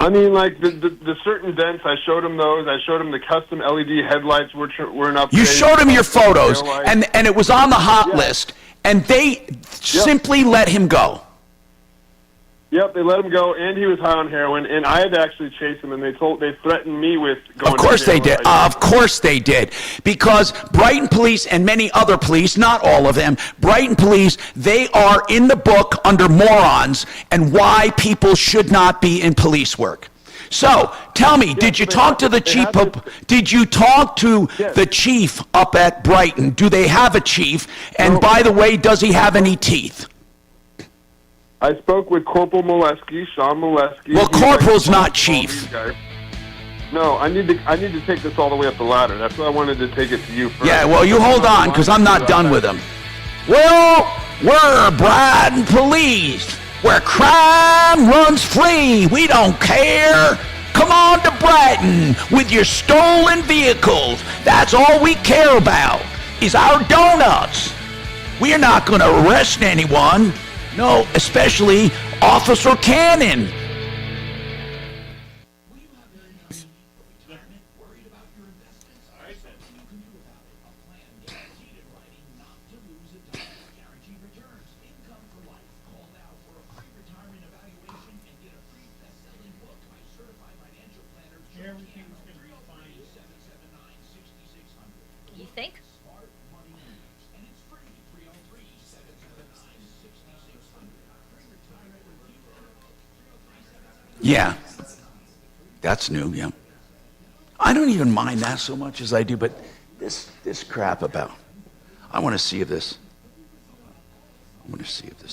I mean, like the certain dents, I showed him those. I showed him the custom LED headlights, which were an upgrade. You showed him your photos, and it was on the hot list, and they simply let him go. Yep, they let him go, and he was high on heroin, and I had to actually chase him, and they threatened me with going. Of course they did. Of course they did. Because Brighton Police and many other police, not all of them, Brighton Police, they are in the book under morons and why people should not be in police work. So, tell me, did you talk to the chief? Did you talk to the chief up at Brighton? Do they have a chief? And by the way, does he have any teeth? I spoke with Corporal Molesky, Sean Molesky. Well, Corporal's not chief. No, I need to take this all the way up the ladder. That's why I wanted to take it to you first. Yeah, well, you hold on, because I'm not done with him. Well, we're Brighton Police, where crime runs free. We don't care. Come on to Brighton with your stolen vehicles. That's all we care about is our donuts. We're not going to arrest anyone. No, especially Officer Cannon. You think? Yeah, that's new, yeah. I don't even mind that so much as I do, but this crap about, I want to see if this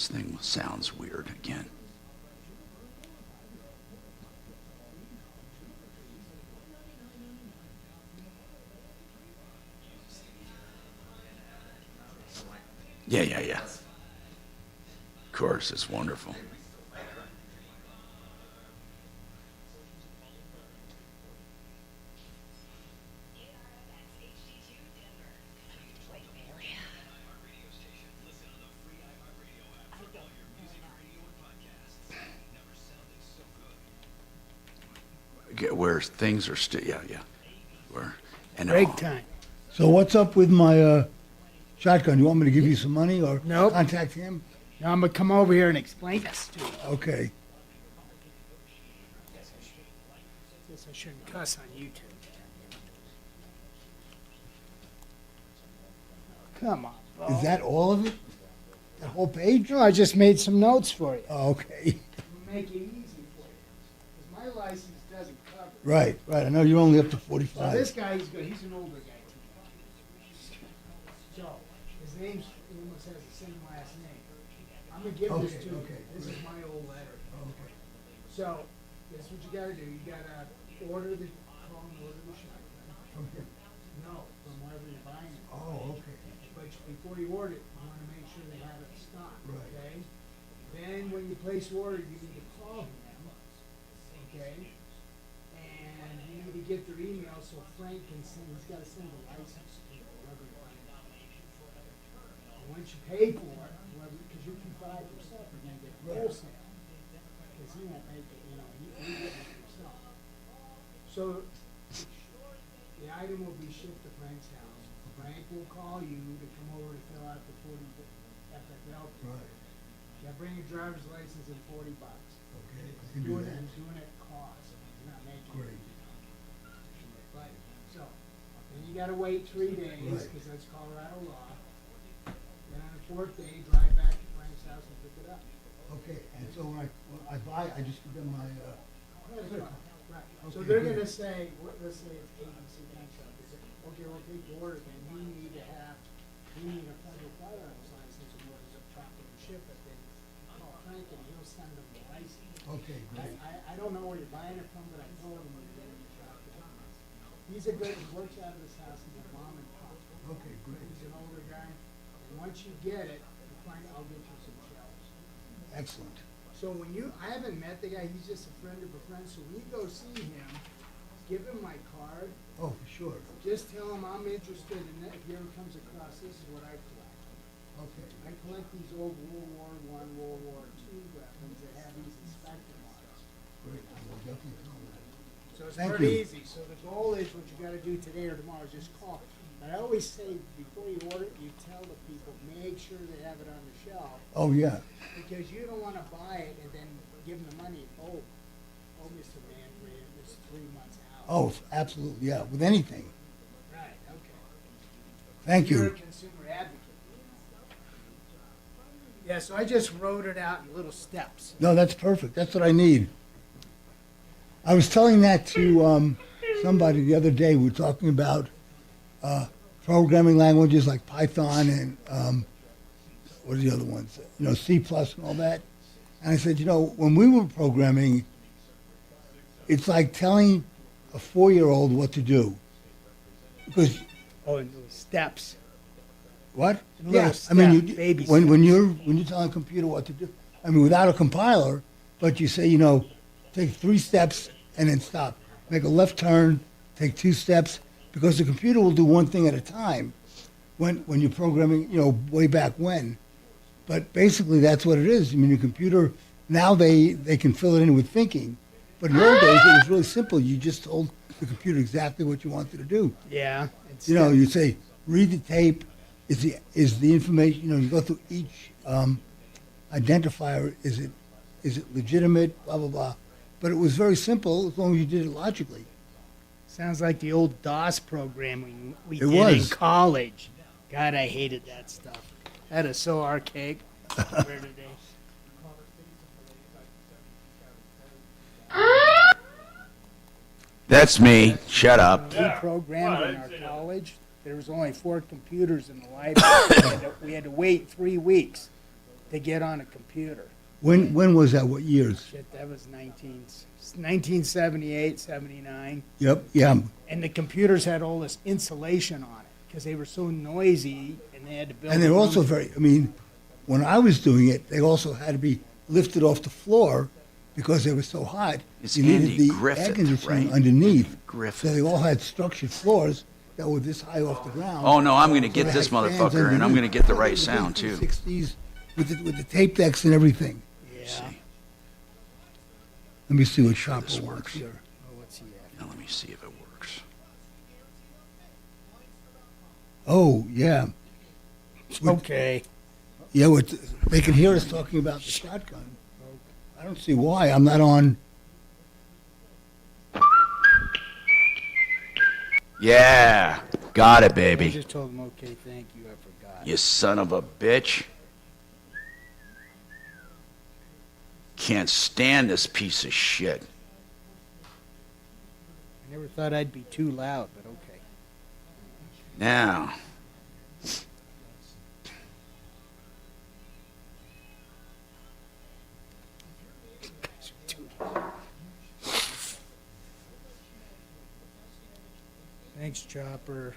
thing sounds weird again. Yeah. Of course, it's wonderful. Where things are still, yeah. Break time. So what's up with my shotgun? You want me to give you some money or contact him? No, I'm going to come over here and explain this to you. Okay. Guess I shouldn't cuss on YouTube. Come on, Bo. Is that all of it? The whole page? No, I just made some notes for you. Oh, okay. Make it easy for you. Because my license doesn't cover it. Right. I know you're only up to So 45. this guy, he's good. He's an older guy. So, his name's, he almost has the same last name. I'm going to give this to you. This is my old letter. Okay. So, this is what you got to do. You got to order the shotgun. From him. No, from wherever you're buying it. Oh, okay. But before you order it, you want to make sure they have it in stock, Right. okay? Then when you place the order, you need to call him, okay? And you need to get their email so Frank can send, he's got to send the license to you, wherever you're buying it. And once you pay for it, because you can buy it yourself, you're going to get wholesale. Because he won't make it, you get it yourself. So the item will be shipped to Frank's house. Frank will call you to come over to fill out the 40 FFL. Right. Yeah, bring your driver's license and $40. Okay. I can do that. Doing it at cost. You're not making Great. it. Right. So, then you gotta wait 3 days, Right. because that's Colorado law. Then on the 4th day, drive back to Frank's house and pick it up. Okay. And so when I buy, I just give them my. Right. So Okay, they're good. gonna say, let's say it's ABC Bank Shop, they say, okay, we'll take the order, then we need a federal firearms license in order to properly ship it, then call Frank and he'll send them the license. Okay, great. I don't know where you're buying it from, but I told him when you're going to shop it. He's a good, he works out of his house, he's a mom and pop. Okay, great. He's an older guy, and once you get it, I'll get you some shells. Excellent. So when I haven't met the guy, he's just a friend of a friend, so when you go see him, give him my card. Oh, for sure. Just tell him I'm interested in that, if he ever comes across, this is what I collect. Okay. I collect these old World War I, World War II weapons that have these inspector marks. Great. I will So it's Thank pretty you. easy. So the goal is what you got to do today or tomorrow is just call. But I always say before you order it, you tell the people, make sure they have it on the shelf. Oh, yeah. Because you don't want to buy it and then give them the money. Oh, Mr. Manfred, it's 3 months out. Oh, absolutely, yeah, with anything. Right, okay. Thank You're a you. consumer advocate. Yeah, so I just wrote it out in little steps. No, that's perfect. That's what I need. I was telling that to somebody the other day. We were talking about programming languages like Python and what are the other ones? C+ and all that. And I said, when we were programming, it's like telling a 4-year-old what to do. Because Oh, and those steps. what? Little Yeah, step, I mean, baby when you're telling a computer what to do, I mean, without a compiler, but you say, take 3 steps and then stop. Make a left turn, take 2 steps, because the computer will do one thing at a time. When you're programming, way back when. But basically, that's what it is. I mean, the computer now they can fill it in with thinking, but in the old days it was really simple. You just told the computer exactly what you wanted to do. Yeah. You say, read the tape. Is the information? You go through each identifier. Is it legitimate? Blah blah blah. But it was very simple as long as you did it logically. Sounds like the old DOS programming we It did was. in college. God, I hated that stuff. That is so archaic compared to today. That's me. Shut up. We programmed in our college. There was only 4 computers in the library. We had to wait 3 weeks to get on a computer. When was that? What years? Shit, that was 1978, 79. Yep. Yeah. And the computers had all this insulation on it because they were so noisy, and they had to build. And they're their also own- very. I mean, when I was doing it, they also had to be lifted off the floor because they were so hot. It's you needed Andy the Griffith, air conditioning right? underneath. Griffith. So they all had structured floors that were this high off the ground. Oh, no, I'm going to So get they this had fans motherfucker, and I'm going to get the right underneath. sound, too. 60s with the tape decks and everything. Yeah. Let me see what Chopper works here. Oh, what's he at? Now, let me see if it works. Oh, yeah. Okay. Yeah, they can hear us talking about the shotgun. I don't see why. I'm not on. Yeah. Got it, I baby. just told him, okay, thank you, I forgot. You son of a bitch. Can't stand this piece of shit. I never thought I'd be too loud, but okay. Now. Thanks, Chopper.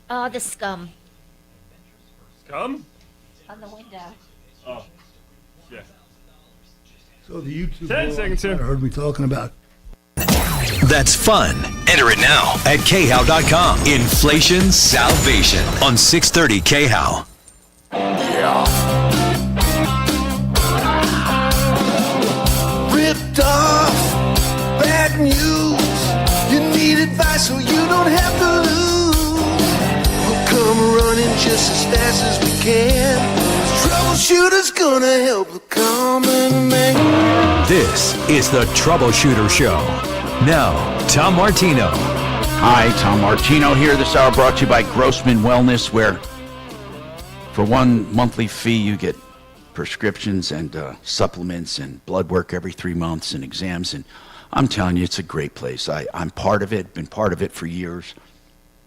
Oh, the scum Come? on the window. Oh. Yeah. So the YouTube 10 seconds here. heard me talking about. That's fun. Enter it now at khow.com. Inflation Salvation on 630 KHOW. Ripped off, bad news. You need advice so you don't have to lose. We'll come running just as fast as we can. Troubleshooter's gonna help the common man. This is the Troubleshooter Show. Now, Tom Martino. Hi, Tom Martino here. This hour brought to you by Grossman Wellness, where for one monthly fee you get prescriptions and supplements and blood work every 3 months and exams. And I'm telling you, it's a great place. I'm part of it, been part of it for years.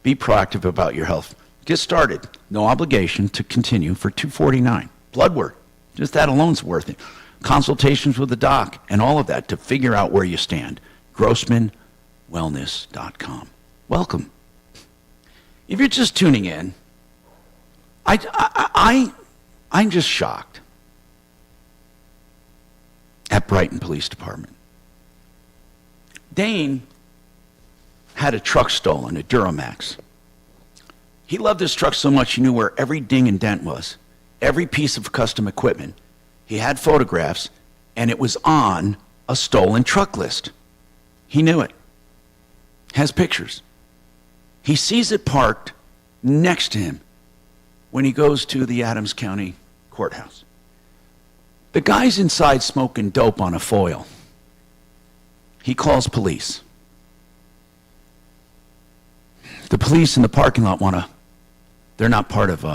Be proactive about your health. Get started. No obligation to continue for $249. Blood work. Just that alone's worth it. Consultations with the doc and all of that to figure out where you stand. GrossmanWellness.com. Welcome. If you're just tuning in, I'm just shocked at Brighton Police Department. Dane had a truck stolen, a Duramax. He loved his truck so much he knew where every ding and dent was, every piece of custom equipment. He had photographs, and it was on a stolen truck list. He knew it. Has pictures. He sees it parked next to him when he goes to the Adams County Courthouse. The guy's inside smoking dope on a foil. He calls police. The police in the parking lot they're not part of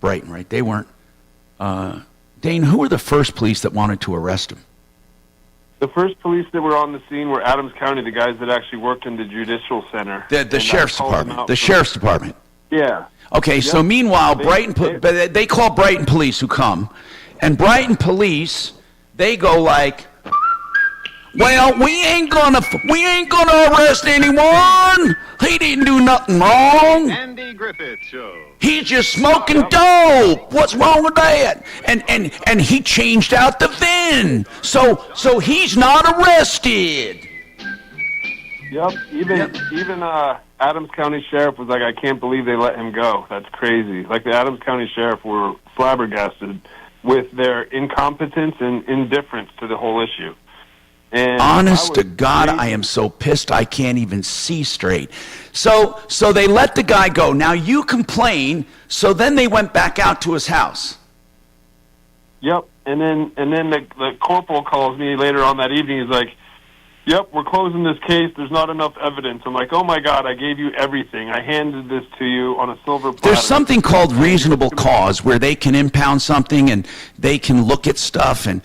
Brighton, right? They weren't. Dane, who were the first police that wanted to arrest him? The first police that were on the scene were Adams County, the guys that actually worked in the judicial center. The sheriff's department. The sheriff's department. Yeah. Okay, so meanwhile, they call Brighton police who come, and Brighton police, they go like, well, we ain't gonna arrest anyone. He didn't do nothing wrong. Andy Griffith Show. He's just smoking dope. What's wrong with that? And he changed out the VIN, so he's not arrested. Yep. Even Adams County Sheriff was like, I can't believe they let him go. That's crazy. Like the Adams County Sheriff were flabbergasted with their incompetence and indifference to the whole issue. And honest to God, I am so pissed I can't even see straight. So they let the guy go. Now you complain, so then they went back out to his house. Yep. And then the corporal calls me later on that evening. He's like, yep, we're closing this case. The's not enough evidence. I'm like, oh my God, I gave you everything. I handed this to you on a silver platter. There's something called reasonable cause where they can impound something and they can look at stuff and,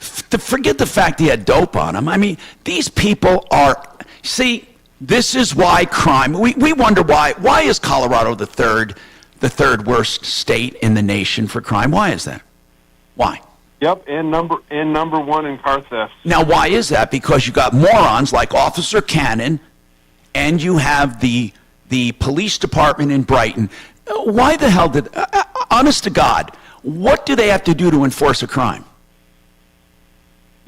forget the fact he had dope on him. I mean, these people this is why crime, we wonder why is Colorado the third worst state in the nation for crime? Why is that? Why? Yep, and number one in car theft. Now, why is that? Because you got morons like Officer Cannon, and you have the police department in Brighton. Why the hell honest to God, what do they have to do to enforce a crime?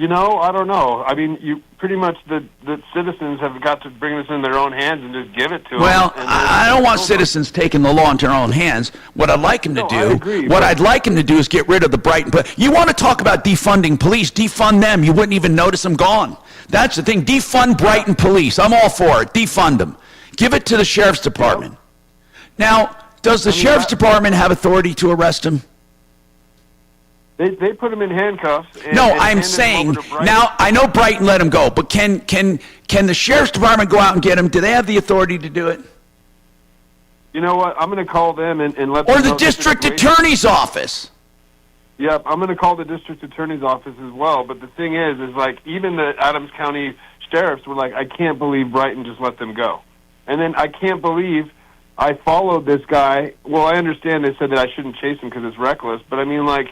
I don't know. I mean, you pretty much the citizens have got to bring this in their own hands and just give it to them. Well, I don't want citizens taking the law into their own hands. What I'd like them to do, is get rid of the Brighton. But you want to talk about defunding police? Defund them. You wouldn't even notice them gone. That's the thing. Defund Brighton police. I'm all for it. Defund them. Give it to the sheriff's department. Now, does the sheriff's department have authority to arrest him? They put him in handcuffs. I'm saying now I know Brighton let him go, but can the sheriff's department go out and get him? Do they have the authority to do it? You know what? I'm going to call them and let them or the know district attorney's office. Yep, I'm going to call the district attorney's office as well. But the thing is like even the Adams County sheriffs were like, I can't believe Brighton just let them go, and then I can't believe I followed this guy. Well, I understand they said that I shouldn't chase him because it's reckless, but I mean like.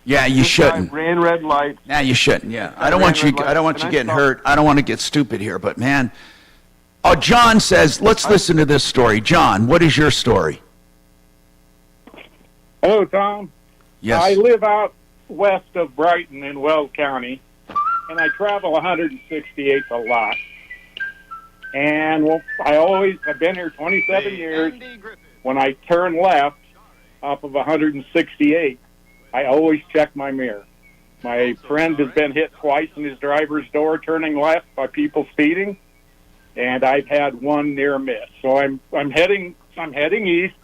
Yeah, you shouldn't. Ran red lights. Nah, you shouldn't. Yeah, I don't want you getting hurt. I don't want to get stupid here, but man. Oh, John says, let's listen to this story. John, what is your story? Hello, Tom. Yes. I live out west of Brighton in Weld County, and I travel 168 a lot. And I've been here 27 years. When I turn left off of 168. I always check my mirror. My friend has been hit twice in his driver's door turning left by people speeding, and I've had one near miss. So I'm heading east.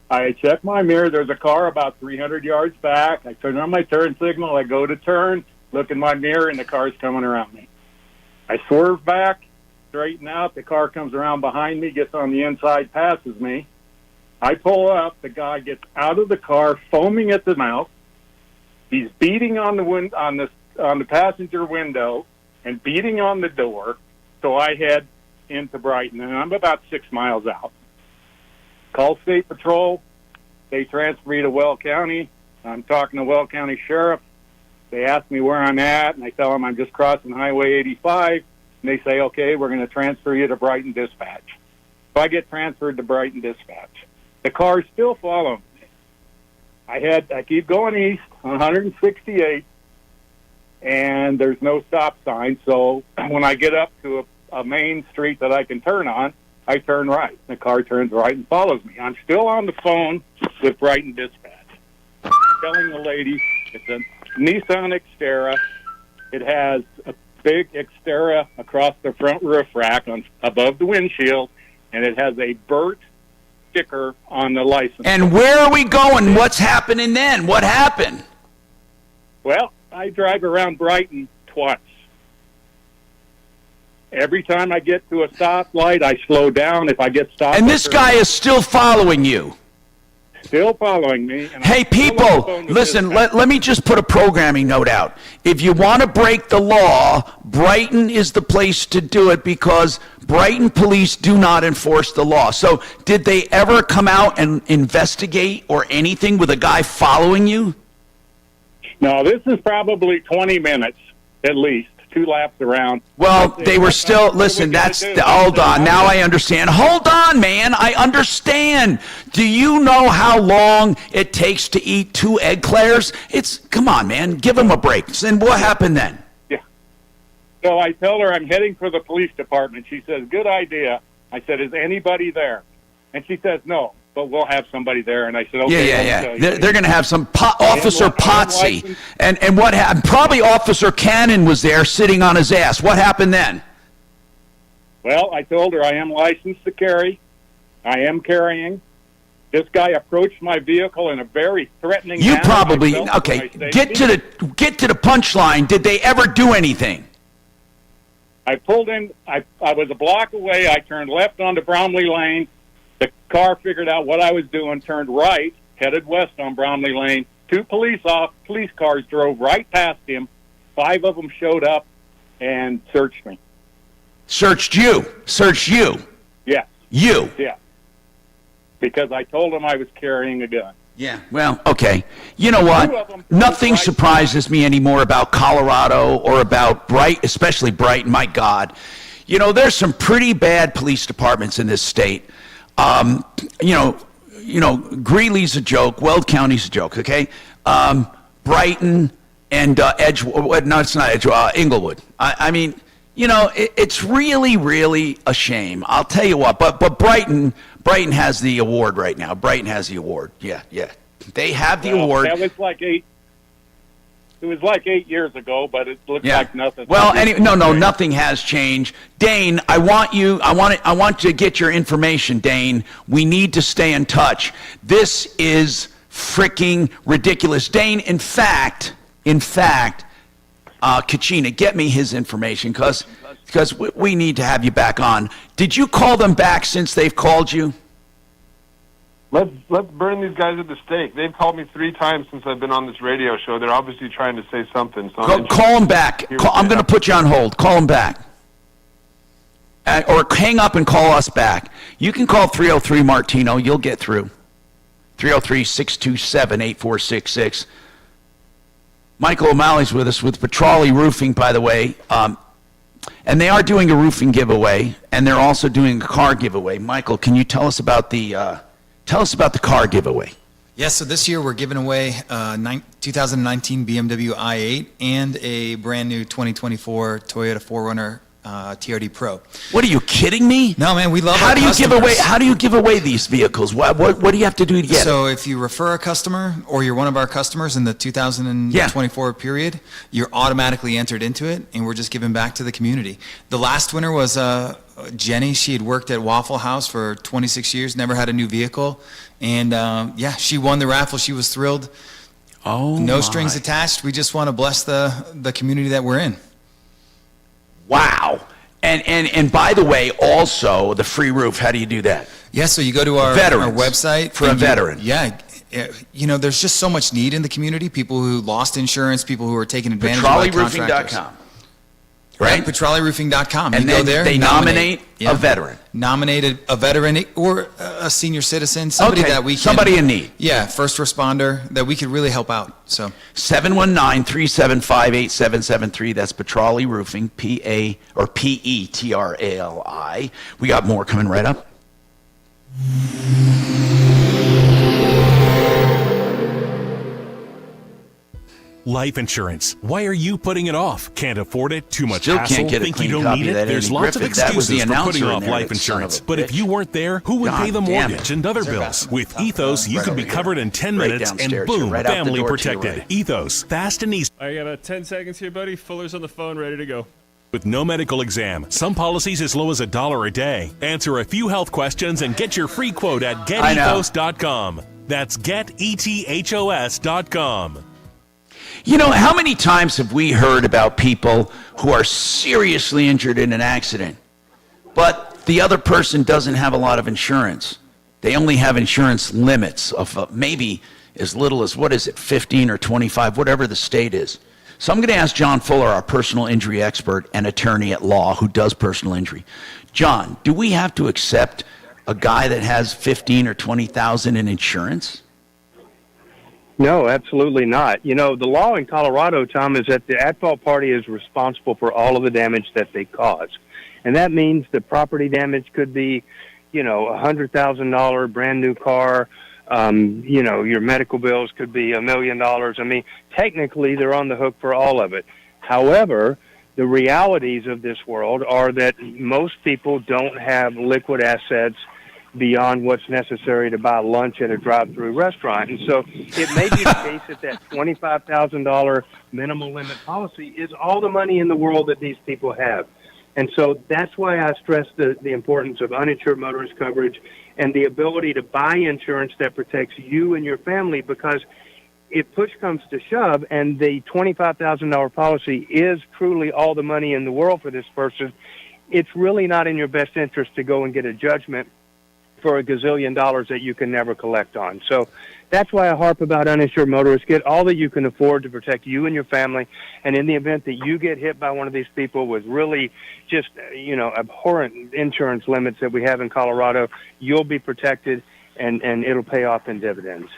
I check my mirror. There's a car about 300 yards back. I turn on my turn signal. I go to turn, look in my mirror, and the car's coming around me. I swerve back, straighten out. The car comes around behind me, gets on the inside, passes me. I pull up. The guy gets out of the car, foaming at the mouth. He's beating on the passenger window and beating on the door. So I head into Brighton, and I'm about 6 miles out. Call State Patrol. They transfer me to Well County. I'm talking to Well County Sheriff. They ask me where I'm at, and I tell them I'm just crossing Highway 85. And they say, okay, we're going to transfer you to Brighton Dispatch. So I get transferred to Brighton Dispatch. The car's still following me. I keep going east on 168, and there's no stop sign. So when I get up to a main street that I can turn on, I turn right. The car turns right and follows me. I'm still on the phone with Brighton Dispatch, telling the lady it's a Nissan Xterra. It has a big Xterra across the front roof rack above the windshield, and it has a Burt sticker on the license. And where are we going? What's happening then? What happened? Well, I drive around Brighton twice. Every time I get to a stoplight, I slow down. If I get stopped... And this guy is still following you. Still following me. And hey, people, listen, let me just put a programming note out. If you want to break the law, Brighton is the place to do it because Brighton police do not enforce the law. So did they ever come out and investigate or anything with a guy following you? No, this is probably 20 minutes at least. 2 laps around. Well, they were still, listen, hold on, now I understand. Hold on, man, I understand. Do you know how long it takes to eat 2 eclairs? Come on, man, give them a break. And what happened then? Yeah. So I tell her I'm heading for the police department. She says, good idea. I said, is anybody there? And she says, no, but we'll have somebody there. And I said, okay. Yeah. They're going to have some Officer Potsy. And what happened? Probably Officer Cannon was there sitting on his ass. What happened then? Well, I told her I am licensed to carry. I am carrying. This guy approached my vehicle in a very threatening manner. You probably, okay, get to the punchline. Did they ever do anything? I pulled in. I was a block away. I turned left onto Bromley Lane. The car figured out what I was doing, turned right, headed west on Bromley Lane. 2 police cars drove right past him. 5 of them showed up and searched me. Searched you? Searched you? Yeah. You? Yeah. Because I told them I was carrying a gun. Yeah. Well, okay. You know what? Nothing surprises me anymore about Colorado or about especially Brighton. My God. You know, there's some pretty bad police departments in this state. Greeley's a joke. Weld County's a joke, okay? Brighton and Edgewood. No, it's not Edgewood. Inglewood. I mean, you know, it's really, really a shame. I'll tell you what. But Brighton has the award right now. Brighton has the award. Yeah. They have the award. That was like 8. It was like 8 years ago, but it looks like nothing. Well, nothing has changed. Dane, I want to get your information, Dane. We need to stay in touch. This is freaking ridiculous. Dane, in fact, Kachina, get me his information because we need to have you back on. Did you call them back since they've called you? Let's burn these guys at the stake. They've called me 3 times since I've been on this radio show. They're obviously trying to say something. So call them back. I'm going to put you on hold. Call them back. Or hang up and call us back. You can call 303 Martino. You'll get through. 303-627-8466. Michael O'Malley's with us with Petrolli Roofing, by the way. And they are doing a roofing giveaway, and they're also doing a car giveaway. Michael, can you tell us about the car giveaway? Yes, so this year we're giving away 2019 BMW i8 and a brand new 2024 Toyota 4Runner TRD Pro. What, are you kidding me? No, man, we love How do you give away these vehicles? What do you have to do to get So if you refer a customer or you're one of our customers in the 2024 period, you're automatically entered into it, and we're just giving back to the community. The last winner was Jenny. She had worked at Waffle House for 26 years, never had a new vehicle, and she won the raffle. She was thrilled. No strings attached. We just want to bless the community that we're in. Wow. And by the way, also the free roof. How do you do that? Yeah, so you go to our website for a veteran. There's just so much need in the community. People who lost insurance, people who are taking advantage of contractors. PetroliRoofing.com. Right? PetroliRoofing.com. And then they nominate a veteran. Nominated a veteran or a senior citizen, somebody that we can. Somebody in need. Yeah, first responder that we could really help out. So 719-375-8773. That's Petroli Roofing, Petrali. We got more coming right up. Life insurance. Why are you putting it off? Can't afford it? Too much Still hassle? can't get a Think clean you don't copy need of it? that There's Andy lots of Griffith. That was the excuses for putting announcer off in there, life that son of a insurance. But if bitch. you weren't there, who would pay the God damn mortgage it. and other Is there bills? back? With Ethos, you Right could be over covered here. in 10 Right minutes and downstairs. boom, Right out the family door to your protected. right. Ethos, fast and easy. I got about 10 seconds here, buddy. Fuller's on the phone, ready to go. With no medical exam. Some policies as low as $1 a day. Answer a few health questions and get your free quote at getethos.com. That's getethos.com. You know, how many times have we heard about people who are seriously injured in an accident, but the other person doesn't have a lot of insurance? They only have insurance limits of maybe as little as, 15 or 25, whatever the state is. So I'm going to ask John Fuller, our personal injury expert and attorney at law who does personal injury. John, do we have to accept a guy that has 15 or 20,000 in insurance? No, absolutely not. You know, the law in Colorado, Tom, is that the at-fault party is responsible for all of the damage that they cause. And that means the property damage could be, a $100,000 brand new car. Your medical bills could be $1 million. I mean, technically, they're on the hook for all of it. However, the realities of this world are that most people don't have liquid assets beyond what's necessary to buy lunch at a drive-through restaurant. And so it may be the case that $25,000 minimal limit policy is all the money in the world that these people have. And so that's why I stress the importance of uninsured motorist coverage and the ability to buy insurance that protects you and your family, because if push comes to shove and the $25,000 policy is truly all the money in the world for this person, it's really not in your best interest to go and get a judgment for $1 gazillion that you can never collect on. So that's why I harp about uninsured motorists. Get all that you can afford to protect you and your family. And in the event that you get hit by one of these people with really just, abhorrent insurance limits that we have in Colorado, you'll be protected and it'll pay off in dividends.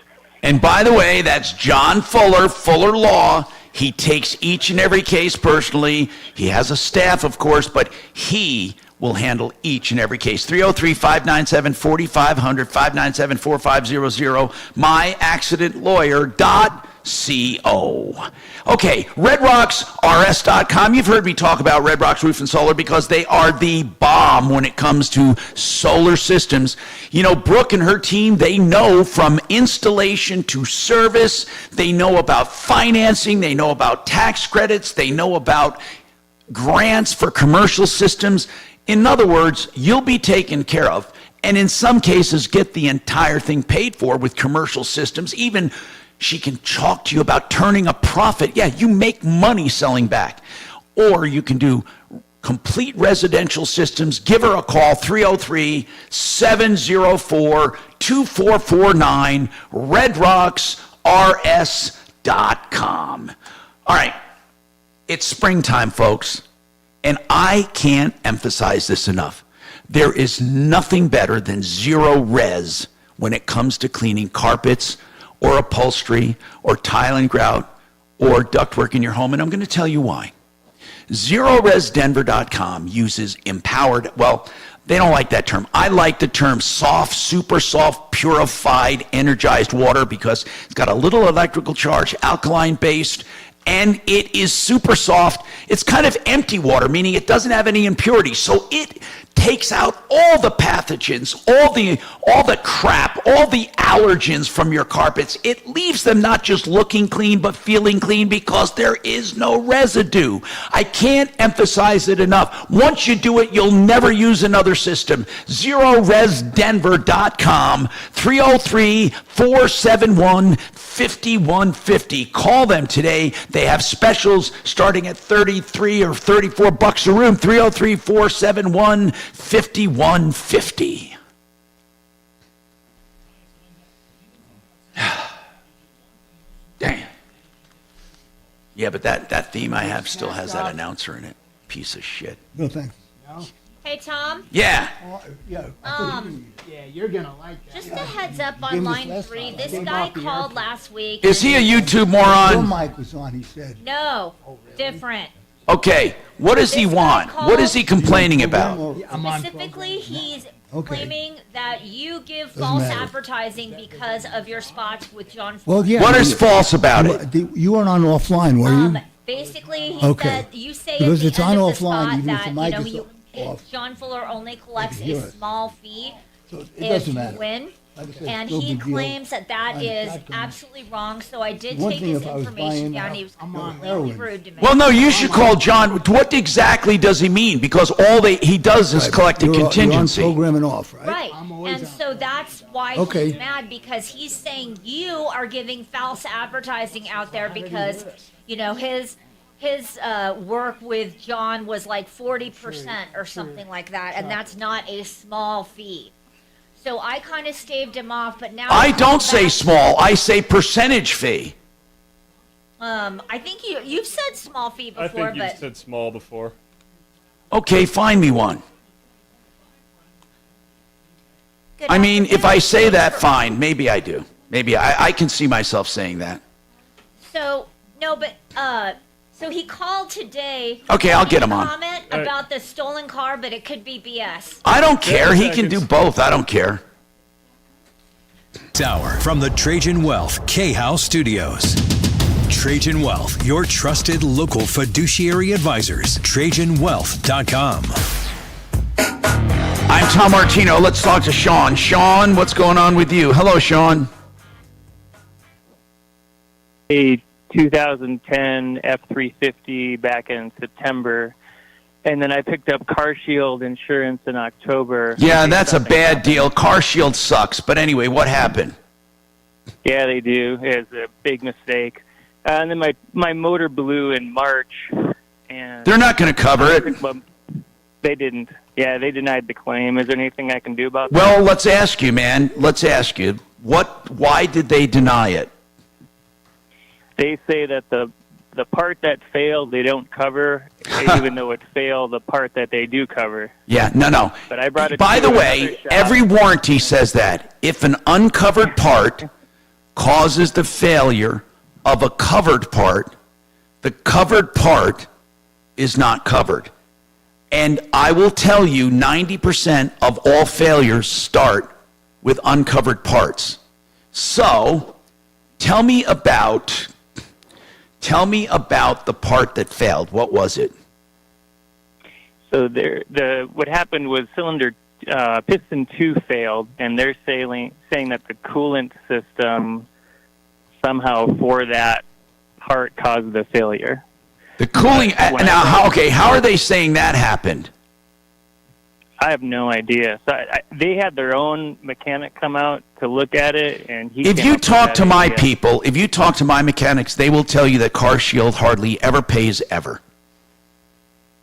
And by the way, that's John Fuller, Fuller Law. He takes each and every case personally. He has a staff, of course, but he will handle each and every case. 303-597-4500, 597-4500, myaccidentlawyer.co. Okay, RedRocksRS.com. You've heard me talk about Red Rocks Roof and Solar because they are the bomb when it comes to solar systems. Brooke and her team, they know from installation to service. They know about financing. They know about tax credits. They know about grants for commercial systems. In other words, you'll be taken care of, and in some cases get the entire thing paid for with commercial systems. Even she can talk to you about turning a profit. Yeah, you make money selling back. Or you can do complete residential systems. Give her a call, 303-704-2449, redrocksrs.com. All right, it's springtime, folks. And I can't emphasize this enough. There is nothing better than zero res when it comes to cleaning carpets or upholstery or tile and grout or ductwork in your home. And I'm going to tell you why. ZeroResDenver.com uses empowered, they don't like that term. I like the term soft, super soft, purified, energized water because it's got a little electrical charge, alkaline based, and it is super soft. It's kind of empty water, meaning it doesn't have any impurities. So it takes out all the pathogens, all the crap, all the allergens from your carpets. It leaves them not just looking clean, but feeling clean because there is no residue. I can't emphasize it enough. Once you do it, you'll never use another system. ZeroResDenver.com, 303-471-5150. Call them today. They have specials starting at $33 or $34 a room. 303-471-5150. Damn. Yeah, but that theme I have still has that announcer in it. Piece of shit. No thanks. Hey, Tom. Yeah. Yeah. Yeah, you're gonna like that. Just a heads up on line 3. This guy called last week. Is he a YouTube Your moron? mic was on, he said. No, different. Okay, what does he want? What is he complaining about? Specifically, he's claiming that you give false advertising because of your spots with John. Well, yeah. What is false about it? You weren't on offline, were you? Basically, he Okay. said you say Because at it's the on end of the offline, spot even if that the mic is off. John Fuller only collects hear a it. small fee So it if doesn't you matter. win. Like I said, And still he big deal. claims that that On is Dotcom. absolutely wrong. So I did One take thing his if I was information buying down. He was completely heroin. rude to me. Well, no, you should call John. What exactly does he mean? Because all he does is collect a contingency. You're on programming off, right? Right. And so that's why Okay. he's mad, because he's saying you are giving false advertising out there because, his work with John was like 40% or something like that, and that's not a small fee. So I kind of staved him off, but now I don't say small. I say percentage fee. I think you've said small fee before, I think you've but said small before. Okay, find me one. Good I mean, if I say that, fine. Maybe I do. Maybe I can see myself saying that. so so he called today. Okay, I'll get him on. Comment about the stolen car, but it could be BS. I don't care. He can do both. I don't care. Hour from the Trajan Wealth K-House Studios. Trajan Wealth, your trusted local fiduciary advisors. TrajanWealth.com. I'm Tom Martino. Let's talk to Sean. Sean, what's going on with you? Hello, Sean. A 2010 F-350 back in September, and then I picked up CarShield insurance in October. Yeah, that's a bad deal. CarShield sucks. But anyway, what happened? Yeah, they do. It's a big mistake. And then my motor blew in March. And They're not going to cover it. They didn't. Yeah, they denied the claim. Is there anything I can do about that? Well, let's ask you, man. Let's ask you. Why did they deny it? They say that the part that failed they don't cover, even though it failed the part that they do cover. Yeah, no. But I brought it. By to the another way, shop. every warranty says that. If an uncovered part causes the failure of a covered part, the covered part is not covered. And I will tell you, 90% of all failures start with uncovered parts. So, tell me about the part that failed. What was it? So what happened was cylinder piston 2 failed, and they're saying that the coolant system somehow for that part caused the failure. The cooling. Now, how are they saying that happened? I have no idea. So they had their own mechanic come out to look at it, and he. If you talk to my people, if you talk to my mechanics, they will tell you that CarShield hardly ever pays ever.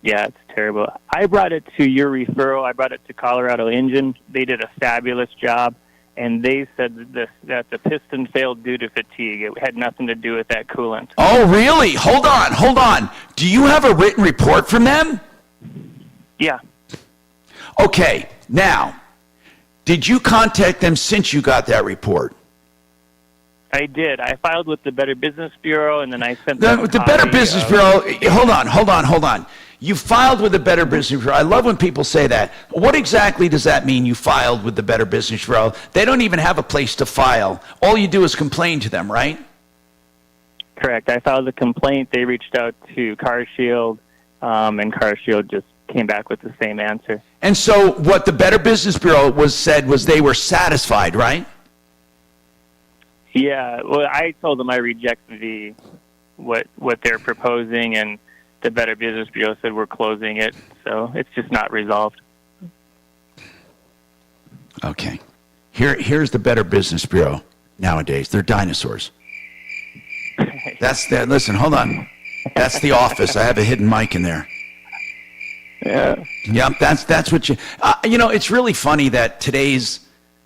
Yeah, it's terrible. I brought it to your referral. I brought it to Colorado Engine. They did a fabulous job, and they said that the piston failed due to fatigue. It had nothing to do with that coolant. Oh, really? Hold on. Do you have a written report from them? Yeah. Okay, now, did you contact them since you got that report? I did. I filed with the Better Business Bureau, and then I sent The Better Business Bureau, hold on. You filed with the Better Business Bureau. I love when people say that. What exactly does that mean, you filed with the Better Business Bureau? They don't even have a place to file. All you do is complain to them, right? Correct. I filed a complaint. They reached out to CarShield, and CarShield just came back with the same answer. And so what the Better Business Bureau said was they were satisfied, right? Yeah, well, I told them I reject what they're proposing, and the Better Business Bureau said we're closing it, so it's just not resolved. Okay. Here's the Better Business Bureau nowadays. They're dinosaurs. Listen, hold on. That's the office. I have a hidden mic in there. Yeah. Yep, that's what you... it's really funny that today's,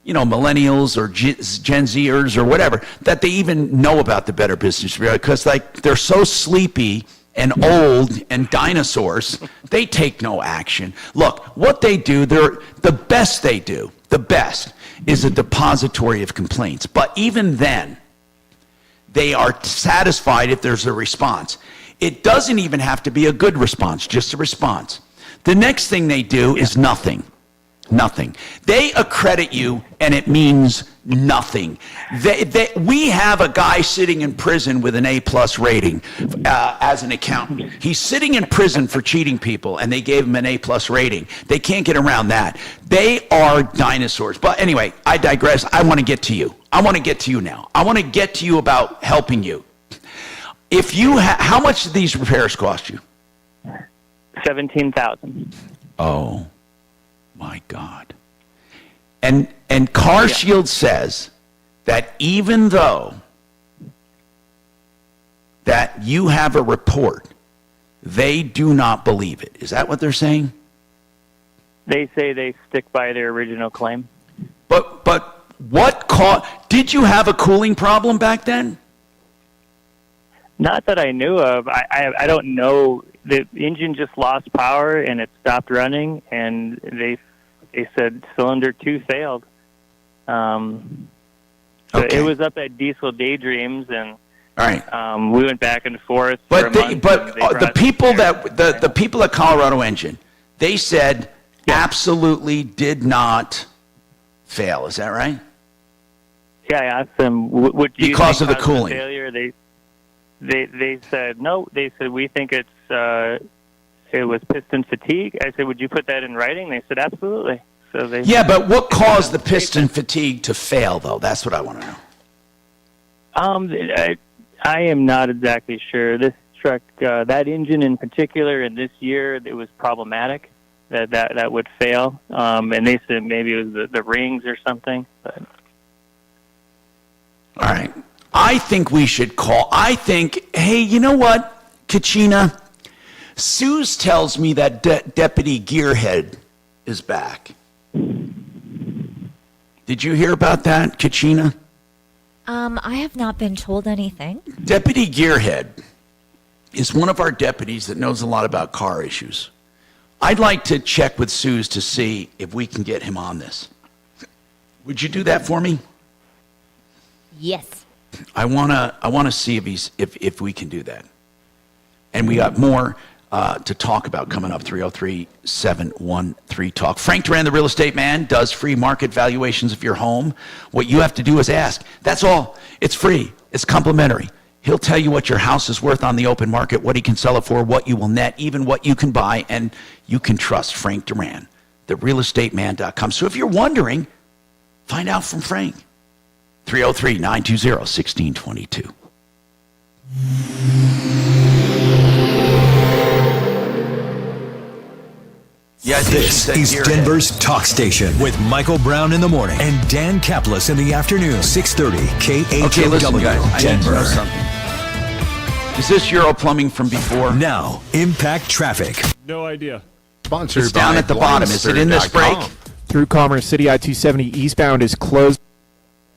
millennials or Gen Zers or whatever, that they even know about the Better Business Bureau because, they're so sleepy and old and dinosaurs, they take no action. Look, what they do, the best is a depository of complaints. But even then, they are satisfied if there's a response. It doesn't even have to be a good response, just a response. The next thing they do is nothing. Nothing. They accredit you, and it means nothing. We have a guy sitting in prison with an A+ rating as an accountant. He's sitting in prison for cheating people, and they gave him an A+ rating. They can't get around that. They are dinosaurs. But anyway, I digress. I want to get to you. I want to get to you now. I want to get to you about helping you. If you how much do these repairs cost you? $17,000. Oh. My God. And Car Shield says that even though that you have a report, they do not believe it. Is that what they're saying? They say they stick by their original claim. But did you have a cooling problem back then? Not that I knew of. I don't know. The engine just lost power and it stopped running, and they said cylinder 2 failed. So it was up at Diesel Daydreams, and all right. We went back and forth. But the people at Colorado Engine, they said absolutely did not fail. Is that right? Yeah, I asked them because of the cooling. Failure. They said no. They said we think it was piston fatigue. I said, would you put that in writing? They said absolutely. So but what caused the piston fatigue to fail, though? That's what I want to know. I am not exactly sure. This truck, that engine in particular, and this year it was problematic. That would fail. And they said maybe it was the rings or something. But. All right. I think we should call. Hey, you know what, Kachina? Suze tells me that Deputy Gearhead is back. Did you hear about that, Kachina? I have not been told anything. Deputy Gearhead is one of our deputies that knows a lot about car issues. I'd like to check with Suze to see if we can get him on this. Would you do that for me? Yes. I wanna see if we can do that. And we got more to talk about coming up. 303-713-TALK. Frank Duran, the real estate man, does free market valuations of your home. What you have to do is ask. That's all. It's free. It's complimentary. He'll tell you what your house is worth on the open market, what he can sell it for, what you will net, even what you can buy, and you can trust Frank Duran, therealestateman.com. So if you're wondering, find out from Frank. 303-920-1622. This is Denver's Talk Station with Michael Brown in the morning and Dan Kaplis in the afternoon. 630 KHOW, Okay, listen, guys, I need to Denver. know something. Is this Euro Plumbing from before? Now, Impact Traffic. No idea. Sponsored It's down by at the bottom. Is it in this break? Through Commerce City, I-270 eastbound is closed.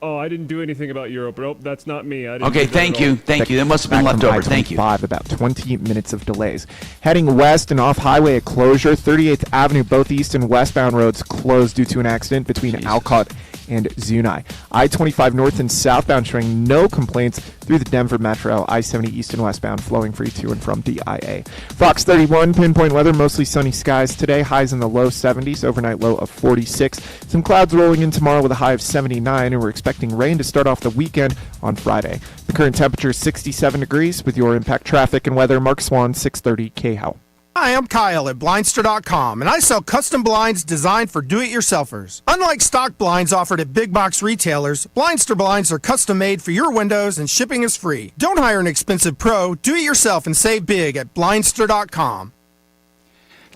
Oh, I didn't do anything about Europe. Nope, that's not me. I didn't Okay, do that thank at all. you. Thank you. That must have been Back left from over. Thank you. I-25, about 20 minutes of delays. Heading west and off highway, a closure. 38th Avenue, both east and westbound roads closed due to an accident between Alcott and Zuni. I-25 north and southbound showing no complaints through the Denver Metro. I-70 east and westbound flowing free to and from DIA. Fox 31, pinpoint weather, mostly sunny skies today. Highs in the low 70s, overnight low of 46. Some clouds rolling in tomorrow with a high of 79, and we're expecting rain to start off the weekend on Friday. The current temperature is 67 degrees. With your Impact Traffic and weather, Mark Swan, 630 KHOW. Hi, I'm Kyle at Blindster.com, and I sell custom blinds designed for do-it-yourselfers. Unlike stock blinds offered at big box retailers, Blindster blinds are custom made for your windows and shipping is free. Don't hire an expensive pro. Do it yourself and save big at Blindster.com.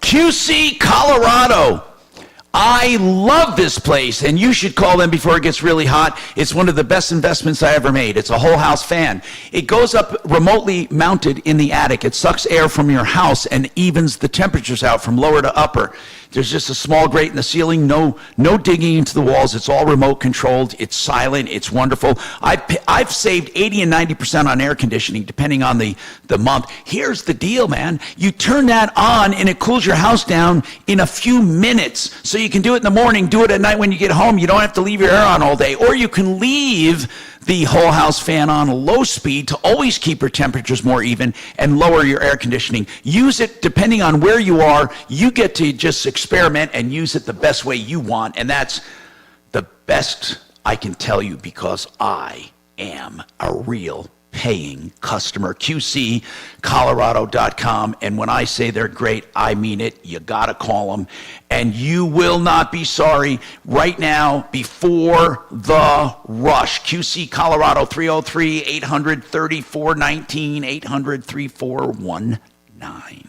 QC Colorado. I love this place, and you should call them before it gets really hot. It's one of the best investments I ever made. It's a whole house fan. It goes up remotely mounted in the attic. It sucks air from your house and evens the temperatures out from lower to upper. There's just a small grate in the ceiling, no digging into the walls. It's all remote controlled. It's silent. It's wonderful. I've saved 80 and 90% on air conditioning, depending on the month. Here's the deal, man. You turn that on, and it cools your house down in a few minutes. So you can do it in the morning, do it at night when you get home. You don't have to leave your air on all day. Or you can leave the whole house fan on low speed to always keep your temperatures more even and lower your air conditioning. Use it depending on where you are. You get to just experiment and use it the best way you want. And that's the best I can tell you because I am a real paying customer. QCColorado.com. And when I say they're great, I mean it. You got to call them. And you will not be sorry. Right now, before the rush, QC Colorado 303-800-3419, 800-3419.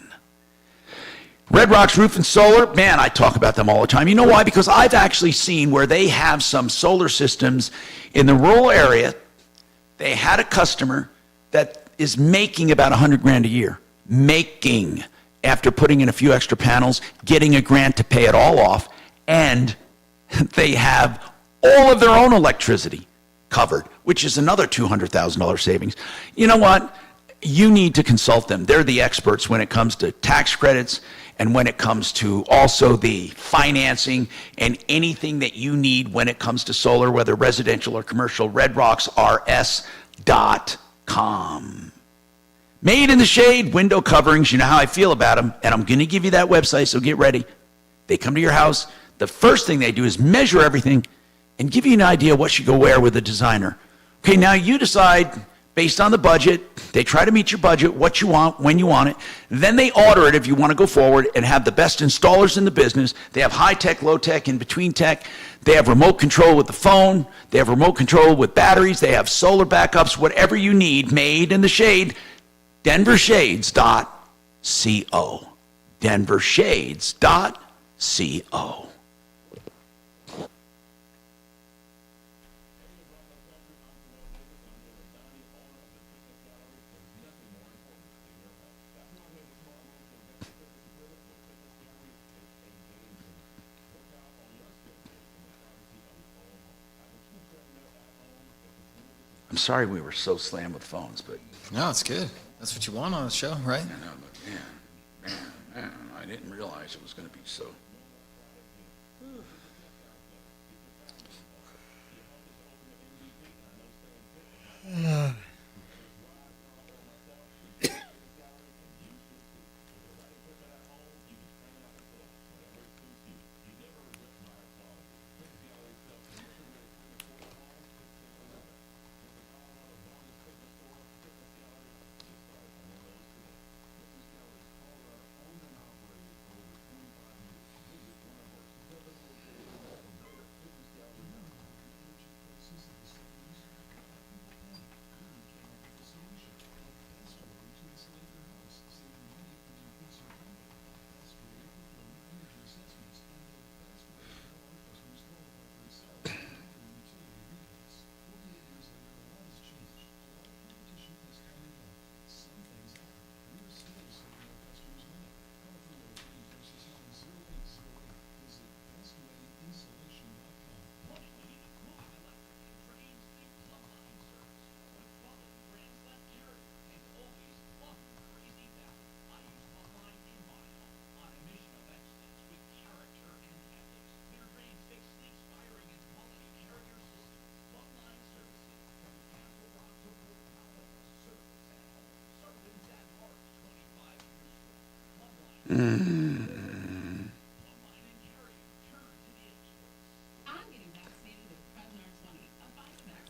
Red Rocks Roof and Solar, man, I talk about them all the time. You know why? Because I've actually seen where they have some solar systems in the rural area. They had a customer that is making about $100,000 a year. Making, after putting in a few extra panels, getting a grant to pay it all off, and they have all of their own electricity covered, which is another $200,000 savings. You know what? You need to consult them. They're the experts when it comes to tax credits and when it comes to also the financing and anything that you need when it comes to solar, whether residential or commercial. RedRocksRS.com. Made in the shade, window coverings. You know how I feel about them, and I'm going to give you that website, so get ready. They come to your house. The first thing they do is measure everything and give you an idea what you go where with a designer. Okay, now you decide based on the budget. They try to meet your budget, what you want, when you want it. Then they order it if you want to go forward and have the best installers in the business. They have high tech, low tech, in between tech. They have remote control with the phone. They have remote control with batteries. They have solar backups, whatever you need, made in the shade. DenverShades.co. DenverShades.co. I'm sorry we were so slammed with phones, but... No, it's good. That's what you want on a show, right? I know, but man, I didn't realize it was going to be so...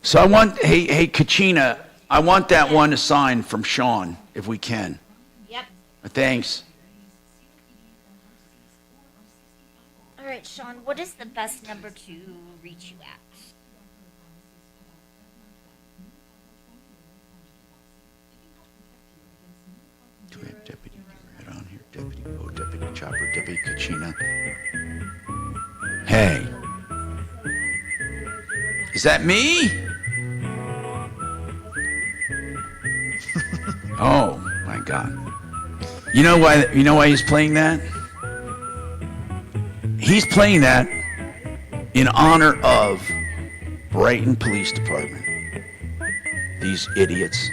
So I want, hey, Kachina, I want that one assigned from Sean, if we can. Yep. Thanks. right, Sean, what is the best number to reach you at? Do we have Deputy Garrett on here? Deputy Bo, Deputy Chopper, Deputy Kachina. Hey. Is that me? Oh my God. You know why he's playing that? He's playing that in honor of Brighton Police Department. These idiots.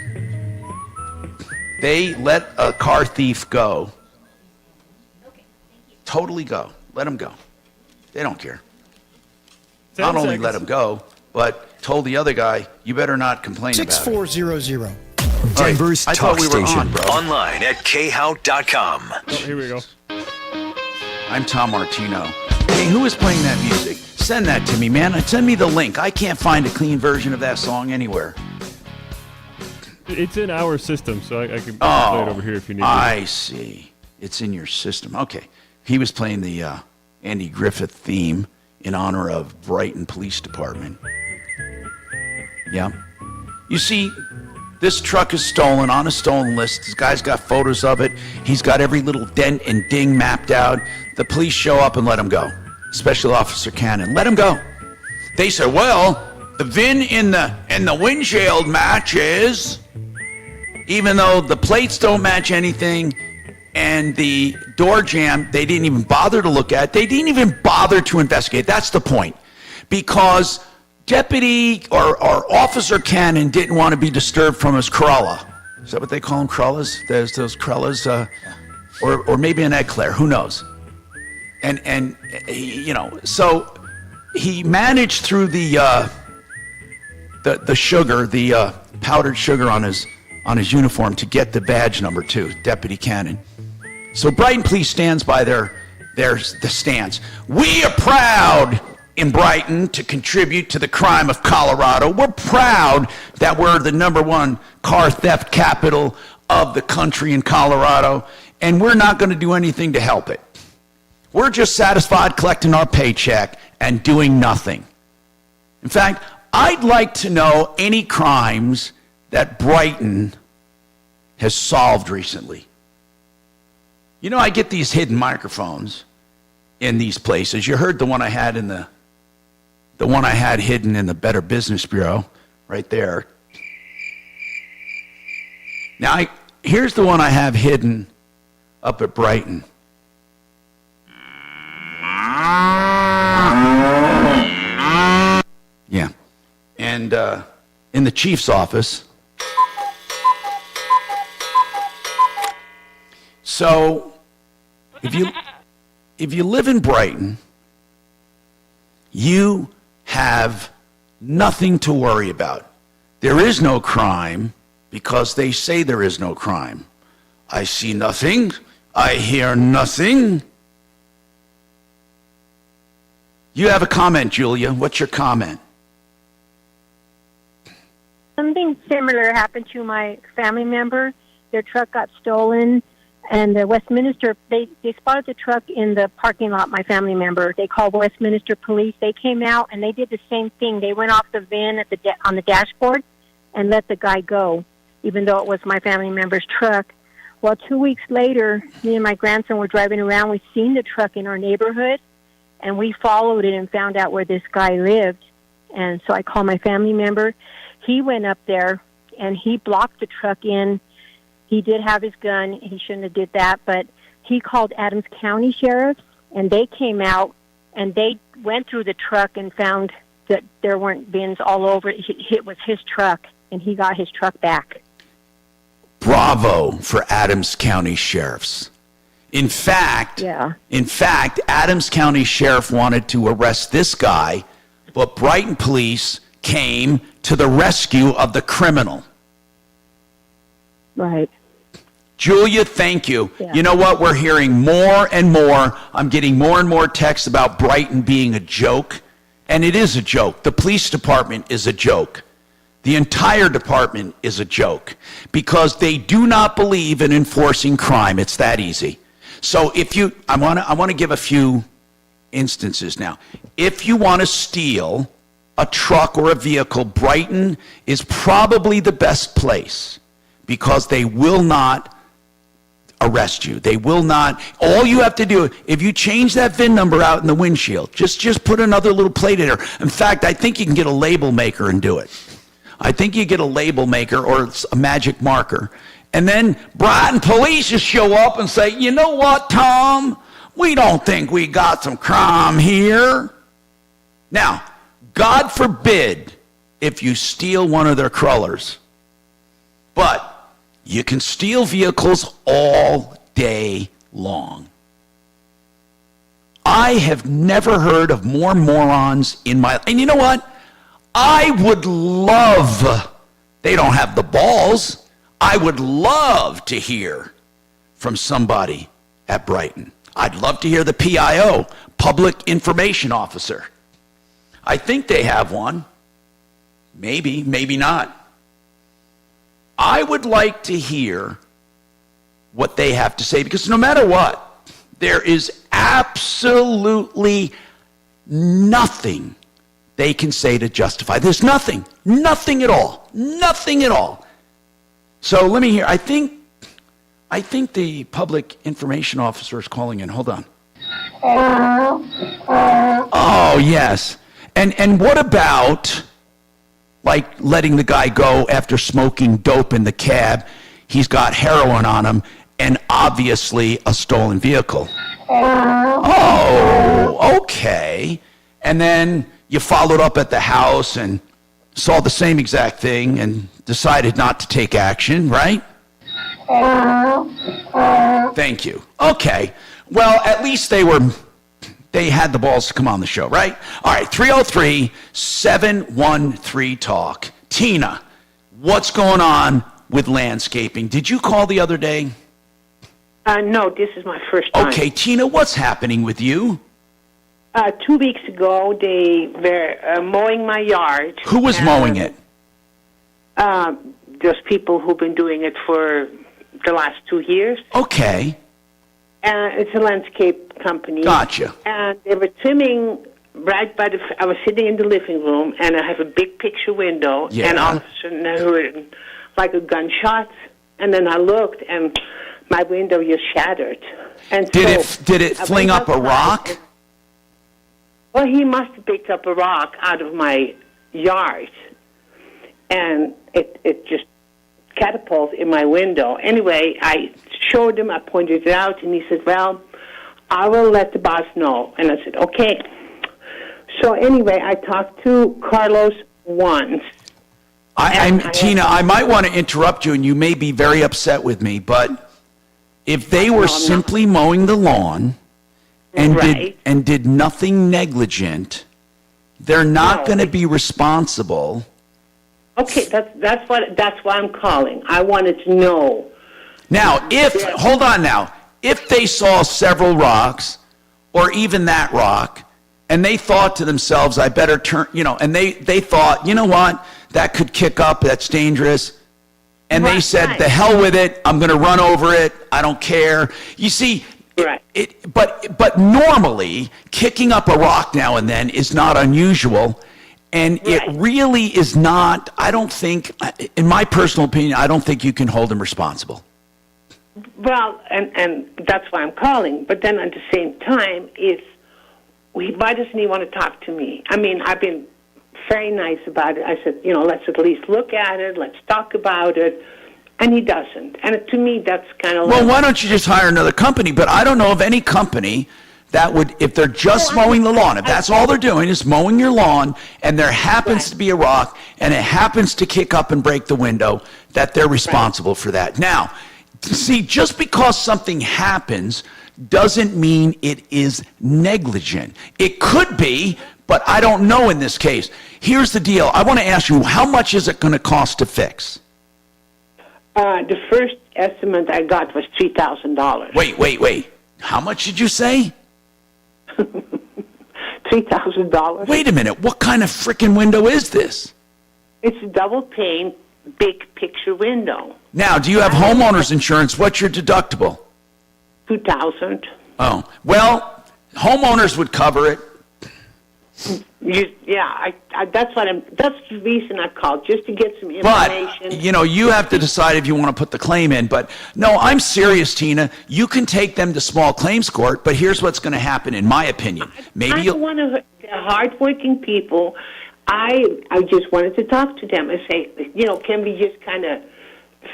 They let a car thief go. Totally go. Let him go. They don't care. Not only let him go, but told the other guy, you better not complain about it. 6400. Denver's talk station. bro. Online at khout.com. Oh, here we go. I'm Tom Martino. Hey, who is playing that music? Send that to me, man. Send me the link. I can't find a clean version of that song anywhere. It's in our system, so I can play it over here if you need it. I see. It's in your system. Okay. He was playing the Andy Griffith theme in honor of Brighton Police Department. Yeah. You see, this truck is stolen, on a stolen list. This guy's got photos of it. He's got every little dent and ding mapped out. The police show up and let him go. Special Officer Cannon, let him go. They said, well, the VIN in the windshield matches, even though the plates don't match anything, and the door jamb, they didn't even bother to look at. They didn't even bother to investigate. That's the point. Because Deputy or Officer Cannon didn't want to be disturbed from his crulla. Is that what they call them, crullas? There's those crullas, or maybe an eclair, who knows? And so he managed through the sugar, the powdered sugar on his uniform to get the badge number 2, Deputy Cannon. So Brighton Police stands by the stance. We are proud in Brighton to contribute to the crime of Colorado. We're proud that we're the #1 car theft capital of the country in Colorado, and we're not going to do anything to help it. We're just satisfied collecting our paycheck and doing nothing. In fact, I'd like to know any crimes that Brighton has solved recently. You know, I get these hidden microphones in these places. You heard the one I had hidden in the Better Business Bureau, right there. Now, here's the one I have hidden up at Brighton. Yeah. And in the chief's office. So, if you live in Brighton, you have nothing to worry about. There is no crime because they say there is no crime. I see nothing. I hear nothing. You have a comment, Julia. What's your comment? Something similar happened to my family member. Their truck got stolen, and the Westminster, they spotted the truck in the parking lot, my family member. They called Westminster Police. They came out, and they did the same thing. They went off the VIN on the dashboard and let the guy go, even though it was my family member's truck. Well, 2 weeks later, me and my grandson were driving around. We seen the truck in our neighborhood, and we followed it and found out where this guy lived. And so I called my family member. He went up there, and he blocked the truck in. He did have his gun. He shouldn't have did that, but he called Adams County Sheriff, and they came out, and they went through the truck and found that there weren't bins all over it. It was his truck, and he got his truck back. Bravo for Adams County Sheriffs. In fact, Adams County Sheriff wanted to arrest this guy, but Brighton Police came to the rescue of the criminal. Right. Julia, thank you. Yeah. You know what? We're hearing more and more. I'm getting more and more texts about Brighton being a joke, and it is a joke. The police department is a joke. The entire department is a joke because they do not believe in enforcing crime. It's that easy. So I want to give a few instances now. If you want to steal a truck or a vehicle, Brighton is probably the best place because they will not arrest you. They will not. All you have to do, if you change that VIN number out in the windshield, just put another little plate in there. In fact, I think you can get a label maker and do it. I think you get a label maker or a magic marker. And then Brighton police just show up and say, you know what, Tom? We don't think we got some crime here. Now, God forbid if you steal one of their crullers. But you can steal vehicles all day long. I have never heard of more morons in my... And you know what? I would love... They don't have the balls. I would love to hear from somebody at Brighton. I'd love to hear the PIO, Public Information Officer. I think they have one. Maybe, maybe not. I would like to hear what they have to say because no matter what, there is absolutely nothing they can say to justify. There's nothing at all, nothing at all. So let me hear. I think the Public Information Officer is calling in. Hold on. Oh, yes. And what about, like, letting the guy go after smoking dope in the cab? He's got heroin on him and obviously a stolen vehicle. Oh, okay. And then you followed up at the house and saw the same exact thing and decided not to take action, right? Thank you. Okay. Well, at least they had the balls to come on the show, right? All right, 303-713-TALK. Tina, what's going on with landscaping? Did you call the other day? No, this is my first time. Okay, Tina, what's happening with you? 2 weeks ago, they were mowing my yard. Who was mowing it? There's people who've been doing it for the last 2 years. Okay. It's a landscape company. Gotcha. And they were trimming right by I was sitting in the living room, and I have a big picture window. Yeah. And all of a sudden I heard like a gunshot, and then I looked, and my window just shattered. And did it fling up a rock? Well, he must have picked up a rock out of my yard, and it just catapulted in my window. Anyway, I showed him, I pointed it out, and he said, well, I will let the boss know. And I said, okay. So anyway, I talked to Carlos once. Tina, I might want to interrupt you, and you may be very upset with me, but if they were simply mowing the lawn and did nothing negligent, they're not going to be responsible. Okay, that's why I'm calling. I wanted to know. Now, hold on now, if they saw several rocks, or even that rock, and they thought to themselves, I better turn, and they thought, you know what, that could kick up, that's dangerous, and they said, the hell with it, I'm going to run over it, I don't care. You see, but normally, kicking up a rock now and then is not unusual, and it really is not, I don't think, in my personal opinion, I don't think you can hold them responsible. Well, and that's why I'm calling. But then at the same time, why doesn't he want to talk to me? I mean, I've been very nice about it. I said, let's at least look at it. Let's talk about it. And he doesn't. And to me, that's kind of Well, why don't you just hire another company? But I don't know of any company that would, if they're just mowing the lawn, if that's all they're doing is mowing your lawn, and there happens to be a rock, and it happens to kick up and break the window, that they're responsible for that. Now, see, just because something happens doesn't mean it is negligent. It could be, but I don't know in this case. Here's the deal. I want to ask you, how much is it going to cost to fix? The first estimate I got was $3,000. Wait. How much did you say? $3,000. Wait a minute. What kind of frickin' window is this? It's a double pane, big picture window. Now, do you have homeowner's insurance? What's your deductible? $2,000. Oh, well, Homeowners would cover it. That's the reason I called, just to get some But, information. you have to decide if you want to put the claim in. But, no, I'm serious, Tina. You can take them to small claims court, but here's what's going to happen, in my opinion. I don't want to hurt the hardworking people. I just wanted to talk to them and say, can we just kind of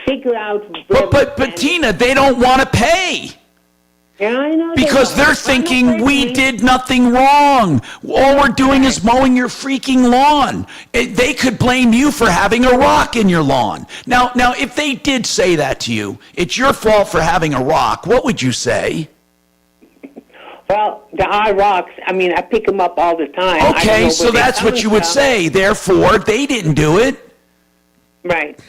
figure out... But Tina, they don't want to pay. Yeah, I know. Because they're thinking we did nothing wrong. All we're doing is mowing your freaking lawn. They could blame you for having a rock in your lawn. Now, if they did say that to you, it's your fault for having a rock, what would you say? Well, there are rocks. I mean, I pick them up all the time. Okay, so that's what you would say. Therefore, they didn't do it. Right.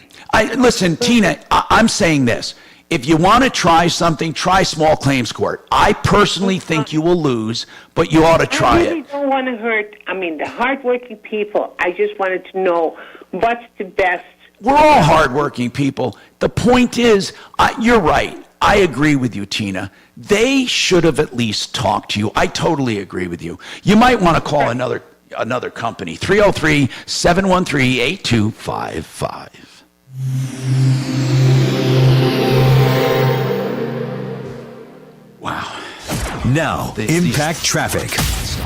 Listen, Tina, I'm saying this. If you want to try something, try small claims court. I personally think you will lose, but you ought to try I really don't want to hurt, the hardworking people. I just wanted to know what's the best. We're all hardworking people. The point is, you're right. I agree with you, Tina. They should have at least talked to you. I totally agree with you. You might want to call another company, 303-713-8255. Wow. Now, Impact Traffic.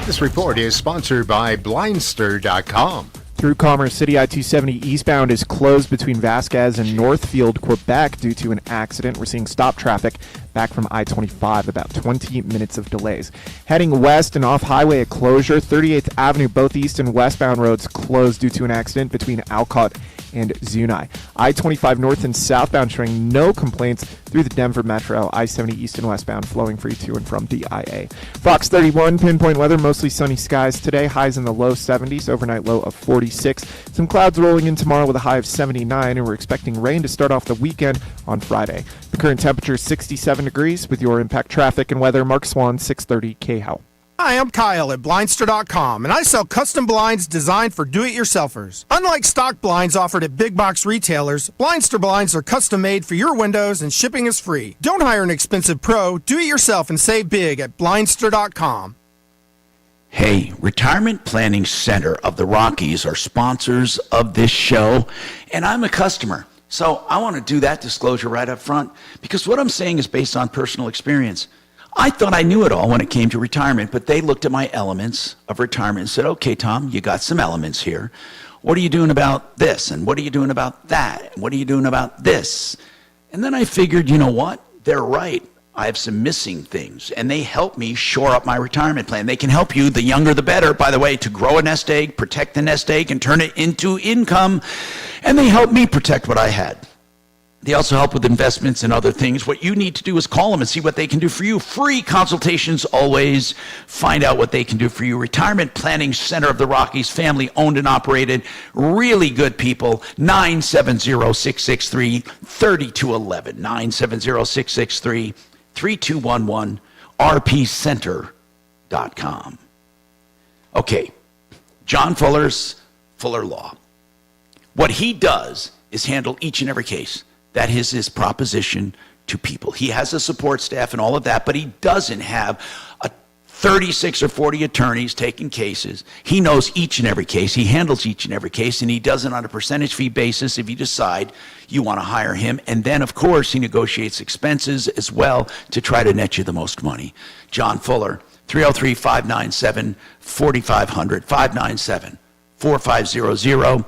This report is sponsored by Blindster.com. Through Commerce City, I-270 eastbound is closed between Vasquez and Northfield, Quebec, due to an accident. We're seeing stop traffic back from I-25, about 20 minutes of delays. Heading west and off-highway, a closure. 38th Avenue, both east and westbound roads closed due to an accident between Alcott and Zuni. I-25 north and southbound showing no complaints through the Denver Metro. I-70 east and westbound flowing free to and from DIA. Fox 31, pinpoint weather, mostly sunny skies today. Highs in the low 70s, overnight low of 46. Some clouds rolling in tomorrow with a high of 79, and we're expecting rain to start off the weekend on Friday. The current temperature is 67 degrees. With your Impact Traffic and weather, Mark Swan, 630 KHOW. Hi, I'm Kyle at Blindster.com, and I sell custom blinds designed for do-it-yourselfers. Unlike stock blinds offered at big box retailers, Blindster blinds are custom made for your windows and shipping is free. Don't hire an expensive pro. Do it yourself and save big at Blindster.com. Hey, Retirement Planning Center of the Rockies are sponsors of this show, and I'm a customer. So I want to do that disclosure right up front, because what I'm saying is based on personal experience. I thought I knew it all when it came to retirement, but they looked at my elements of retirement and said, okay, Tom, you got some elements here. What are you doing about this? And what are you doing about that? And what are you doing about this? And then I figured, you know what? They're right. I have some missing things, and they help me shore up my retirement plan. They can help you, the younger the better, by the way, to grow a nest egg, protect the nest egg, and turn it into income. And they help me protect what I had. They also help with investments and other things. What you need to do is call them and see what they can do for you. Free consultations always. Find out what they can do for you. Retirement Planning Center of the Rockies, family owned and operated. Really good people. 970-663-3211. 970-663-3211. rpcenter.com. Okay, John Fuller's Fuller Law. What he does is handle each and every case. That is his proposition to people. He has a support staff and all of that, but he doesn't have 36 or 40 attorneys taking cases. He knows each and every case. He handles each and every case, and he does it on a percentage fee basis if you decide you want to hire him. And then, of course, he negotiates expenses as well to try to net you the most money. John Fuller, 303-597-4500, 597-4500.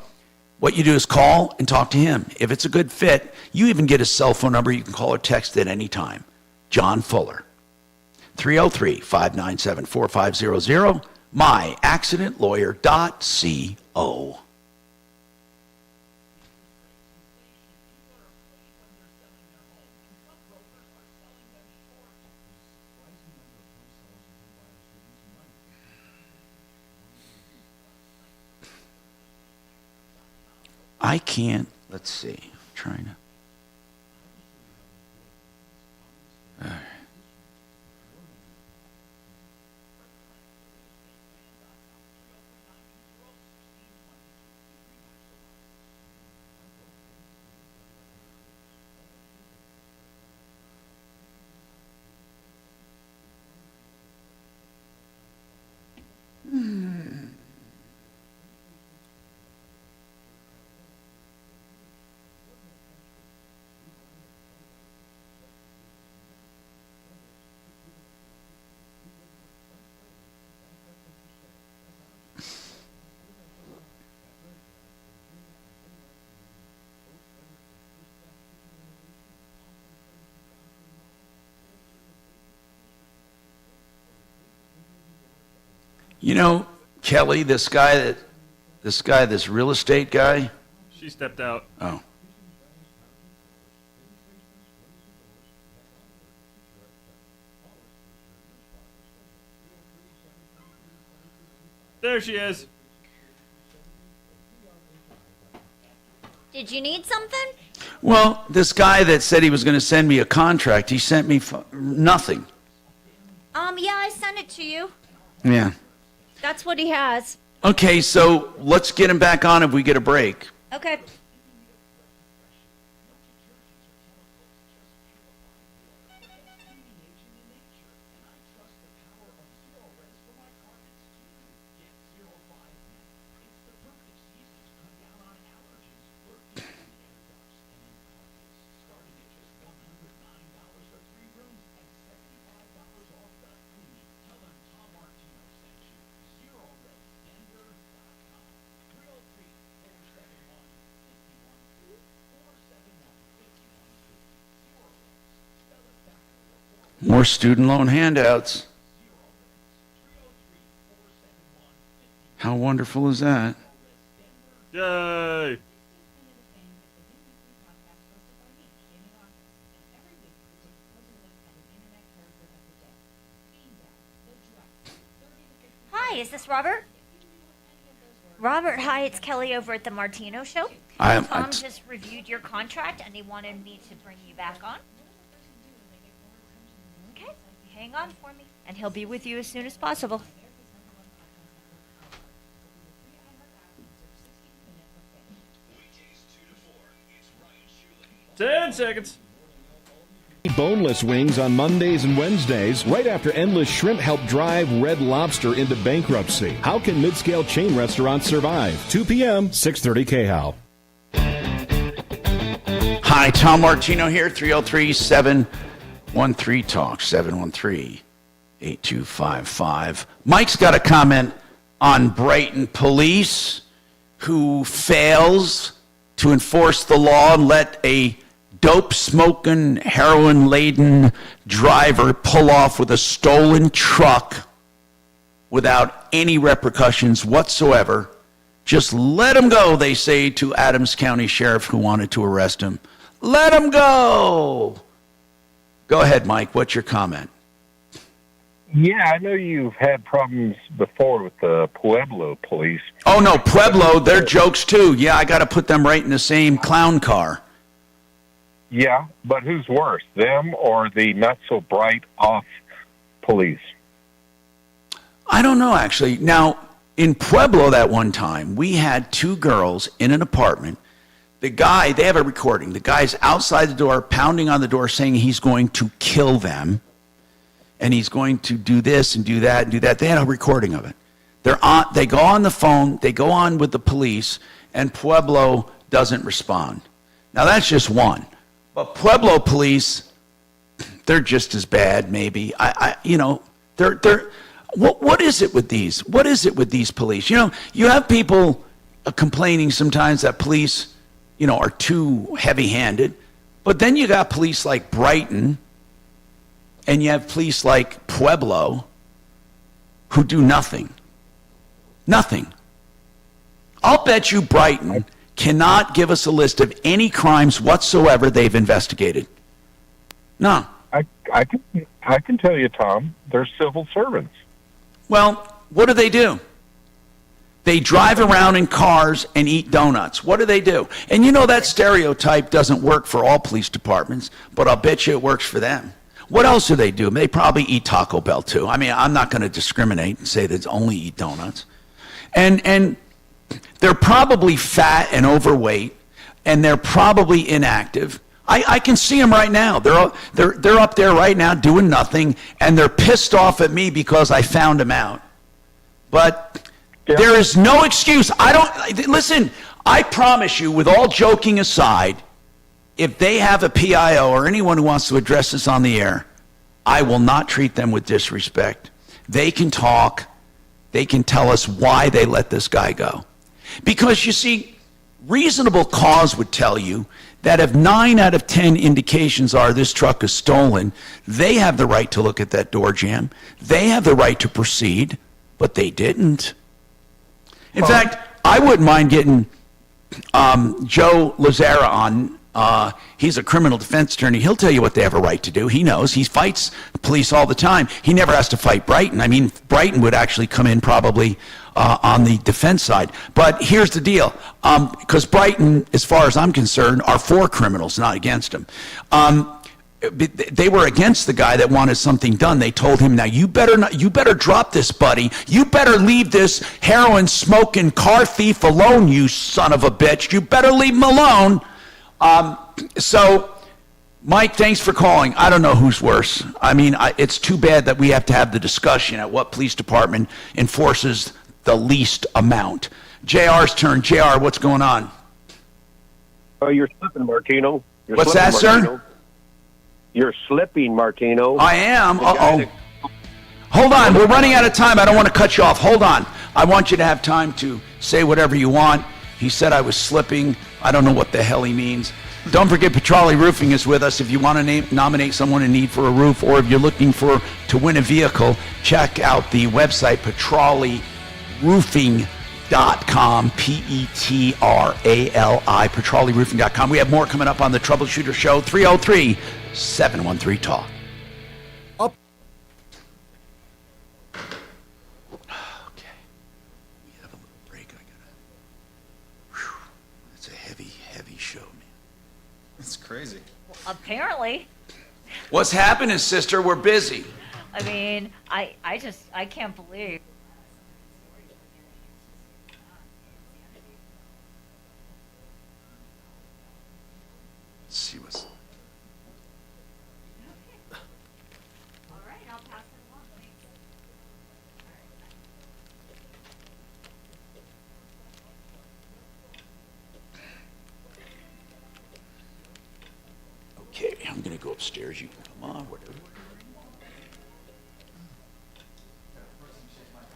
What you do is call and talk to him. If it's a good fit, you even get his cell phone number. You can call or text at any time. John Fuller, 303-597-4500, myaccidentlawyer.co. I can't, let's see, I'm trying to. All right. You know, Kelly, this real estate guy. She stepped out. Oh. There she is. Did you need something? Well, this guy that said he was going to send me a contract, he sent me nothing. Yeah, I sent it to you. Yeah. That's what he has. Okay, so let's get him back on if we get a break. Okay. More student loan handouts. How wonderful is that? Yay! Hi, is this Robert? Robert, hi, it's Kelly over at the Martino Show. Tom just reviewed your contract and he wanted me to bring you back on. Okay, hang on for me, and he'll be with you as soon as possible. Ten seconds. Boneless wings on Mondays and Wednesdays, right after Endless Shrimp helped drive Red Lobster into bankruptcy. How can mid-scale chain restaurants survive? 2 p.m., 630 KHOW. Hi, Tom Martino here, 303-713-TALK, 713-8255. Mike's got a comment on Brighton police who fails to enforce the law and let a dope-smoking, heroin-laden driver pull off with a stolen truck without any repercussions whatsoever. Just let him go, they say to Adams County Sheriff who wanted to arrest him. Let him go! Go ahead, Mike. What's your comment? Yeah, I know you've had problems before with the Pueblo police. Oh, no, Pueblo, they're jokes too. Yeah, I got to put them right in the same clown car. Yeah, but who's worse, them or the not-so-bright-off police? I don't know, actually. Now, in Pueblo that one time, we had two girls in an apartment. The guy, they have a recording. The guy's outside the door, pounding on the door, saying he's going to kill them. And he's going to do this and do that and do that. They had a recording of it. They go on the phone, they go on with the police, and Pueblo doesn't respond. Now, that's just one. But Pueblo police, they're just as bad, maybe. What is it with these? What is it with these police? You know, you have people complaining sometimes that police, are too heavy-handed. But then you got police like Brighton, and you have police like Pueblo who do nothing. Nothing. I'll bet you Brighton cannot give us a list of any crimes whatsoever they've investigated. No. I can tell you, Tom, they're civil servants. Well, what do? They drive around in cars and eat donuts. What do? And that stereotype doesn't work for all police departments, but I'll bet you it works for them. What else do? They probably eat Taco Bell too. I mean, I'm not going to discriminate and say they only eat donuts. And they're probably fat and overweight, and they're probably inactive. I can see them right now. They're up there right now doing nothing, and they're pissed off at me because I found them out. But there is no excuse. Listen, I promise you, with all joking aside, if they have a PIO or anyone who wants to address this on the air, I will not treat them with disrespect. They can talk. They can tell us why they let this guy go. Because, you see, reasonable cause would tell you that if 9 out of 10 indications are this truck is stolen, they have the right to look at that door jam. They have the right to proceed. but they didn't. In fact, I wouldn't mind getting Joe Lazara on. He's a criminal defense attorney. He'll tell you what they have a right to do. He knows. He fights police all the time. He never has to fight Brighton. I mean, Brighton would actually come in probably on the defense side. But here's the deal. Because Brighton, as far as I'm concerned, are for criminals, not against them. They were against the guy that wanted something done. They told him, now you better drop this, buddy. You better leave this heroin smoking car thief alone, you son of a bitch. You better leave him alone. So, Mike, thanks for calling. I don't know who's worse. I mean, it's too bad that we have to have the discussion at what police department enforces the least amount. JR's turn. JR, what's going on? Oh, you're slipping, Martino. What's that, sir? You're slipping, Martino. I am. Hold on. We're running out of time. I don't want to cut you off. Hold on. I want you to have time to say whatever you want. He said I was slipping. I don't know what the hell he means. Don't forget, Petrolli Roofing is with us. If you want to nominate someone in need for a roof, or if you're looking to win a vehicle, check out the website, petrolliroofing.com, Petrali, petrolliroofing.com. We have more coming up on the Troubleshooter Show, 303-713-TALK. It's crazy. Well, apparently. What's happening, sister? We're busy. I mean, I can't believe. Let's see what's... All right, I'll pass it along. Okay, I'm going to go upstairs. You can come on, whatever.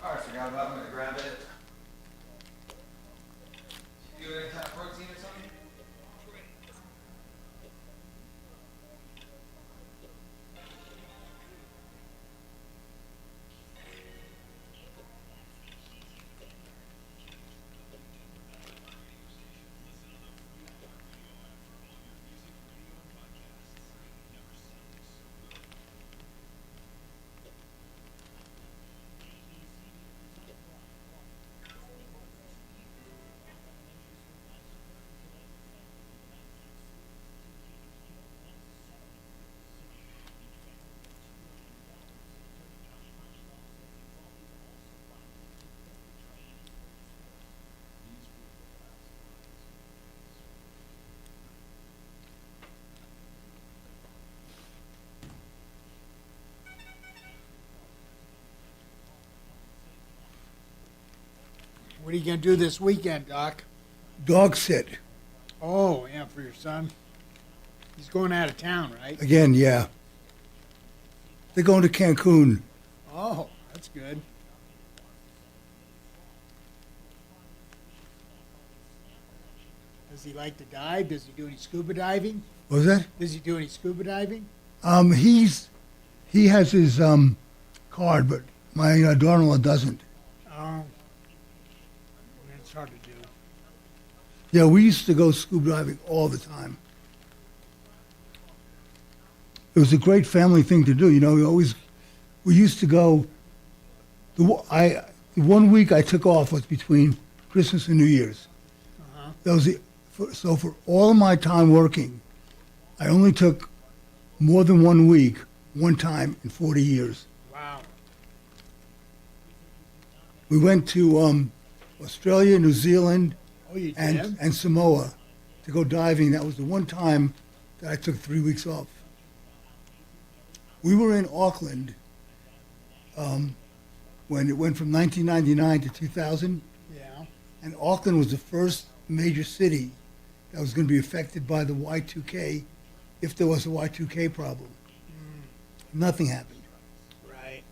Oh, I forgot about it. I'm going to grab it. Do any kind of protein or something? What are you going to do this weekend, Doc? Dog sit. Oh, yeah, for your son. He's going out of town, right? Again, yeah. They're going to Cancun. Oh, that's good. Does he like to dive? Does he do any scuba diving? What was that? Does he do any scuba diving? He has his card, but my daughter-in-law doesn't. Oh, that's hard to do. Yeah, we used to go scuba diving all the time. It was a great family thing to do. You know, we used to go. The 1 week I took off was between Christmas and New Year's. That was so for all of my time working, I only took more than 1 week, one time in 40 years. Wow. We went to Australia, New Zealand, did? and Samoa to go diving. That was the one time that I took 3 weeks off. We were in Auckland when it went from 1999 to 2000. Yeah. And Auckland was the first major city that was going to be affected by the Y2K, if there was a Y2K problem. Nothing happened. Right.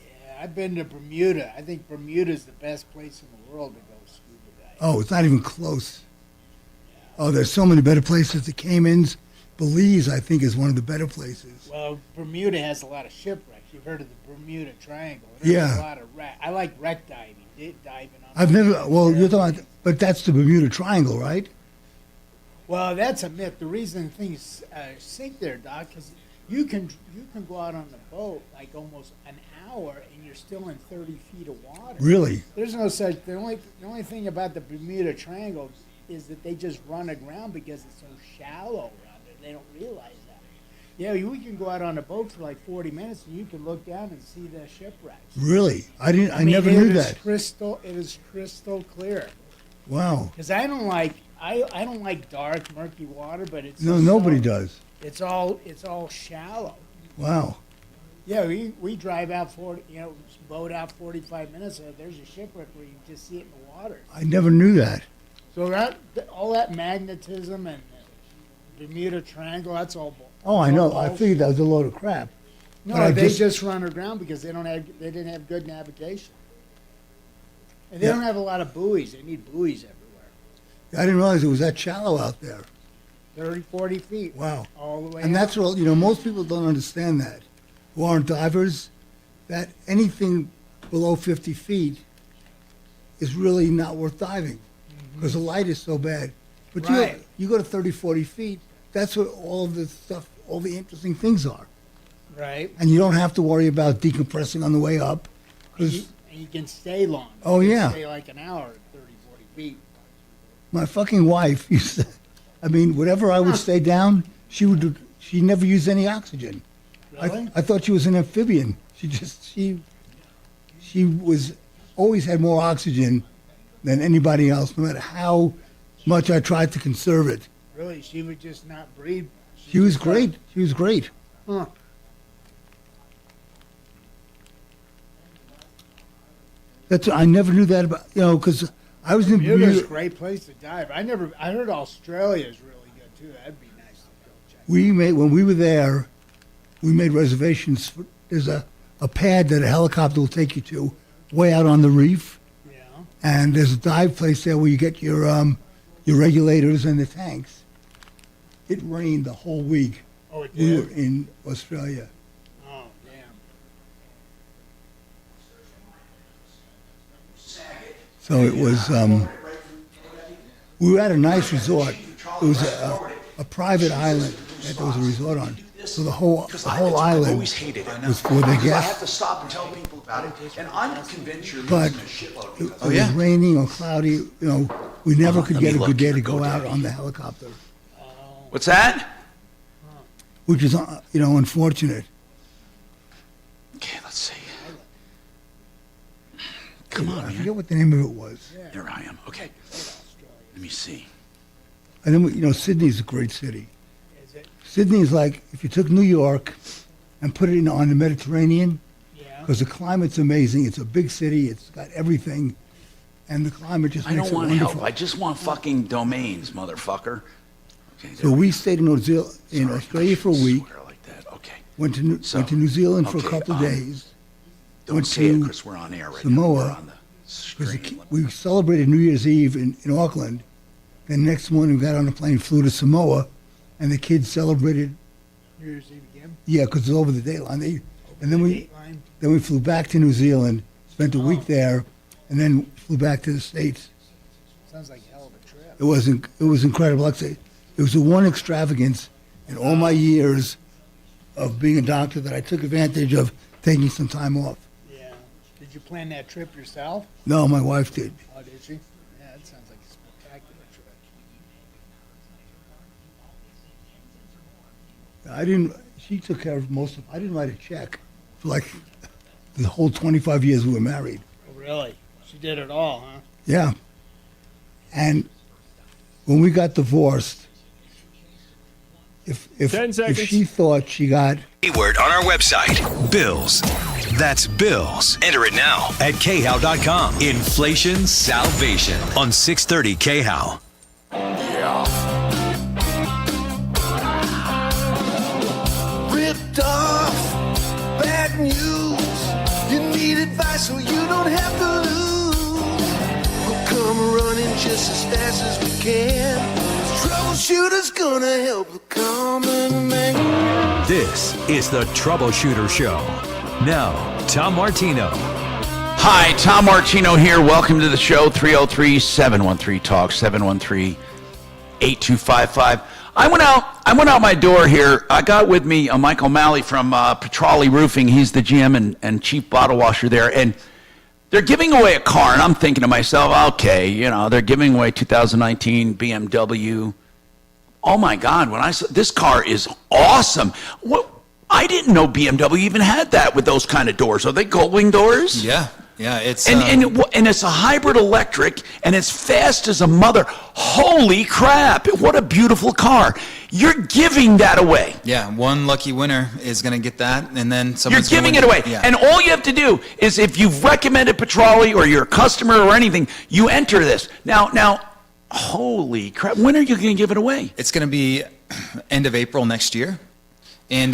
Yeah, I've been to Bermuda. I think Bermuda's the best place in the world to go scuba diving. Oh, it's not even close. Oh, there's so many better places. The Caymans, Belize, I think, is one of the better places. Well, Bermuda has a lot of shipwrecks. You've heard of the Bermuda Triangle. There's Yeah. a lot of wreck. I like wreck diving. Diving on I've never. Well, you're talking, but that's the Bermuda Triangle, right? Well, that's a myth. The reason things sink there, Doc, is you can go out on the boat like almost an hour and you're still in 30 feet of water. Really? There's no such. The only thing about the Bermuda Triangle is that they just run aground because it's so shallow around there. They don't realize that. Yeah, we can go out on a boat for like 40 minutes and you can look down and see the shipwrecks. Really? I mean, never knew it is that. It is crystal clear. Wow. Because I don't like dark, murky water, but it's No, nobody does. It's all shallow. Wow. Yeah, we drive out boat out 45 minutes. There's a shipwreck where you can just see it in the water. I never knew that. So all that magnetism and the Bermuda Triangle, that's all. Oh, I know. I figured that was a load of crap. No, they just run aground because they didn't have good navigation, and they don't have a lot of buoys. They need buoys everywhere. I didn't realize it was that shallow out there. 30, 40 feet. Wow. All the way. And that's what, most people don't understand that, who aren't divers, that anything below 50 feet is really not worth diving because the light is so bad. But Right. you go to 30, 40 feet, that's what all of the stuff, all the interesting things are. Right. And you don't have to worry about decompressing on the way up. And you can stay long. Oh, You can yeah. stay like an hour at 30, 40 feet. My fucking wife used to, whatever I would stay down, she never used any oxygen. Really? I thought she was an amphibian. She was always had more oxygen than anybody else, no matter how much I tried to conserve it. Really, she would just not breathe. She was great. She was great. Huh. I never knew that about, because I was in Bermuda's a Bermuda. great place to dive. I heard Australia's really good too. That'd be nice to go check. When we were there, we made reservations. There's a pad that a helicopter will take you to, way out on the reef. Yeah. And there's a dive place there where you get your regulators and the tanks. It rained the whole week. Oh, it We did? were in Australia. Oh, damn. So it was, we were at a nice resort. It was a private island that there was a resort on. So the whole island was for the I have guests. to stop and tell people about it, and I'm convinced you're But losing a shitload of it people. was raining or cloudy. We never could get a good day to go out on the helicopter, What's that? which is, unfortunate. Okay, let's see. Come on, I man. forget what the name of it was. Here I am. Okay. Let me see. And then, Sydney's a great city. Sydney is like if you took New York and put it on the Mediterranean, because the climate's amazing. It's a big city. It's got everything, and the climate just I makes don't it want wonderful. help. I just want fucking domains, motherfucker. Okay, So we stayed in Australia for a week. like that. Okay. Went to New Zealand for a okay, couple of days. Don't Went say it to because we're on air right now. We're Samoa. on the 'Cause we celebrated New Year's Eve in Auckland. Then next morning we got on a plane, flew to Samoa, and the kids celebrated. New Year's Eve again? Yeah, because it's over the date line. And then we flew back to New Zealand, spent a week there, and then flew back to the States. Sounds like a hell of a trip. It was incredible. Like I say, it was the one extravagance in all my years of being a doctor that I took advantage of taking some time off. Yeah. Did you plan that trip yourself? No, my wife did. Oh, did she? Yeah, that sounds like a spectacular trip. She took care of most of I didn't write a check for like the whole 25 years we were married. Oh, really? She did it all, huh? Yeah. And when we got divorced, if 10 seconds. she thought she got Keyword on our website, Bills. That's Bills. Enter it now at khow.com. Inflation salvation on 630 KHOW. Ripped off, bad news. You need advice so you don't have to lose. We'll come running just as fast as we can. Troubleshooter's gonna help the common man. This is the Troubleshooter Show. Now, Tom Martino. Hi, Tom Martino here. Welcome to the show. 303-713-TALK, 713-8255. I went out my door here. I got with me Michael Malley from Petrolli Roofing. He's the GM and chief bottle washer there. And they're giving away a car, and I'm thinking to myself, okay, they're giving away 2019 BMW. Oh my God! When I saw this car is awesome. I didn't know BMW even had that with those kind of doors. Are they gull-wing doors? Yeah, it's and it's a hybrid electric, and it's fast as a mother. Holy crap! What a beautiful car. You're giving that away. Yeah, one lucky winner is going to get that, and then You're someone's giving gonna it away. Yeah. And all you have to do is, if you've recommended Petrolli or you're a customer or anything, you enter this. Now, holy crap, when are you going to give it away? It's going to be end of April next year. And,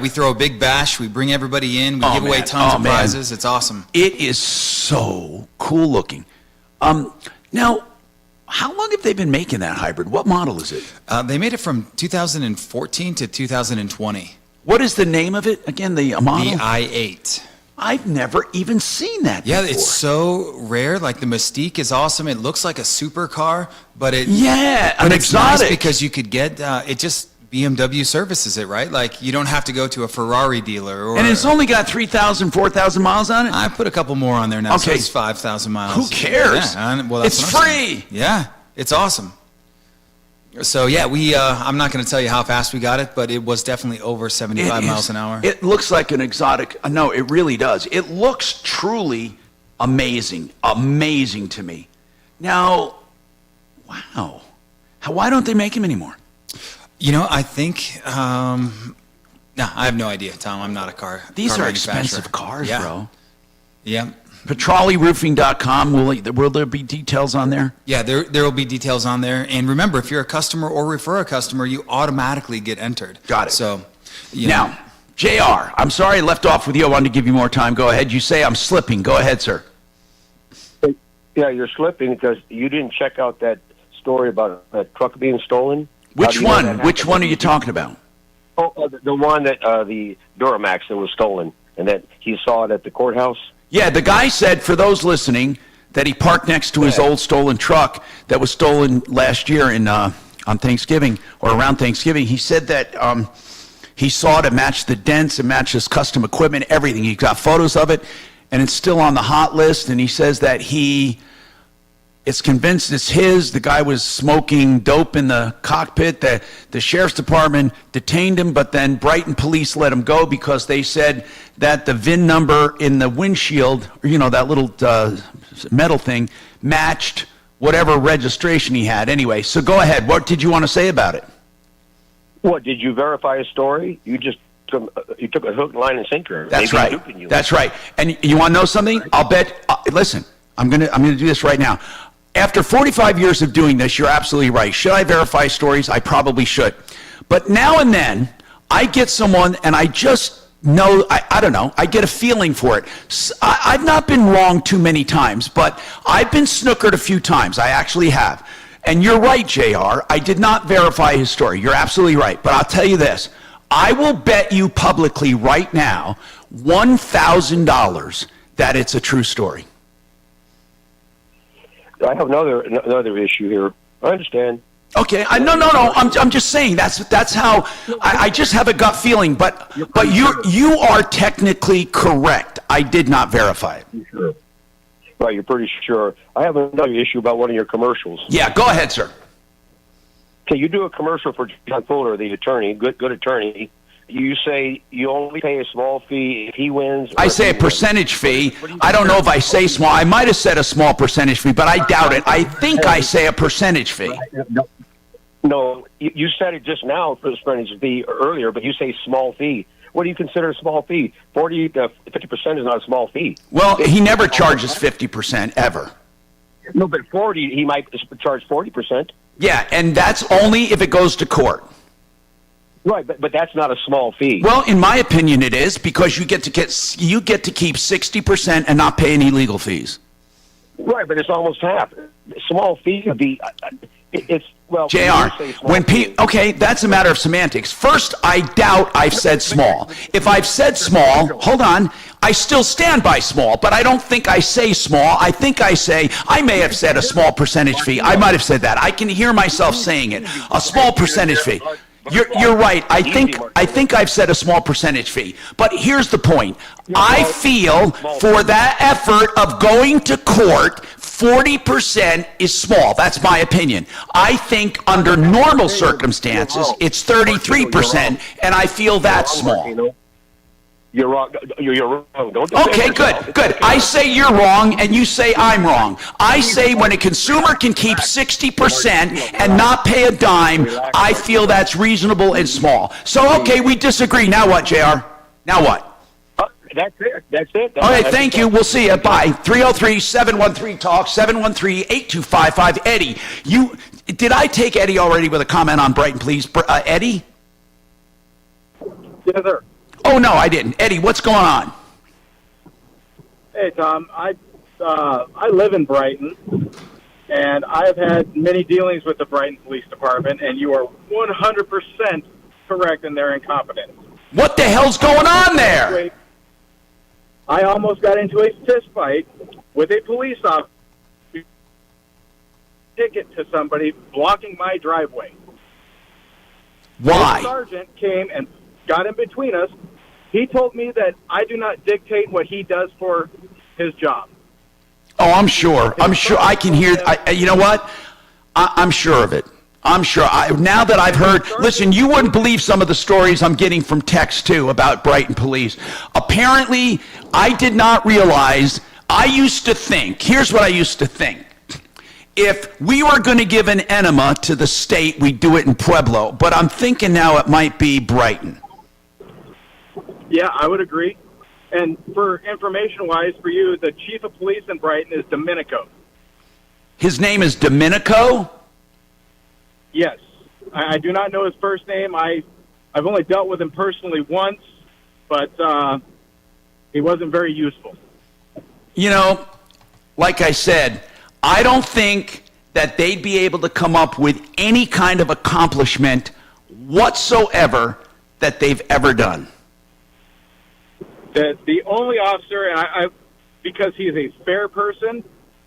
we throw a big bash. We bring everybody in. We give away tons of prizes. It's awesome. It is so cool looking. Now, how long have they been making that hybrid? What model is it? They made it from 2014 to 2020. What is the name of it again? The model? The i8. I've never even seen that Yeah, before. it's so rare. Like the Mystique is awesome. It looks like a supercar, but an it's exotic. nice because you could get it. Just BMW services it, right? Like you don't have to go to a Ferrari dealer. And it's only got 3,000, 4,000 miles on it? I put a couple more on there now. So Okay. it's 5,000 miles. Who cares? Yeah, well, that's It's what I'm saying. free. Yeah, it's awesome. So yeah, I'm not going to tell you how fast we got it, but it was definitely over 75 miles an hour. It looks like an exotic. No, it really does. It looks truly amazing. Amazing to me. Now, wow. Why don't they make them anymore? I think, I have no idea, Tom. I'm not a car. These car are manufacturer. expensive cars, Yeah. bro. Yeah. PetrolliRoofing.com. Will there be details on there? Yeah, there will be details on there. And remember, if you're a customer or refer a customer, you automatically get entered. Got it. So, Now, JR, I'm sorry I left off with you. I wanted to give you more time. Go ahead. You say I'm slipping. Go ahead, sir. Yeah, you're slipping because you didn't check out that story about a truck being stolen. Which one? Which one are you talking about? Oh, the one that the Duramax that was stolen, and that he saw it at the courthouse. Yeah, the guy said, for those listening, that he parked next to his old stolen truck that was stolen last year on Thanksgiving or around Thanksgiving. He said that he saw it, it matched the dents, it matched his custom equipment, everything. He got photos of it, and it's still on the hot list, and he says that it's convinced it's his. The guy was smoking dope in the cockpit. The sheriff's department detained him, but then Brighton police let him go because they said that the VIN number in the windshield, that little metal thing, matched whatever registration he had. Anyway, so go ahead. What did you want to say about it? What, did you verify a story? You just took a hook, line, and sinker. That's Maybe right. duping you. That's right. And you want to know something? I'll bet. Listen, I'm gonna do this right now. After 45 years of doing this, you're absolutely right. Should I verify stories? I probably should. But now and then, I get someone, and I just know, I don't know, I get a feeling for it. I've not been wrong too many times, but I've been snookered a few times. I actually have. And you're right, JR. I did not verify his story. You're absolutely right. But I'll tell you this. I will bet you publicly right now $1,000 that it's a true story. I have another issue here. I understand. Okay, no. I'm just saying that's how I just have a gut feeling. But you are technically correct. I did not verify it. Sure. Right, you're pretty sure. I have another issue about one of your commercials. Yeah, go ahead, sir. Okay, you do a commercial for John Fuller, the attorney, good attorney. You say you only pay a small fee if he wins. I say a percentage fee. I don't know if I say small. I might have said a small percentage fee, but I doubt it. I think I say a percentage fee. No, you said it just now for the percentage fee earlier, but you say small fee. What do you consider a small fee? 40 to 50% is not a small fee. Well, he never charges 50% ever. No, but 40, he might charge 40%. Yeah, and that's only if it goes to court. Right, but that's not a small fee. Well, in my opinion, it is because you get to keep 60% and not pay any legal fees. Right, but it's almost half. Small fee would be It's well, JR, okay, that's a matter of semantics. First, I doubt I've said small. If I've said small, hold on, I still stand by small, but I don't think I say small. I think I may have said a small percentage fee. I might have said that. I can hear myself saying it. A small percentage fee. You're right. I think I've said a small percentage fee. But here's the point. I feel for that effort of going to court, 40% is small. That's my opinion. I think under normal circumstances, it's 33%, and I feel that's small. You're wrong. You're wrong. Don't okay, good. I say you're wrong, and you say I'm wrong. I say when a consumer can keep 60% and not pay a dime, I feel that's reasonable and small. So, okay, we disagree. Now what, JR? Now what? That's it. All right, thank you. We'll see you. Bye. 303-713-TALK, 713-8255. Eddie, did I take Eddie already with a comment on Brighton, please? Eddie? Yes, sir. Oh, no, I didn't. Eddie, what's going on? Hey, Tom. I live in Brighton, and I have had many dealings with the Brighton Police Department, and you are 100% correct in their incompetence. What the hell's going on there? I almost got into a fist fight with a police officer, ticket to somebody blocking my driveway. Why? The sergeant came and got in between us. He told me that I do not dictate what he does for his job. Oh, I'm sure. I can hear. You know what? I'm sure of it. I'm sure. Now that I've heard, listen, you wouldn't believe some of the stories I'm getting from text, too, about Brighton police. Apparently, I did not realize, I used to think, here's what I used to think. If we were going to give an enema to the state, we'd do it in Pueblo. But I'm thinking now it might be Brighton. Yeah, I would agree. And for information-wise, for you, the chief of police in Brighton is Domenico. His name is Domenico? Yes. I do not know his first name. I've only dealt with him personally once, but he wasn't very useful. You know, like I said, I don't think that they'd be able to come up with any kind of accomplishment whatsoever that they've ever done. The only officer, and I because he is a fair person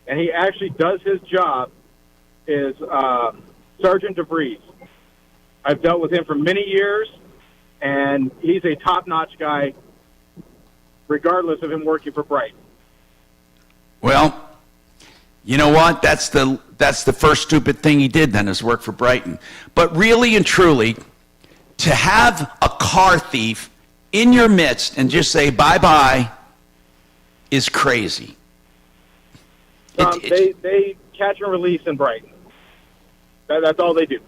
and he actually does his job, is Sergeant DeVries. I've dealt with him for many years, and he's a top-notch guy, regardless of him working for Bright. Well, you know what? That's the first stupid thing he did then, is work for Brighton. But really and truly, to have a car thief in your midst and just say bye-bye is crazy. They catch and release in Brighton. That's all they do.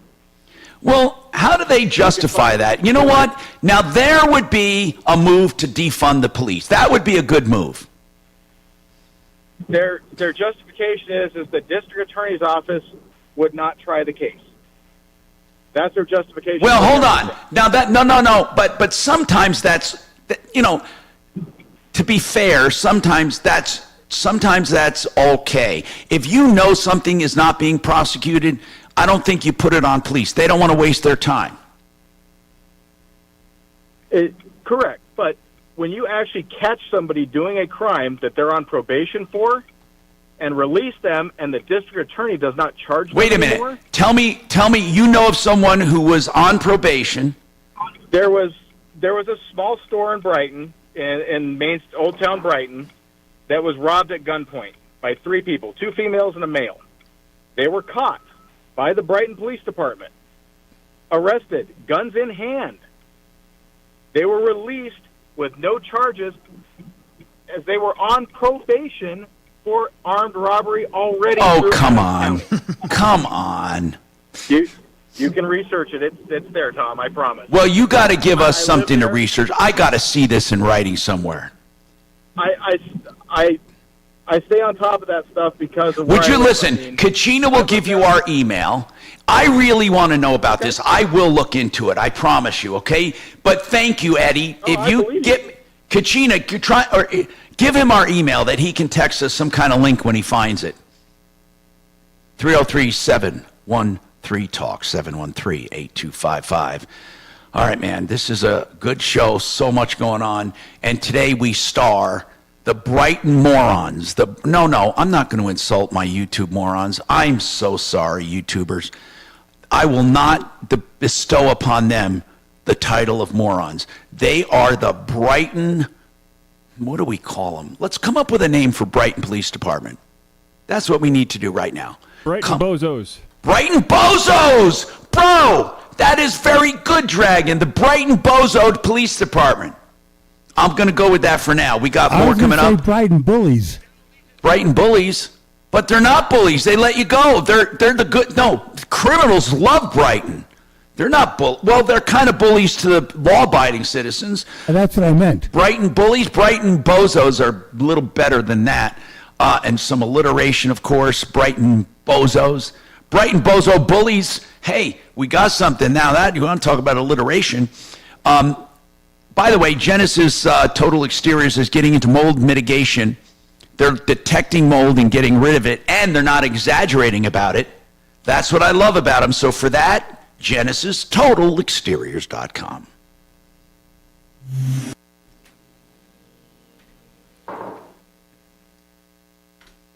Well, how do they justify that? You know what? Now, there would be a move to defund the police. That would be a good move. Their justification is the district attorney's office would not try the case. That's their justification. Well, hold on. Now no. But sometimes that's, you know, to be fair, sometimes that's okay. If you know something is not being prosecuted, I don't think you put it on police. They don't want to waste their time. Correct. But when you actually catch somebody doing a crime that they're on probation for and release them and the district attorney does not charge them anymore? Wait a minute. Tell me you know of someone who was on probation. There was a small store in Brighton, in Old Town Brighton, that was robbed at gunpoint by 3 people, 2 females and a male. They were caught by the Brighton Police Department, arrested, guns in hand. They were released with no charges as they were on probation for armed robbery already. Oh, come on. Come on. You can research it. It's there, Tom, I promise. Well, you got to give us something to research. I got to see this in writing somewhere. I stay on top of that stuff because of. Would you listen? Kachina will give you our email. I really want to know about this. I will look into it. I promise you. Okay. But thank you, Eddie. If you get Kachina, give him our email that he can text us some kind of link when he finds it. 303-713 713-TALK, 713-8255. All right, man, this is a good show, so much going on. And today we star the Brighton morons. No, I'm not going to insult my YouTube morons. I'm so sorry, YouTubers. I will not bestow upon them the title of morons. They are the Brighton, what do we call them? Let's come up with a name for Brighton Police Department. That's what we need to do right now. Brighton Bozos. Brighton Bozos! Bro, that is very good, Dragon. The Brighton Bozo Police Department. I'm going to go with that for now. We got more coming up. Brighton Bullies. Brighton Bullies? But they're not bullies. They let you go. They're the good. No, criminals love Brighton. They're not they're kind of bullies to the law-abiding citizens. That's what I meant. Brighton Bullies, Brighton Bozos are a little better than that. And some alliteration, of course. Brighton Bozos. Brighton Bozo Bullies. Hey, we got something now. That you want to talk about alliteration. By the way, Genesis Total Exteriors is getting into mold mitigation. They're detecting mold and getting rid of it, and they're not exaggerating about it. That's what I love about them. So for that, GenesisTotalExteriors.com.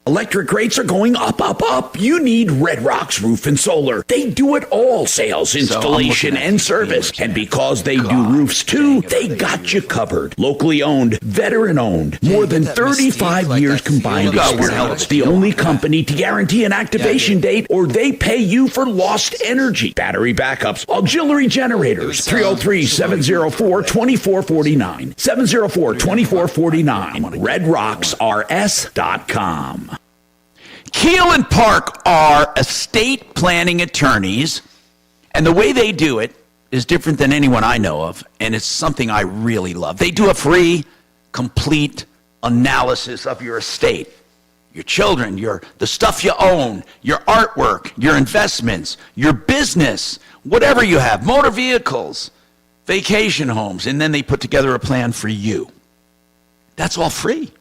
Electric rates are going up, up, up. You need Red Rock's Roof and Solar. They do it all, sales, installation, and service. And because they do roofs too, they got you covered. Locally owned, veteran-owned. More than 35 years combined experience. The only company to guarantee an activation date or they pay you for lost energy. Battery backups, auxiliary generators. 303-704-2449. 704-2449. RedRocksRS.com. Keel and Park are estate planning attorneys, and the way they do it is different than anyone I know of, and it's something I really love. They do a free, complete analysis of your estate, your children, the stuff you own, your artwork, your investments, your business, whatever you have, motor vehicles, vacation homes, and then they put together a plan for you. That's all free.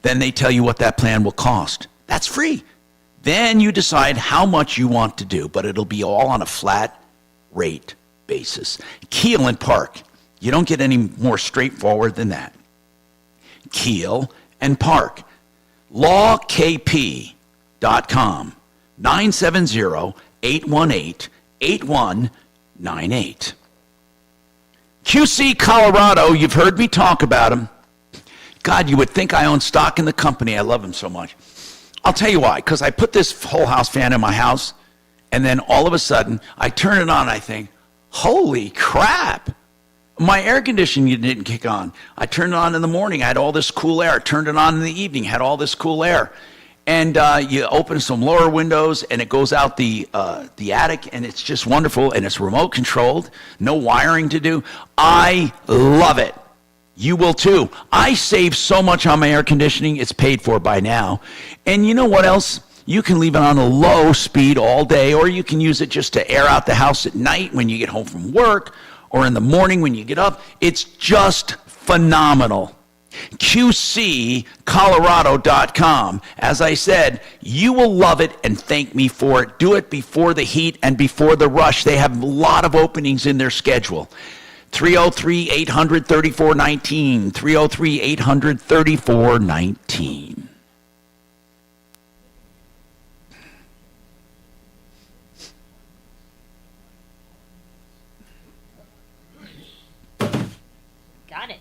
Then they tell you what that plan will cost. That's free. Then you decide how much you want to do, but it'll be all on a flat rate basis. Keel and Park. You don't get any more straightforward than that. Keel and Park. LawKP.com. 970-818-8198. QC Colorado, you've heard me talk about them. God, you would think I own stock in the company. I love them so much. I'll tell you why. Because I put this whole house fan in my house, and then all of a sudden, I turn it on, and I think, holy crap. My air conditioning didn't kick on. I turned it on in the morning. I had all this cool air. Turned it on in the evening. Had all this cool air. And you open some lower windows, and it goes out the attic, and it's just wonderful, and it's remote controlled. No wiring to do. I love it. You will too. I save so much on my air conditioning, it's paid for by now. And you know what else? You can leave it on a low speed all day, or you can use it just to air out the house at night when you get home from work, or in the morning when you get up. It's just phenomenal. QCColorado.com. As I said, you will love it and thank me for it. Do it before the heat and before the rush. They have a lot of openings in their schedule. 303-800-3419. 303-800-3419. Got it.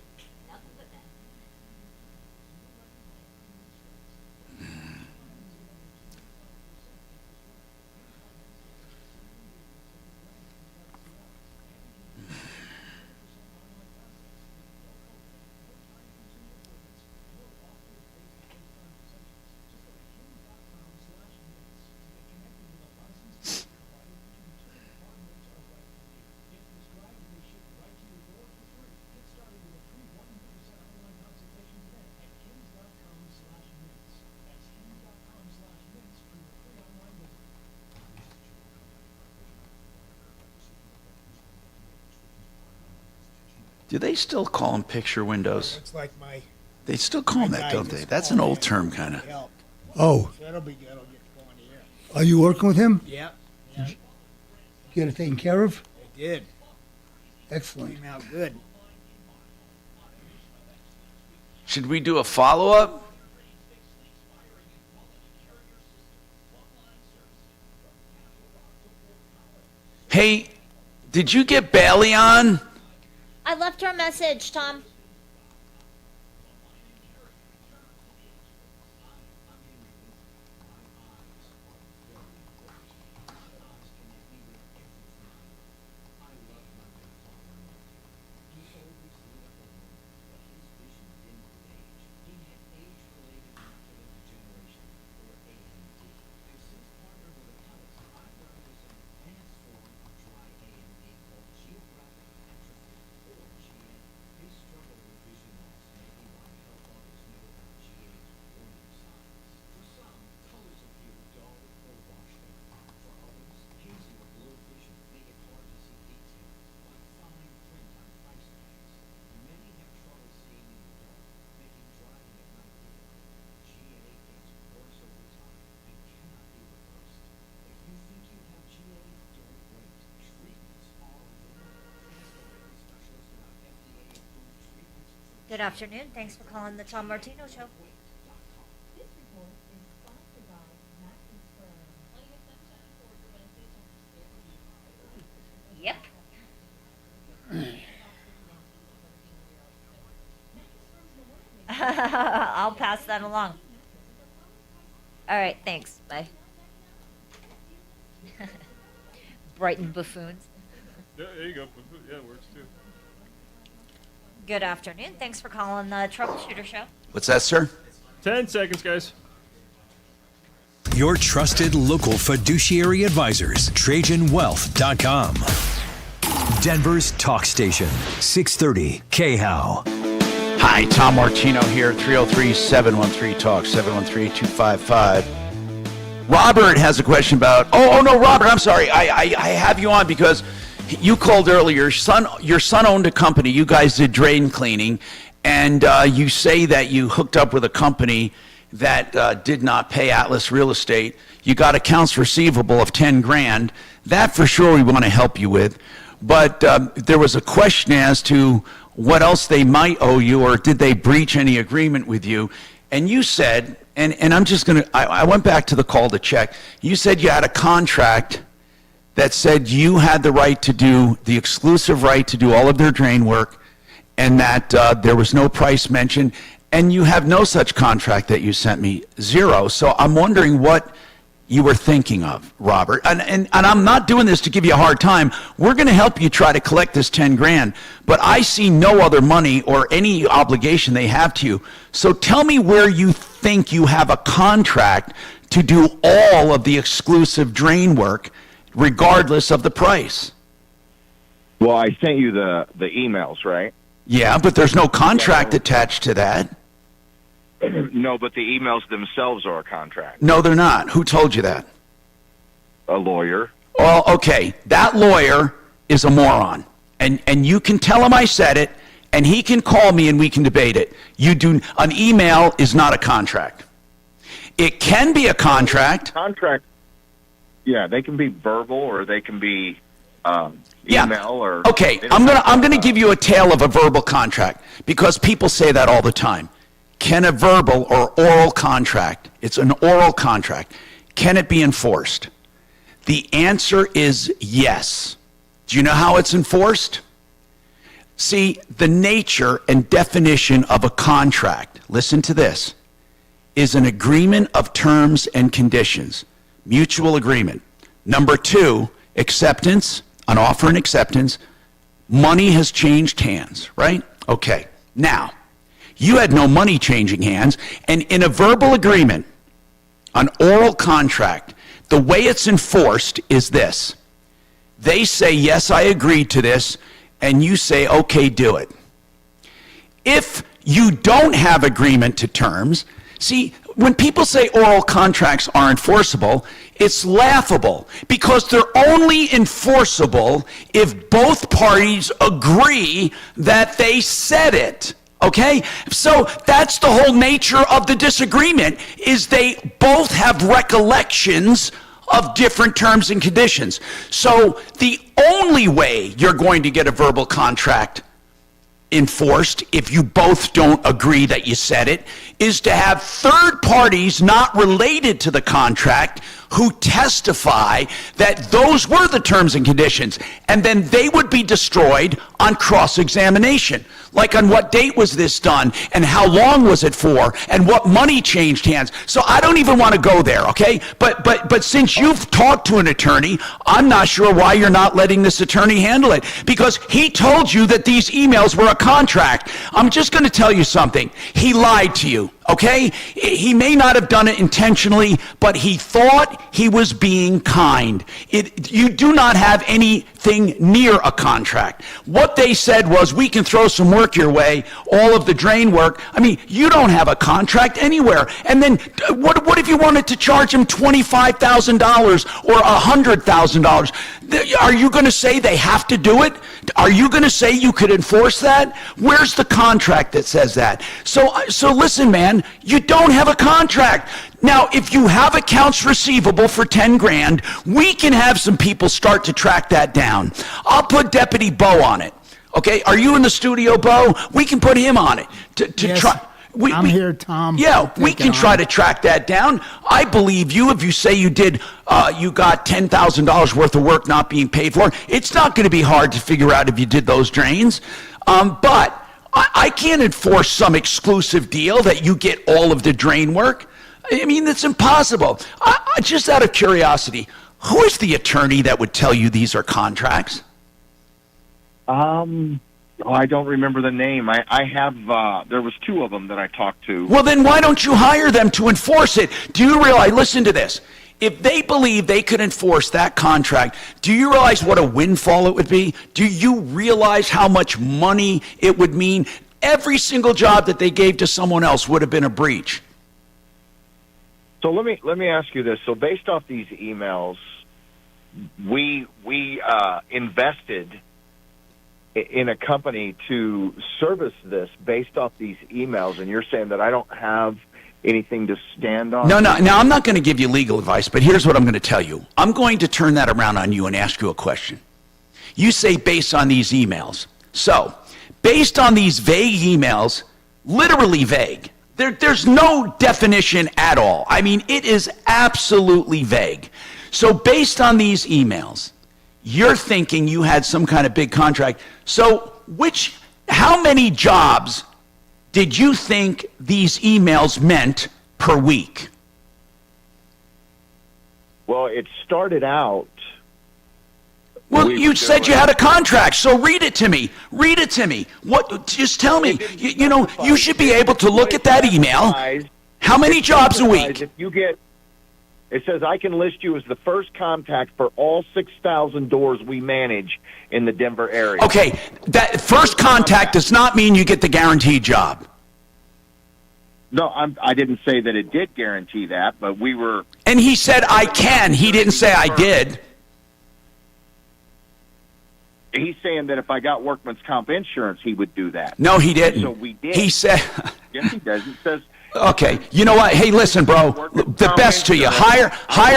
Do they still call them picture windows? Looks like my. They still call them that, don't they? That's an old term, kind of. Oh. That'll be good. I'll get going here. Are you working with him? Yeah. get it taken care of? They did. Excellent. Came out good. Should we do a follow-up? Hey, did you get Bailey on? I left her a message, Tom. Good afternoon. Thanks for calling the Tom Martino Show. Yep. I'll pass that along. All right, thanks. Bye. Brighton buffoons. Yeah, there you go. Yeah, it works too. Good afternoon. Thanks for calling the Troubleshooter Show. What's that, sir? 10 seconds, guys. Your trusted local fiduciary advisors, TrajanWealth.com. Denver's talk station, 630 KHOW. Hi, Tom Martino here, 303-713-TALK, 713-255. Robert has a question about, oh no, Robert, I'm sorry. I have you on because you called earlier. Your son owned a company. You guys did drain cleaning, and you say that you hooked up with a company that did not pay Atlas Real Estate. You got accounts receivable of $10,000. That for sure we want to help you with. But there was a question as to what else they might owe you, or did they breach any agreement with you? And you said, and I'm just going to, I went back to the call to check. You said you had a contract that said you had the right to do, the exclusive right to do all of their drain work, and that there was no price mentioned, and you have no such contract that you sent me, zero. So I'm wondering what you were thinking of, Robert. And I'm not doing this to give you a hard time. We're going to help you try to collect this $10,000, but I see no other money or any obligation they have to you. So tell me where you think you have a contract to do all of the exclusive drain work, regardless of the price. Well, I sent you the emails, right? Yeah, but there's no contract attached to that. No, but the emails themselves are a contract. No, they're not. Who told you that? A lawyer. Well, okay. That lawyer is a moron. And you can tell him I said it, and he can call me and we can debate it. An email is not a contract. It can be a contract. Contract. Yeah, they can be verbal or they can be email or. Okay, I'm gonna give you a tale of a verbal contract because people say that all the time. Can a verbal or oral contract, it's an oral contract, can it be enforced? The answer is yes. Do you know how it's enforced? See, the nature and definition of a contract, listen to this, is an agreement of terms and conditions, mutual agreement. Number two, acceptance, an offer and acceptance. Money has changed hands, right? Okay, now, you had no money changing hands, and in a verbal agreement, an oral contract, the way it's enforced is this. They say, yes, I agreed to this, and you say, okay, do it. If you don't have agreement to terms, see, when people say oral contracts are enforceable, it's laughable because they're only enforceable if both parties agree that they said it. Okay? So that's the whole nature of the disagreement, is they both have recollections of different terms and conditions. So the only way you're going to get a verbal contract enforced, if you both don't agree that you said it, is to have third parties not related to the contract who testify that those were the terms and conditions, and then they would be destroyed on cross-examination. Like, on what date was this done, and how long was it for, and what money changed hands. So I don't even want to go there, okay? But since you've talked to an attorney, I'm not sure why you're not letting this attorney handle it, because he told you that these emails were a contract. I'm just going to tell you something. He lied to you. Okay? He may not have done it intentionally, but he thought he was being kind. You do not have anything near a contract. What they said was, we can throw some work your way, all of the drain work. I mean, you don't have a contract anywhere. And then what if you wanted to charge him $25,000 or $100,000? Are you going to say they have to do it? Are you going to say you could enforce that? Where's the contract that says that? So listen, man, you don't have a contract. Now, if you have accounts receivable for 10 grand, we can have some people start to track that down. I'll put Deputy Bo on it. Okay, are you in the studio, Bo? We can put him on it to Yes, try. I'm here, Tom. Yeah, we Take it can try on. to track that down. I believe you if you say you did, you got $10,000 worth of work not being paid for. It's not going to be hard to figure out if you did those drains. But I can't enforce some exclusive deal that you get all of the drain work. I mean, that's impossible. Just out of curiosity, who is the attorney that would tell you these are contracts? I don't remember the name. I have, there was two of them that I talked to. Well, then why don't you hire them to enforce it? Do you realize, listen to this, if they believe they could enforce that contract, do you realize what a windfall it would be? Do you realize how much money it would mean? Every single job that they gave to someone else would have been a breach. So let me ask you this. So based off these emails, we invested in a company to service this based off these emails, and you're saying that I don't have anything to stand on? No. Now, I'm not going to give you legal advice, but here's what I'm going to tell you. I'm going to turn that around on you and ask you a question. You say based on these emails. So, based on these vague emails, literally vague, there's no definition at all. I mean, it is absolutely vague. So, based on these emails, you're thinking you had some kind of big contract. So, how many jobs did you think these emails meant per week? Well, it started out. Well, you said you had a contract, so read it to me. Read it to me. What? Just tell me. You know, you should be able to look at that email. How many jobs a week? If you get, it says I can list you as the first contact for all 6,000 doors we manage in the Denver area. Okay, that first contact does not mean you get the guaranteed job. No, I didn't say that it did guarantee that, but we were. And he said I can. He didn't say I did. He's saying that if I got workman's comp insurance, he would do that. No, he didn't. So we did. He said. Yes, he does. It says. Okay, you know what? Hey, listen, bro. The best to you. Hire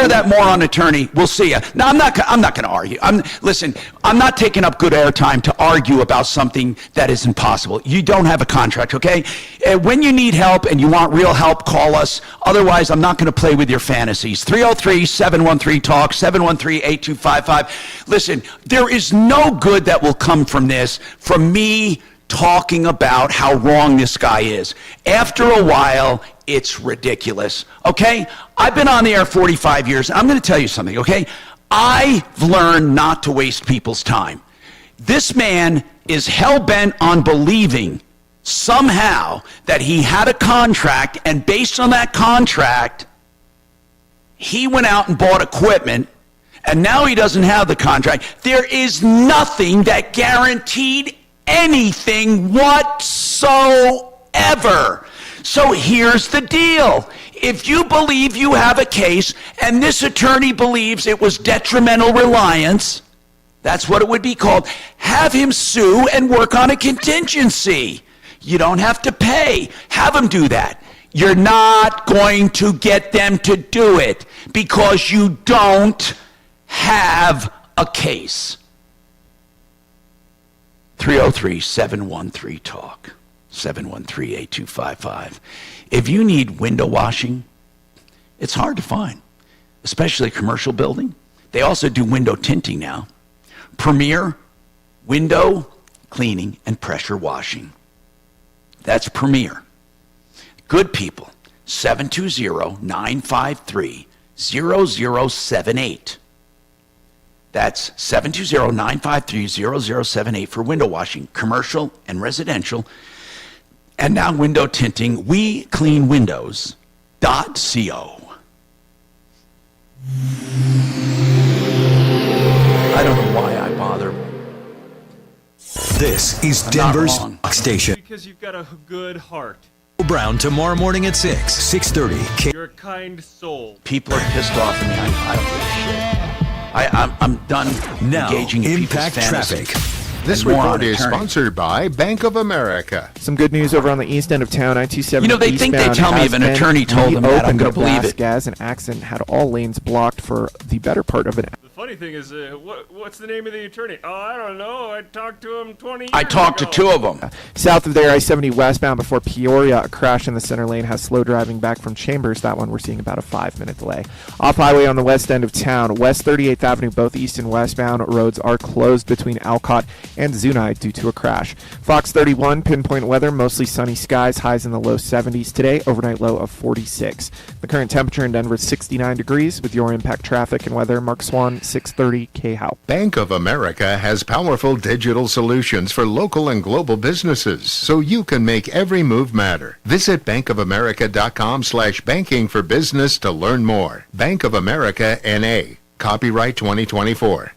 that moron attorney. We'll see you. No, I'm not going to argue. Listen. I'm not taking up good airtime to argue about something that is impossible. You don't have a contract, okay? When you need help and you want real help, call us. Otherwise, I'm not going to play with your fantasies. 303-713-TALK, 713-8255. Listen, there is no good that will come from this, from me talking about how wrong this guy is. After a while, it's ridiculous, okay? I've been on the air 45 years, and I'm going to tell you something, okay? I've learned not to waste people's time. This man is hell-bent on believing somehow that he had a contract, and based on that contract, he went out and bought equipment, and now he doesn't have the contract. There is nothing that guaranteed anything whatsoever. So here's the deal. If you believe you have a case and this attorney believes it was detrimental reliance, that's what it would be called, have him sue and work on a contingency. You don't have to pay. Have him do that. You're not going to get them to do it. because you don't have a case. 303-713-TALK, 713-8255. If you need window washing, it's hard to find, especially a commercial building. They also do window tinting now. Premier window cleaning and pressure washing. That's Premier. Good people, 720-953-0078. That's 720-953-0078 for window washing, commercial and residential. And now window tinting, WeCleanWindows.co. I don't know why I bother. This is I'm not Denver's wrong. Fox Station. Because you've got a good heart. Brown tomorrow morning at 6:30. You're a kind soul. People are pissed off at me. I don't give a shit. I'm done Now, engaging in Impact people's fantasy. Traffic. This And more report on is attorney. sponsored by Bank of America. Some good news over on the east end of town. I-270 You know, they think they eastbound tell me has if an been attorney told them that, I'm reopened gonna at believe it. Gas. An accident had all lanes blocked for the better part of an hour. The funny thing is, what's the name of the attorney? Oh, I don't know. I talked to him 20 years I talked to ago. two of them. South of there, I-70 westbound before Peoria, a crash in the center lane has slow driving back from Chambers. That one we're seeing about a 5-minute delay. Off-highway on the west end of town, West 38th Avenue, both east and westbound roads are closed between Alcott and Zuni due to a crash. Fox 31, pinpoint weather, mostly sunny skies, highs in the low 70s today, overnight low of 46. The current temperature in Denver is 69 degrees. With your impact traffic and weather, Mark Swan, 630 KHOW. Bank of America has powerful digital solutions for local and global businesses, so you can make every move matter. Visit bankofamerica.com/banking for business to learn more. Bank of America N.A. Copyright 2024.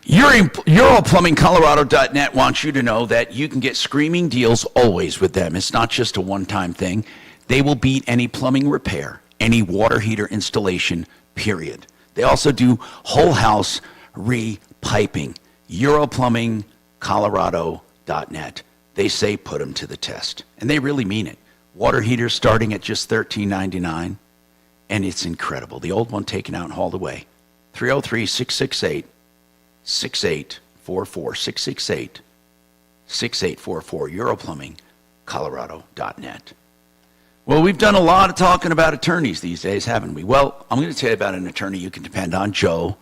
EuroplumbingColorado.net wants you to know that you can get screaming deals always with them. It's not just a one-time thing. They will beat any plumbing repair, any water heater installation, period. They also do whole house repiping. EuroplumbingColorado.net. They say put them to the test. And they really mean it. Water heaters starting at just $13.99. And it's incredible. The old one taken out and hauled away. 303-668-6844. 668-6844. EuroplumbingColorado.net. Well, we've done a lot of talking about attorneys these days, haven't we? Well, I'm going to tell you about an attorney you can depend on, Joe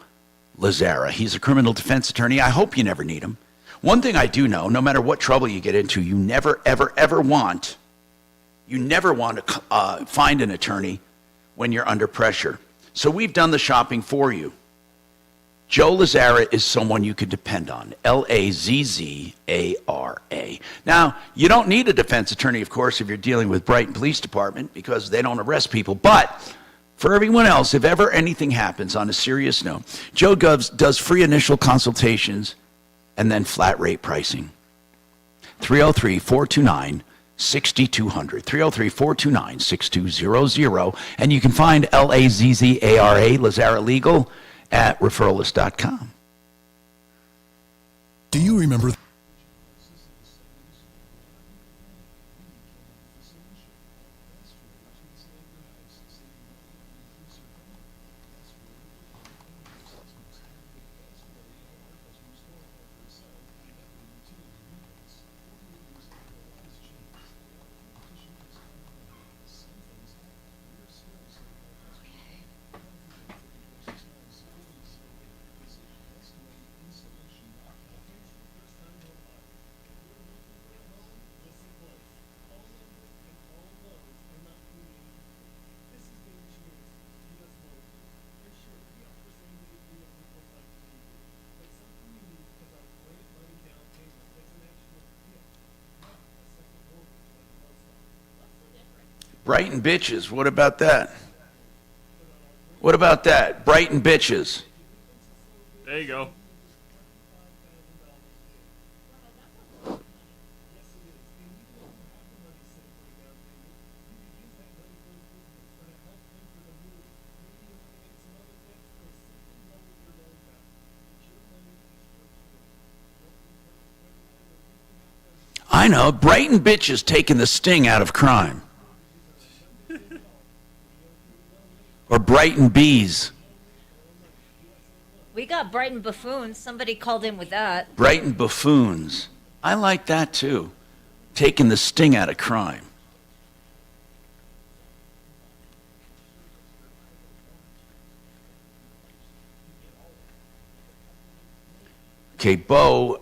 Lazzara. He's a criminal defense attorney. I hope you never need him. One thing I do know, no matter what trouble you get into, you never, ever, ever want to find an attorney when you're under pressure. So we've done the shopping for you. Joe Lazzara is someone you can depend on. Lazzara. Now, you don't need a defense attorney, of course, if you're dealing with Brighton Police Department because they don't arrest people. But for everyone else, if ever anything happens on a serious note, Joe does free initial consultations and then flat rate pricing. 303-429-6200. 303-429-6200. And you can find Lazzara, Lazzara Legal, at referralist.com. Do you remember? Brighton bitches. What about that? What about that? Brighton bitches. There you go. I know. Brighton bitches taking the sting out of crime. Or Brighton Bees. We got Brighton Buffoons. Somebody called in with that. Brighton Buffoons. I like that too. Taking the sting out of crime. Okay, Bo,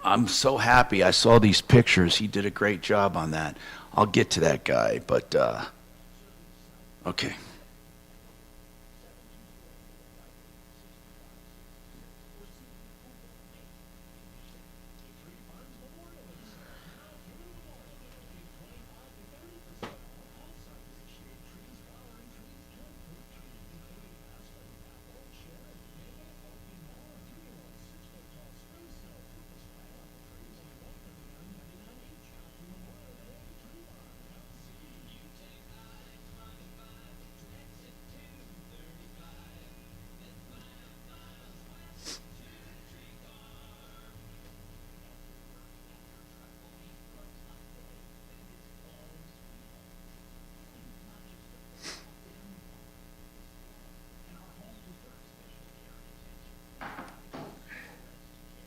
I'm so happy I saw these pictures. He did a great job on that. I'll get to that guy, but okay.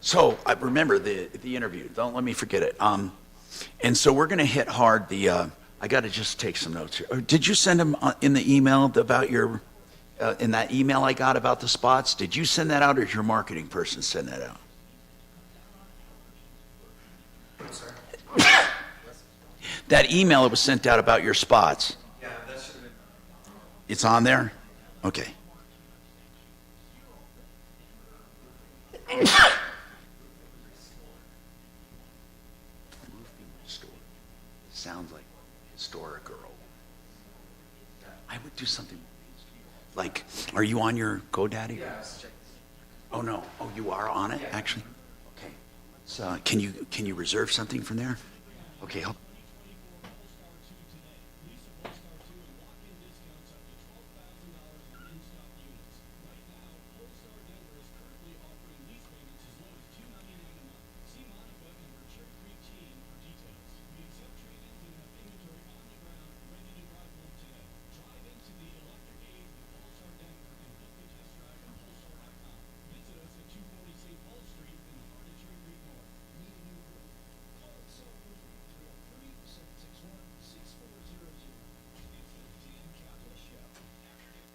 So I remember the interview. Don't let me forget it. And so we're going to hit hard the. I got to just take some notes here. Did you send him in the email about your? In that email I got about the spots, did you send that out, or did your marketing person send that out? That email that was sent out about your spots. Yeah, that should have been. It's on there? Okay. Sounds like historical. I would do something like, are you on your GoDaddy? Yeah, Oh no. Oh, you are on it, actually? Okay. So can you reserve something from there? Okay, help.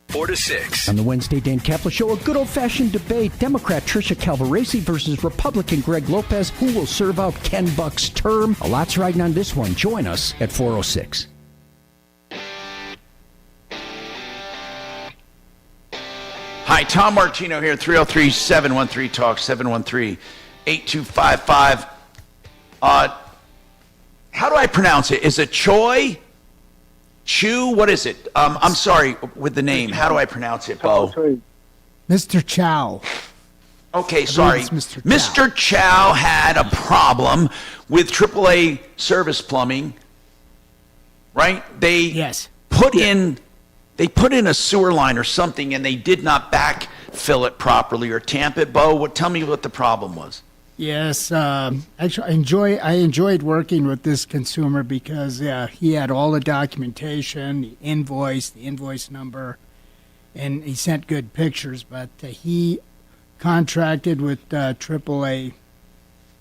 Four to 6. On the Wednesday Dan Kaplan Show, a good old-fashioned debate. Democrat Tricia Calvaresi versus Republican Greg Lopez. Who will serve out Ken Buck's term? A lot's riding on this one. Join us at 4:06. Hi, Tom Martino here, 303-713-TALK, 713-8255. How do I pronounce it? Is it Choi? Chu? What is it? I'm sorry with the name. How do I pronounce it, Bo? Mr. Chow. Okay, sorry. Mr. Chow had a problem with AAA service plumbing, right? They put in a sewer line or something, and they did not backfill it properly or tamp it. Bo, tell me what the problem was. Yes, actually, I enjoyed working with this consumer because he had all the documentation, the invoice number, and he sent good pictures. But he contracted with AAA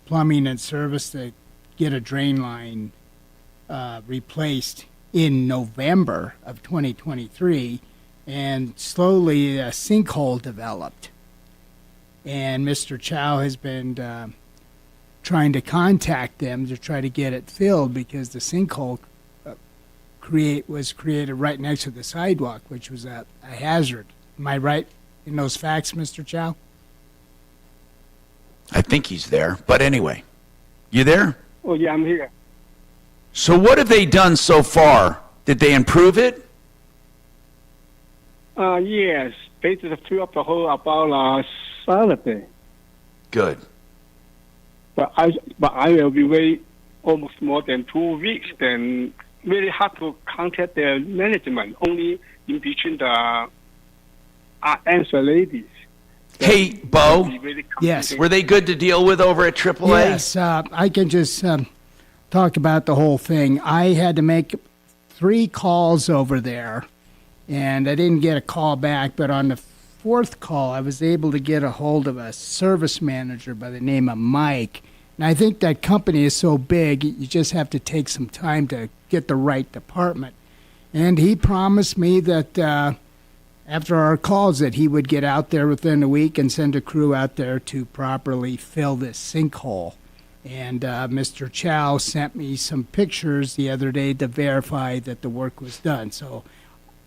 Plumbing and Service to get a drain line replaced in November of 2023, and slowly a sinkhole developed. And Mr. Chow has been trying to contact them to try to get it filled because the sinkhole was created right next to the sidewalk, which was a hazard. Am I right in those facts, Mr. Chow? I think he's there. But anyway, you there? Oh, yeah, I'm here. So what have they done so far? Did they improve it? Yes. They just fill up the hole about Saturday. Good. But I will be wait almost more than 2 weeks. Then really hard to contact the management. Only in between the answer ladies. Hey, Bo. Yes. Were they good to deal with over at AAA? Yes. I can just talk about the whole thing. I had to make 3 calls over there, and I didn't get a call back. But on the fourth call, I was able to get a hold of a service manager by the name of Mike. And I think that company is so big, you just have to take some time to get the right department. And he promised me that after our calls that he would get out there within a week and send a crew out there to properly fill this sinkhole. And Mr. Chow sent me some pictures the other day to verify that the work was done. So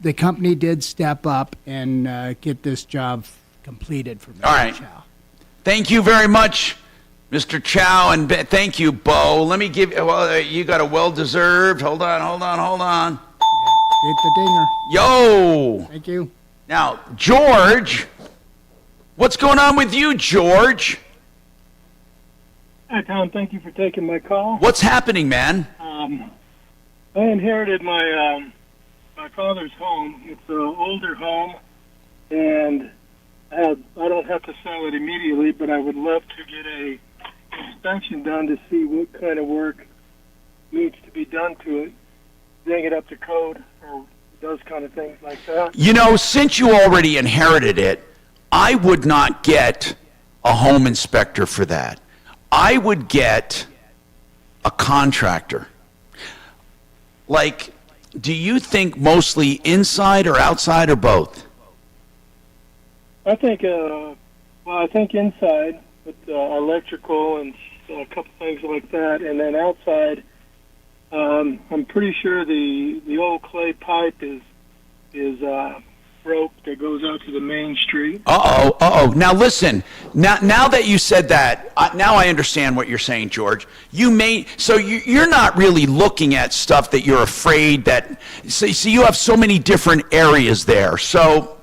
the company did step up and get this job completed for Mr. All right. Chow. Thank you very much, Mr. Chow, and thank you, Bo. Let me give you got a well-deserved. Hold on. Get the dinger. Yo. Thank you. Now, George, what's going on with you, George? Hi, Tom. Thank you for taking my call. What's happening, man? I inherited my father's home. It's an older home, and I don't have to sell it immediately, but I would love to get a inspection done to see what kind of work needs to be done to it, bring it up to code, or those kind of things like that. You know, since you already inherited it, I would not get a home inspector for that. I would get a contractor. Like, do you think mostly inside or outside or both? I think, I think inside with electrical and a couple things like that, and then outside, I'm pretty sure the old clay pipe is broke that goes out to the main street. Now listen. Now that you said that, now I understand what you're saying, George. You're not really looking at stuff that you're afraid that. See, you have so many different areas there. So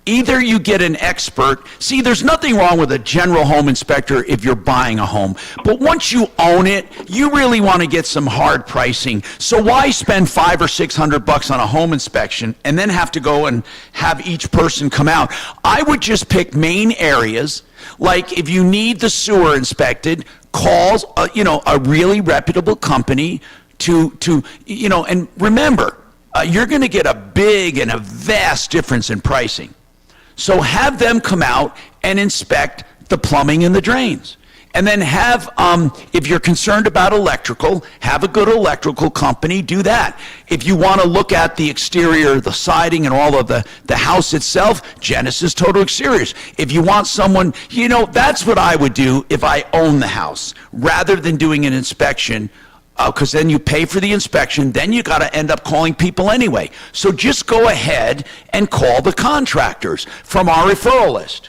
either you get an expert. See, there's nothing wrong with a general home inspector if you're buying a home. But once you own it, you really want to get some hard pricing. So why spend $500 or $600 on a home inspection and then have to go and have each person come out? I would just pick main areas. Like if you need the sewer inspected, call a really reputable company to and remember, you're going to get a big and a vast difference in pricing. So have them come out and inspect the plumbing and the drains. And then have, if you're concerned about electrical, have a good electrical company do that. If you want to look at the exterior, the siding, and all of the house itself, Genesis Total Exteriors. If you want someone, that's what I would do if I own the house, rather than doing an inspection, because then you pay for the inspection, then you got to end up calling people anyway. So just go ahead and call the contractors from our referral list.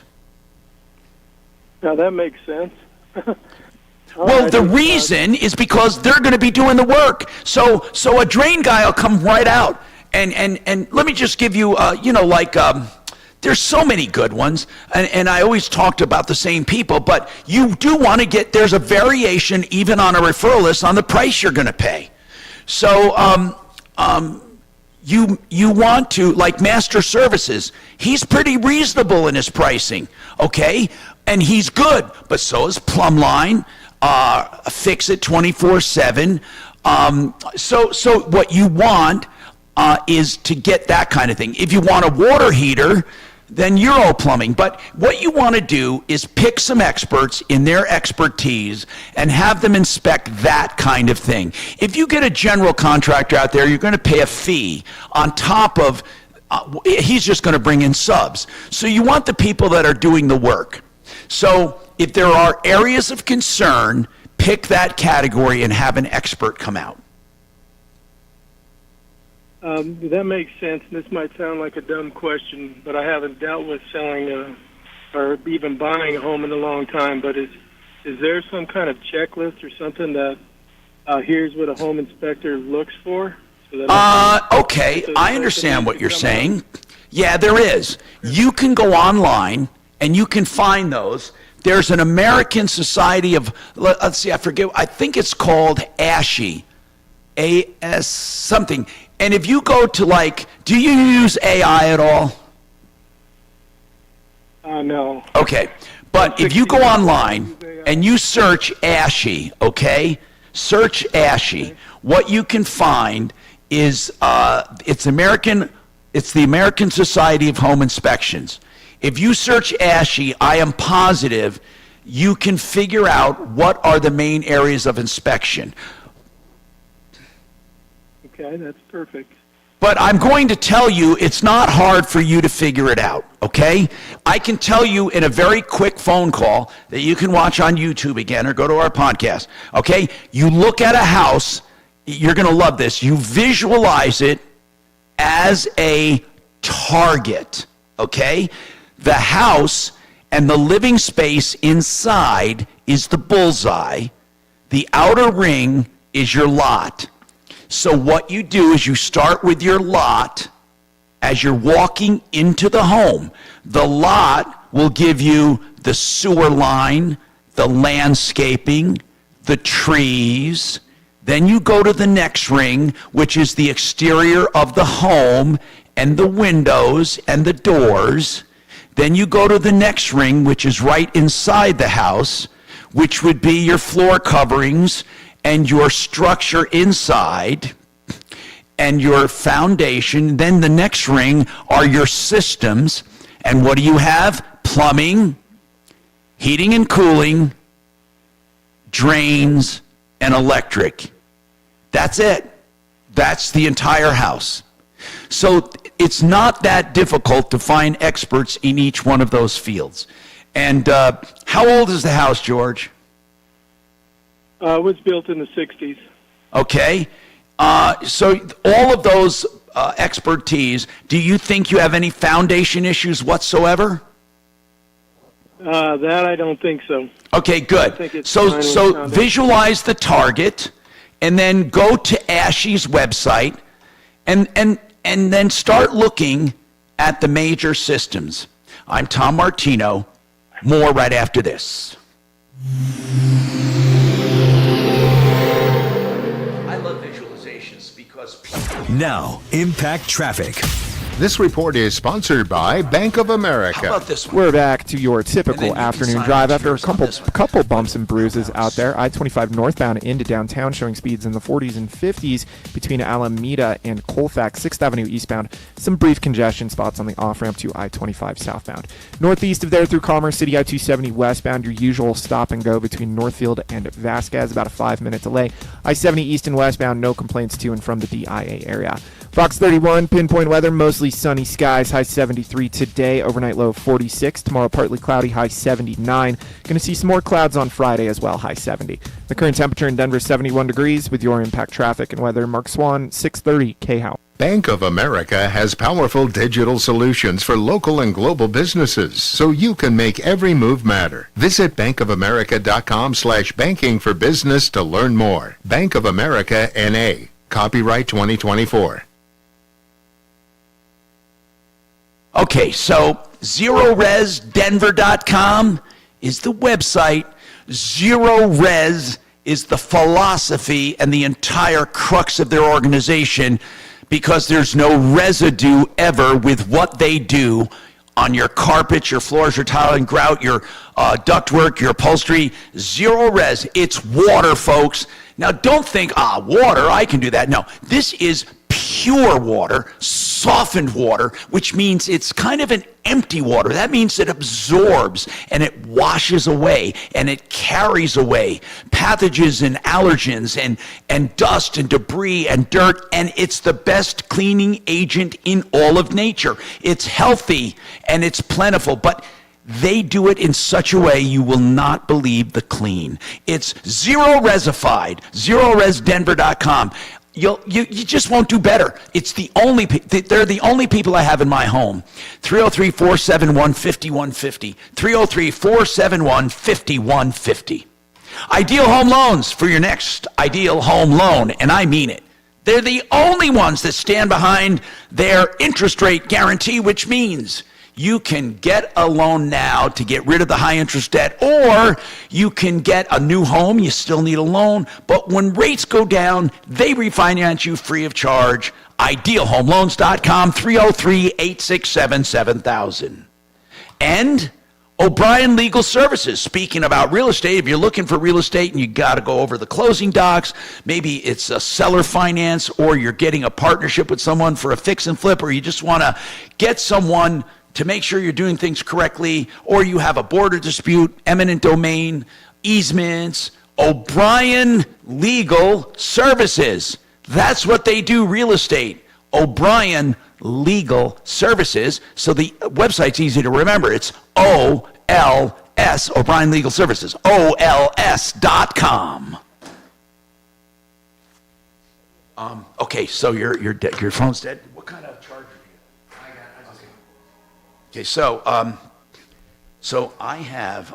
Now that makes sense. Well, the reason is because they're going to be doing the work. So a drain guy will come right out. And let me just give you, there's so many good ones, and I always talked about the same people, but you do want to get, there's a variation even on a referral list on the price you're going to pay. So you want to, like Master Services, he's pretty reasonable in his pricing, okay? And he's good, but so is Plumbline, Fix It 24/7. So what you want is to get that kind of thing. If you want a water heater, then Euro Plumbing. But what you want to do is pick some experts in their expertise and have them inspect that kind of thing. If you get a general contractor out there, you're going to pay a fee on top of, he's just going to bring in subs. So you want the people that are doing the work. So if there are areas of concern, pick that category and have an expert come out. That makes sense. This might sound like a dumb question, but I haven't dealt with selling or even buying a home in a long time. But is there some kind of checklist or something that here's what a home inspector looks for? So that okay, I understand what you're saying. Yeah, there is. You can go online and you can find those. There's an American Society of, let's see, I forget, I think it's called ASHI, A-S something. And if you go to do you use AI at all? No. Okay. But if you go online and you search ASHI, okay? Search ASHI. What you can find is it's American It's the American Society of Home Inspections. If you search ASHI, I am positive you can figure out what are the main areas of inspection. Okay, that's perfect. But I'm going to tell you, it's not hard for you to figure it out, okay? I can tell you in a very quick phone call that you can watch on YouTube again or go to our podcast, okay? You look at a house, you're going to love this. You visualize it as a target, okay? The house and the living space inside is the bullseye. The outer ring is your lot. So what you do is you start with your lot as you're walking into the home. The lot will give you the sewer line, the landscaping, the trees. Then you go to the next ring, which is the exterior of the home and the windows and the doors. Then you go to the next ring, which is right inside the house, which would be your floor coverings and your structure inside and your foundation. Then the next ring are your systems. And what do you have? Plumbing, heating and cooling, drains, and electric. That's it. That's the entire house. So it's not that difficult to find experts in each one of those fields. And how old is the house, George? It was built in the 60s. Okay. So all of those expertise, do you think you have any foundation issues whatsoever? That I don't think so. Okay, good. So visualize the target, and then go to ASHI's website, and then start looking at the major systems. I'm Tom Martino. More right after this. I love visualizations because people... Now, Impact Traffic. This report is sponsored by Bank of America. How about this one? We're back to your typical you can afternoon sign drive up after a yours on couple bumps and bruises out there. I-25 northbound into downtown showing speeds in the 40s and 50s between Alameda and Colfax. 6th Avenue eastbound. Some brief congestion spots on the off-ramp to I-25 southbound. Northeast of there through Commerce City, I-270 westbound. Your usual stop and go between Northfield and Vasquez. About a 5-minute delay. I-70 east and westbound. No complaints to and from the DIA area. Fox 31, pinpoint weather, mostly sunny skies, high 73 today, overnight low 46. Tomorrow partly cloudy, high 79. Going to see some more clouds on Friday as well, high 70. The current temperature in Denver, 71 degrees. With your Impact Traffic and weather, Mark Swan, 630 KHOW. Bank of America has powerful digital solutions for local and global businesses, so you can make every move matter. Visit bankofamerica.com/banking for business to learn more. Bank of America, N.A. Copyright 2024. Okay, so ZeroResDenver.com is the website. ZeroRes is the philosophy and the entire crux of their organization, because there's no residue ever with what they do on your carpets, your floors, your tile and grout, your ductwork, your upholstery. ZeroRes, it's water, folks. Now, don't think, water, I can do that. No, this is pure water, softened water, which means it's kind of an empty water. That means it absorbs and it washes away and it carries away pathogens and allergens and dust and debris and dirt, and it's the best cleaning agent in all of nature. It's healthy and it's plentiful, but they do it in such a way you will not believe the clean. It's ZeroResified, ZeroResDenver.com. You just won't do better. It's they're the only people I have in my home. 303-471-5150. 303-471-5150. Ideal Home Loans for your next ideal home loan, and I mean it. They're the only ones that stand behind their interest rate guarantee, which means you can get a loan now to get rid of the high interest debt, or you can get a new home. You still need a loan, but when rates go down, they refinance you free of charge. IdealHomeLoans.com, 303-867-7000. And O'Brien Legal Services. Speaking about real estate, if you're looking for real estate and you got to go over the closing docs, maybe it's a seller finance, or you're getting a partnership with someone for a fix and flip, or you just want to get someone to make sure you're doing things correctly, or you have a border dispute, eminent domain, easements, O'Brien Legal Services. That's what they do, real estate. O'Brien Legal Services. So the website's easy to remember. It's OLS, O'Brien Legal Services, OLS.com. Okay, so your phone's dead. What kind of charger do you have? Okay, so I have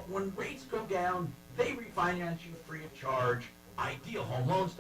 when rates go down, they refinance you free of charge. Ideal Home Loans.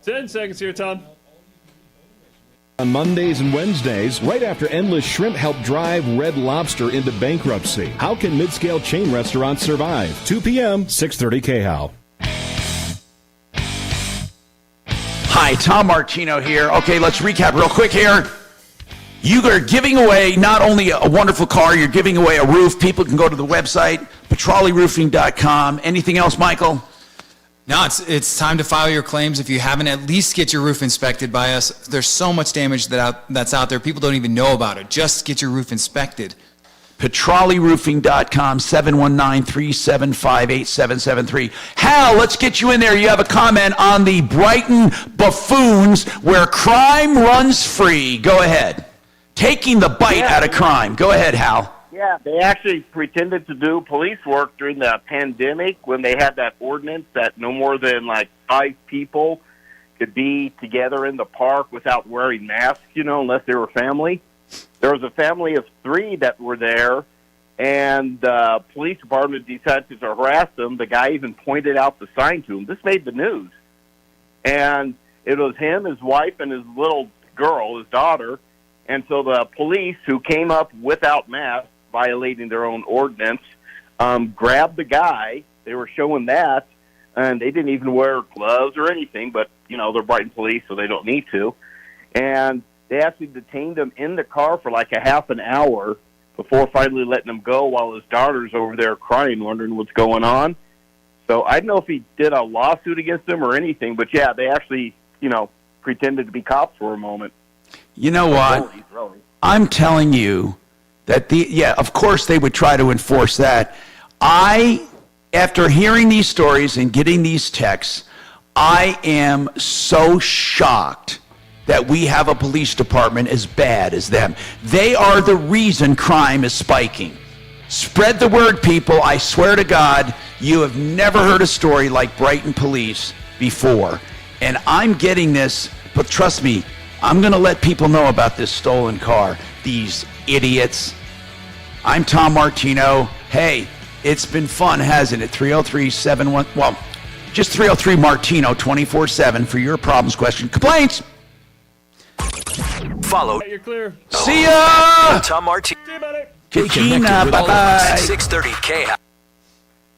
Ten seconds here, Tom. On Mondays and Wednesdays, right after Endless Shrimp helped drive Red Lobster into bankruptcy. How can mid-scale chain restaurants survive? 2 p.m., 630 KHAL. Hi, Tom Martino here. Okay, let's recap real quick here. You are giving away not only a wonderful car, you're giving away a roof. People can go to the website, petrolliroofing.com. Anything else, Michael? No, it's time to file your claims. If you haven't, at least get your roof inspected by us. There's so much damage that's out there. People don't even know about it. Just get your roof inspected. petrolliroofing.com, 719-375-8773. Hal, let's get you in there. You have a comment on the Brighton Buffoons where crime runs free. Go ahead. Taking the bite out of crime. Go ahead, Hal. Yeah, they actually pretended to do police work during the pandemic when they had that ordinance that no more than like 5 people could be together in the park without wearing masks, unless they were family. There was a family of 3 that were there, and the police department decided to harass them. The guy even pointed out the sign to him. This made the news. And it was him, his wife, and his little girl, his daughter, And so the police, who came up without masks, violating their own ordinance, grabbed the guy. They were showing that, and they didn't even wear gloves or anything, but, they're Brighton police, so they don't need to. And they actually detained him in the car for like a half an hour before finally letting him go while his daughter's over there crying, wondering what's going on. So I don't know if he did a lawsuit against him or anything, but, yeah, they actually, pretended to be cops for a moment. You know what? I'm telling you that of course they would try to enforce that. After hearing these stories and getting these texts, I am so shocked that we have a police department as bad as them. They are the reason crime is spiking. Spread the word, people. I swear to God, you have never heard a story like Brighton Police before. And I'm getting this, but trust me, I'm going to let people know about this stolen car. These idiots. I'm Tom Martino. Hey, it's been fun, hasn't it? 303-71, well, just 303 Martino 24/7 for your problems, question, complaints. Follow. You're clear. See ya! Tom Martino. Stay connected with all of us at 630 KHOW.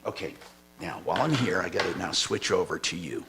Okay, now while I'm here, I got to now switch over to you.